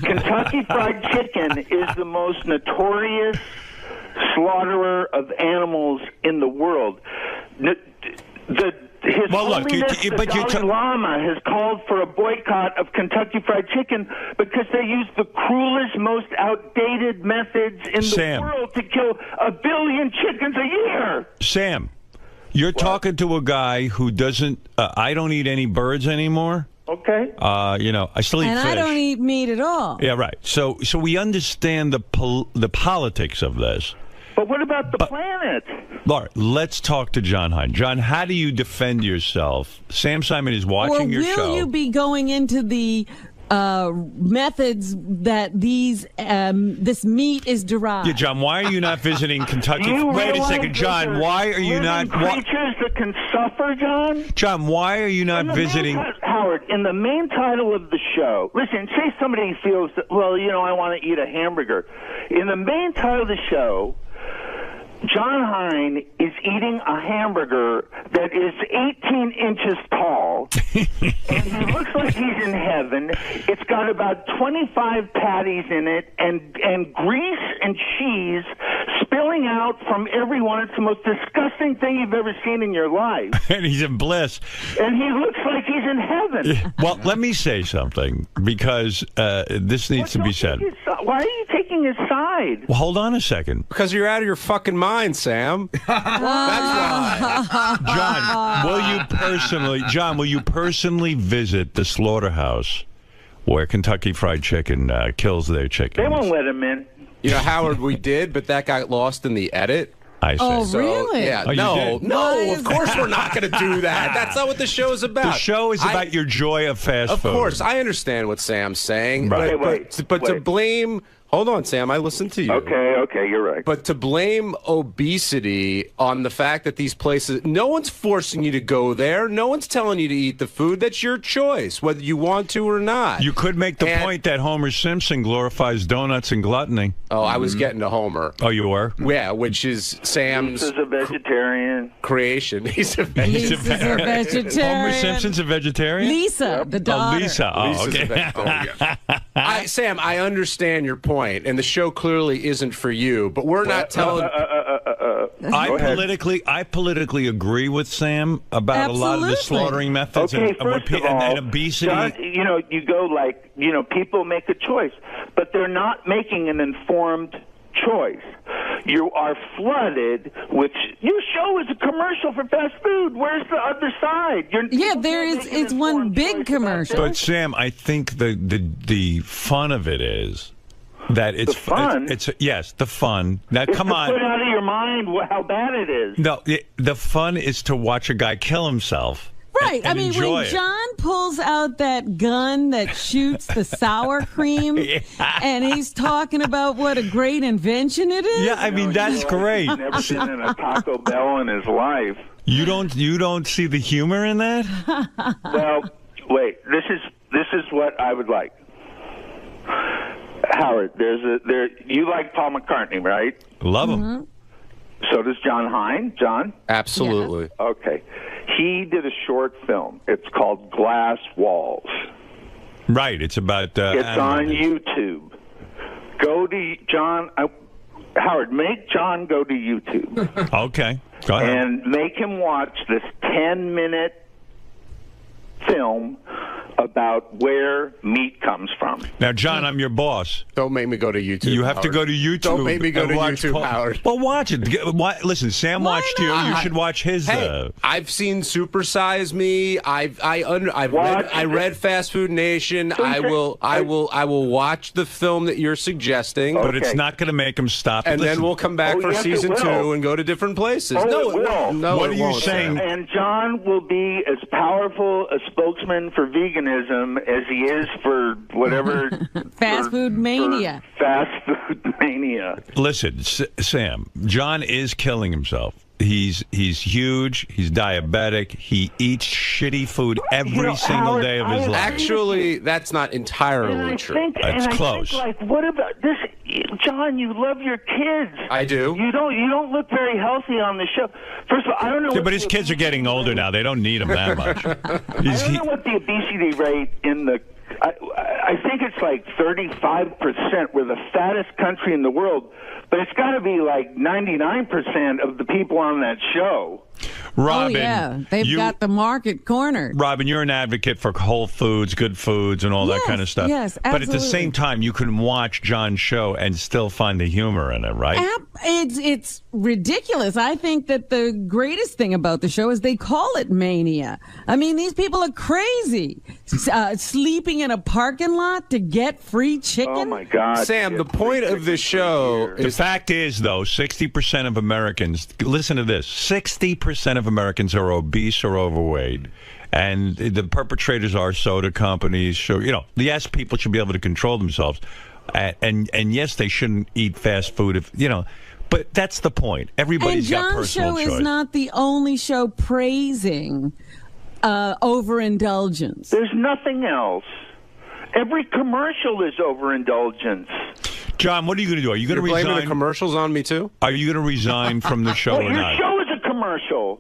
Kentucky Fried Chicken is the most notorious slaughterer of animals in the world. His Holiness the Dalai Lama has called for a boycott of Kentucky Fried Chicken because they use the cruelest, most outdated methods in the world to kill 1 billion chickens a year. Sam, you're talking to a guy who doesn't... I don't eat any birds anymore. Okay. I still eat fish. And I don't eat meat at all. Yeah, right. So we understand the politics of this. But what about the planet? Laura, let's talk to John Hine. John, how do you defend yourself? Sam Simon is watching your show. Or will you be going into the methods that this meat is derived? Yeah, John, why are you not visiting Kentucky? Wait a second, John, why are you not... creatures that can suffer, John? John, why are you not visiting... Howard, in the main title of the show, listen, say somebody feels that, I want to eat a hamburger. In the main title of the show... John Hine is eating a hamburger that is 18 inches tall, and he looks like he's in heaven. It's got about 25 patties in it, and grease and cheese spilling out from everyone. It's the most disgusting thing you've ever seen in your life. And he's in bliss. And he looks like he's in heaven. Well, let me say something, because this needs to be said. Why are you taking his side? Well, hold on a second. Because you're out of your fucking mind, Sam. That's why. John, will you personally visit the slaughterhouse where Kentucky Fried Chicken kills their chickens? They won't let him in. Howard, we did, but that got lost in the edit. I see. Oh, So, really? Yeah, Oh, no, of course we're not going to do that. That's not what the show is about. The show is about your joy of fast food. Of course, I understand what Sam's saying. Right. But to blame... Hold on, Sam. I listened to you. Okay, you're right. But to blame obesity on the fact that these places... No one's forcing you to go there. No one's telling you to eat the food. That's your choice, whether you want to or not. You could make the point that Homer Simpson glorifies donuts and gluttony. Oh, I was getting to Homer. Oh, you were? Yeah, which is Sam's... He's a vegetarian. Creation. He's a vegetarian. Homer Simpson's a vegetarian? Lisa, the daughter. Oh, Lisa. Oh, okay. Sam, I understand your point, and the show clearly isn't for you, but we're not telling... I politically agree with Sam about a lot of the slaughtering methods and obesity. John, you go people make a choice, but they're not making an informed choice. You are flooded with... Your show is a commercial for fast food. Where's the other side? It's one big commercial. But Sam, I think the fun of it is that it's fun. Yes, the fun. Now, come on. Put out of your mind how bad it is. No, the fun is to watch a guy kill himself. Right. and I mean, enjoy when it. John pulls out that gun that shoots the sour cream, and he's talking about what a great invention it is. Yeah, I mean, that's great. He's never been in a Taco Bell in his life. You don't see the humor in that? Well, wait. This is what I would like. Howard, you like Paul McCartney, right? Love him. So does John Hine. John? Absolutely. Okay. He did a short film. It's called Glass Walls. Right. It's about. It's on YouTube. Go to John. Howard, make John go to YouTube. Okay. Go ahead. And make him watch this 10-minute film about where meat comes from. Now, John, I'm your boss. Don't make me go to YouTube. You have to Howard. go to YouTube. Don't make me go and to watch YouTube, Paul. Howard. Well, watch it. Listen, Sam watched you. You should watch his. Hey, I've seen Super Size Me. I read Fast Food Nation. I will watch the film that you're suggesting. But it's not going to make him stop. And Listen. then we'll come back for season 2 and go to different places. No, it won't. No, what it are you won't, saying? Sam. And John will be as powerful a spokesman for veganism as he is for whatever Fast food mania. Fast food mania. Listen, Sam, John is killing himself. He's huge. He's diabetic. He eats shitty food every single day of his life. Actually, that's not entirely true. It's close. Think, like, what about this, John? You love your kids. I do. You don't look very healthy on the show. First of all, I don't know. Yeah, but his kids are getting older now. They don't need him that much. I don't know what the obesity rate in the. I think it's like 35%. We're the fattest country in the world, but it's got to be like 99% of the people on that show. Robin, oh, yeah. They've got the market cornered. Robin, you're an advocate for whole foods, good foods, and all that kind of stuff. Yes, But at the absolutely. same time, you can watch John's show and still find the humor in it, right? It's ridiculous. I think that the greatest thing about the show is they call it mania. I mean, these people are crazy. Sleeping in a parking lot to get free chicken. Oh, my God. Sam, the point of this show The fact is, though, 60% of Americans, listen to this, 60% of Americans are obese or overweight. And the perpetrators are soda companies. So, yes, people should be able to control themselves. And yes, they shouldn't eat fast food, but that's the point. Everybody's got John's personal show choice. is not the only show praising overindulgence. There's nothing else. Every commercial is overindulgence. John, what are you going to do? Are you going to resign? blaming the commercials on me, too? Are you going to resign from the show or Your not? show is a commercial.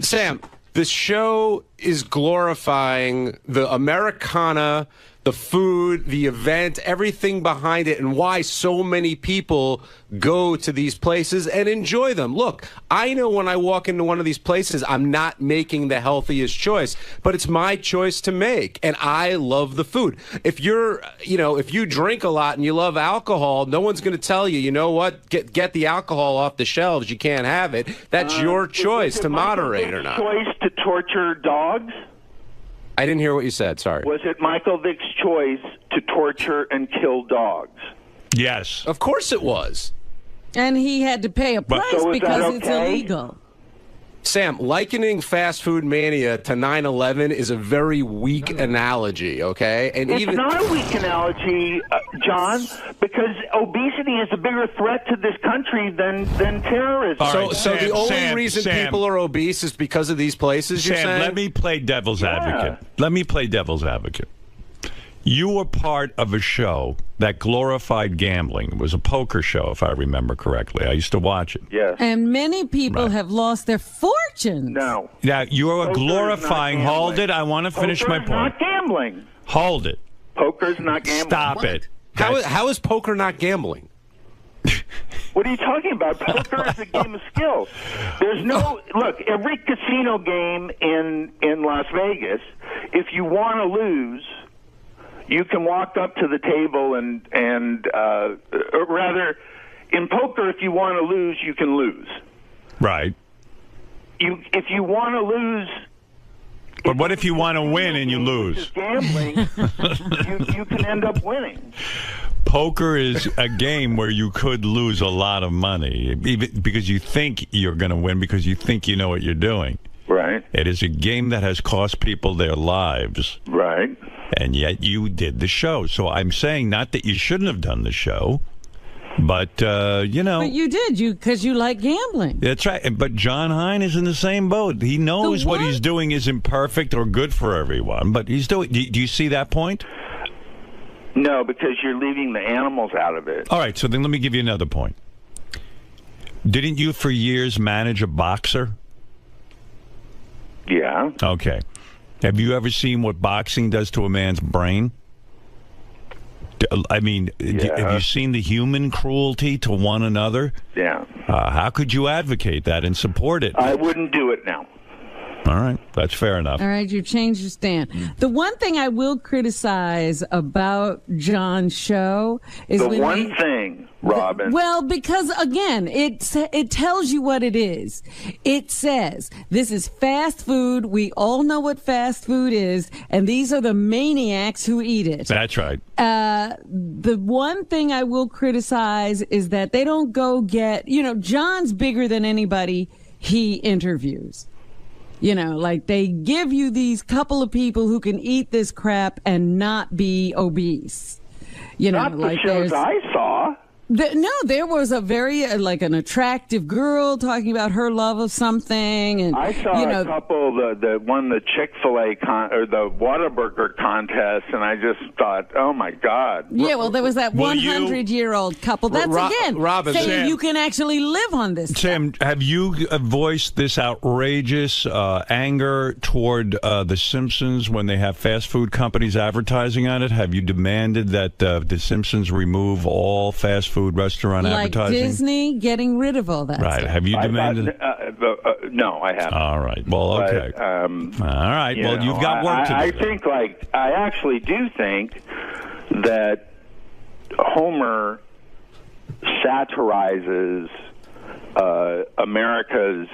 Sam, the show is glorifying the Americana, the food, the event, everything behind it, and why so many people go to these places and enjoy them. Look, I know when I walk into one of these places, I'm not making the healthiest choice, but it's my choice to make, and I love the food. If if you drink a lot and you love alcohol, no one's going to tell you, you know what, get the alcohol off the shelves. You can't have it. That's your choice to moderate or not. Choice to torture dogs? I didn't hear what you said. Sorry. Was it Michael Vick's choice to torture and kill dogs? Yes. Of course it was. And he had to pay a price So is that because it's okay? illegal. Sam, likening fast food mania to 9/11 is a very weak analogy, okay? And It's not a weak analogy, John, because obesity is a bigger threat to this country than terrorism. So the only reason people are obese is because of these places, you're Sam, saying? let me play devil's advocate. Let me play devil's advocate. You were part of a show that glorified gambling. It was a poker show, if I remember correctly. I used to watch it. Yes. And many people have lost their fortunes. No. Now, you are Poker is glorifying. not Hold gambling. it. I want to finish my Poker is point. not gambling. Hold it. Poker's not gambling. Stop it. How is poker not gambling? What are you talking about? Poker is a game of skill. There's no look. Every casino game in Las Vegas, if you want to lose, you can walk up to the table and or rather, in poker, if you want to lose, you can lose. Right. If you want to lose. But what if you want to win and you lose? Gambling, you can end up winning. Poker is a game where you could lose a lot of money, even because you think you're going to win because you think you know what you're doing. Right. Right. It is a game that has cost people their lives. Right. And yet you did the show. So I'm saying not that you shouldn't have done the show, but, you know. But you did, because you like gambling. That's right. But John Hein is in the same boat. He knows what he's doing isn't perfect or good for everyone, but he's doing. Do you see that point? No, because you're leaving the animals out of it. All right, so then let me give you another point. Didn't you for years manage a boxer? Yeah. Okay. Have you ever seen what boxing does to a man's brain? I mean, have you seen the human cruelty to one another? Yeah. How could you advocate that and support it? I wouldn't do it now. All right, that's fair enough. All right, you've changed your stand. The one thing I will criticize about John's show is Robin. Well, because again, it tells you what it is. It says this is fast food. We all know what fast food is, and these are the maniacs who eat it. That's right. The one thing I will criticize is that they don't go get. John's bigger than anybody he interviews. Like they give you these couple of people who can eat this crap and not be obese. Not the shows I saw. There was a very an attractive girl talking about her love of something, and I saw a couple that won the Chick-fil-A or the Whataburger contest, and I just thought, oh my God. Yeah, well, there was that 100-year-old couple. That's Robin, saying Sam, you can actually live on this. Sam, have you voiced this outrageous anger toward The Simpsons when they have fast food companies advertising on it? Have you demanded that The Simpsons remove all fast food restaurant advertising? Like Disney getting rid of all that Right. stuff. Have you demanded? No, I haven't. All right. Well, okay. All right. Well, you've got work to do. I think, I actually do think that Homer satirizes America's.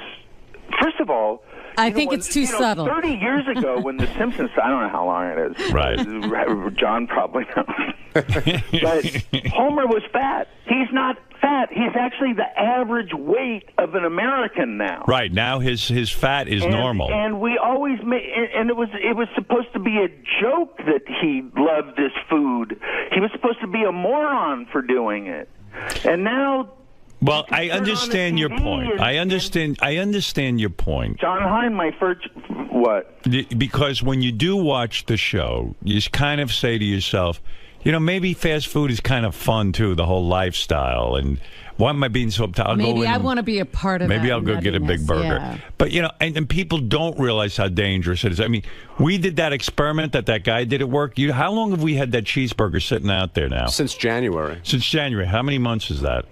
First of all, I think it's too subtle. 30 years ago, when The Simpsons, I don't know how long it is. Right. John probably knows. But Homer was fat. He's not fat. He's actually the average weight of an American now. Right. Now his fat is normal. And we always and it was supposed to be a joke that he loved this food. He was supposed to be a moron for doing it. And now. Well, I understand your point. I understand your point. John Hein, my first, what? Because when you do watch the show, you kind of say to yourself, maybe fast food is kind of fun too, the whole lifestyle. And why am I being so uptight? Maybe I want to be a part of that. Maybe I'll go get a big burger. Yeah. But, and people don't realize how dangerous it is. I mean, we did that experiment that guy did at work. How long have we had that cheeseburger sitting out there now? Since January. Since January. How many months is that?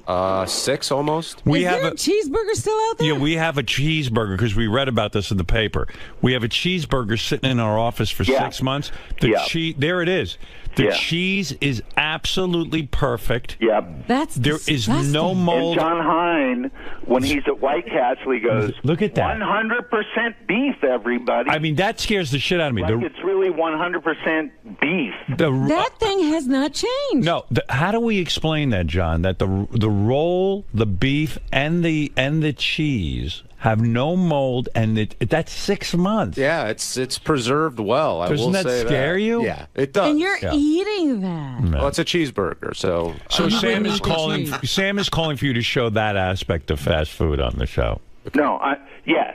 6 almost. Is there a cheeseburger still out there? Yeah, we have a cheeseburger because we read about this in the paper. We have a cheeseburger sitting in our office for 6 months. There it is. The cheese is absolutely perfect. Yep. There is no mold. And John Hein, when he's at White Castle, he goes, look at that. 100% beef, everybody. I mean, that scares the shit out of me. It's really 100% beef. That thing has not changed. No. How do we explain that, John? That the roll, the beef, and the cheese have no mold, and that's 6 months. Yeah, it's preserved well. Doesn't that scare you? Yeah, it does. And you're eating that. No. Well, it's a cheeseburger, so Sam is calling. Sam is calling for you to show that aspect of fast food on the show. No, yes.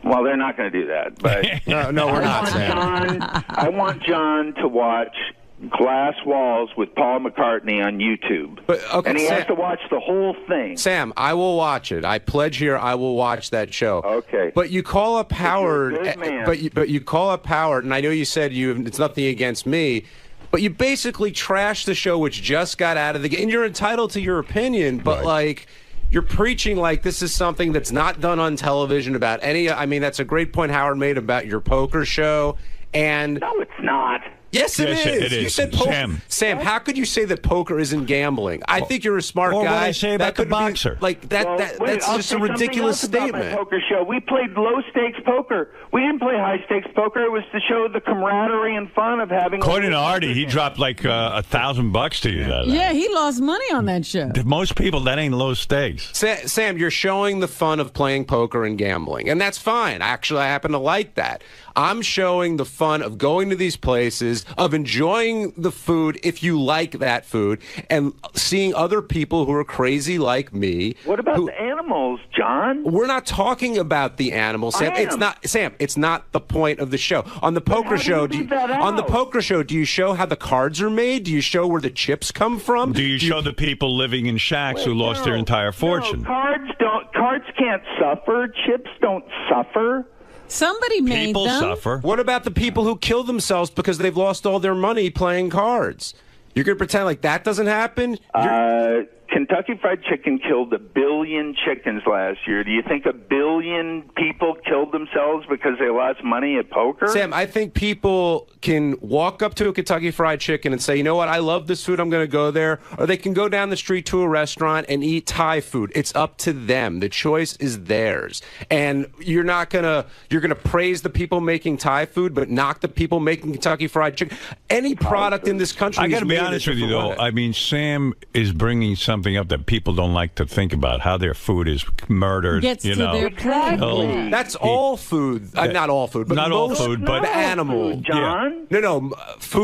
Well, they're not going to do that, but no, we're not. I want John to watch Glass Walls with Paul McCartney on YouTube. And he has to watch the whole thing. Sam, I will watch it. I pledge here I will watch that show. Okay. But you call up Howard, but you call up Howard, and I know you said it's nothing against me, but you basically trashed the show which just got out of the game. And you're entitled to your opinion, but you're preaching like this is something that's not done on television about any. I mean, that's a great point Howard made about your poker show. And no, it's not. Yes, it is. You said poker. Sam, how could you say that poker isn't gambling? I think you're a smart guy. Or what I say about the boxer. That's just a ridiculous statement. Poker show. We played low stakes poker. We didn't play high stakes poker. It was to show the camaraderie and fun of having. According to Artie, he dropped like $1,000 to you that night. Yeah, he lost money on that show. To most people, that ain't low stakes. Sam, you're showing the fun of playing poker and gambling, and that's fine. Actually, I happen to like that. I'm showing the fun of going to these places, of enjoying the food if you like that food, and seeing other people who are crazy like me. What about the animals, John? We're not talking about the animals, Sam. It's not the point of the show. On the poker show, do you show how the cards are made? Do you show where the chips come from? Do you show the people living in shacks who lost their entire fortune? Cards can't suffer. Chips don't suffer. Somebody made People them. suffer. What about the people who kill themselves because they've lost all their money playing cards? You're going to pretend like that doesn't happen? Kentucky Fried Chicken killed 1 billion chickens last year. Do you think 1 billion people killed themselves because they lost money at poker? Sam, I think people can walk up to a Kentucky Fried Chicken and say, you know what, I love this food, I'm going to go there. Or they can go down the street to a restaurant and eat Thai food. It's up to them. The choice is theirs. And you're going to praise the people making Thai food, but knock the people making Kentucky Fried Chicken. Any product in this country I got to be honest with you, though. I mean, Sam is bringing something up that people don't like to think about, how their food is murdered. Gets you to know. their plate. That's all food. Not all food, but not all food, but animal. John? Yeah. No, food.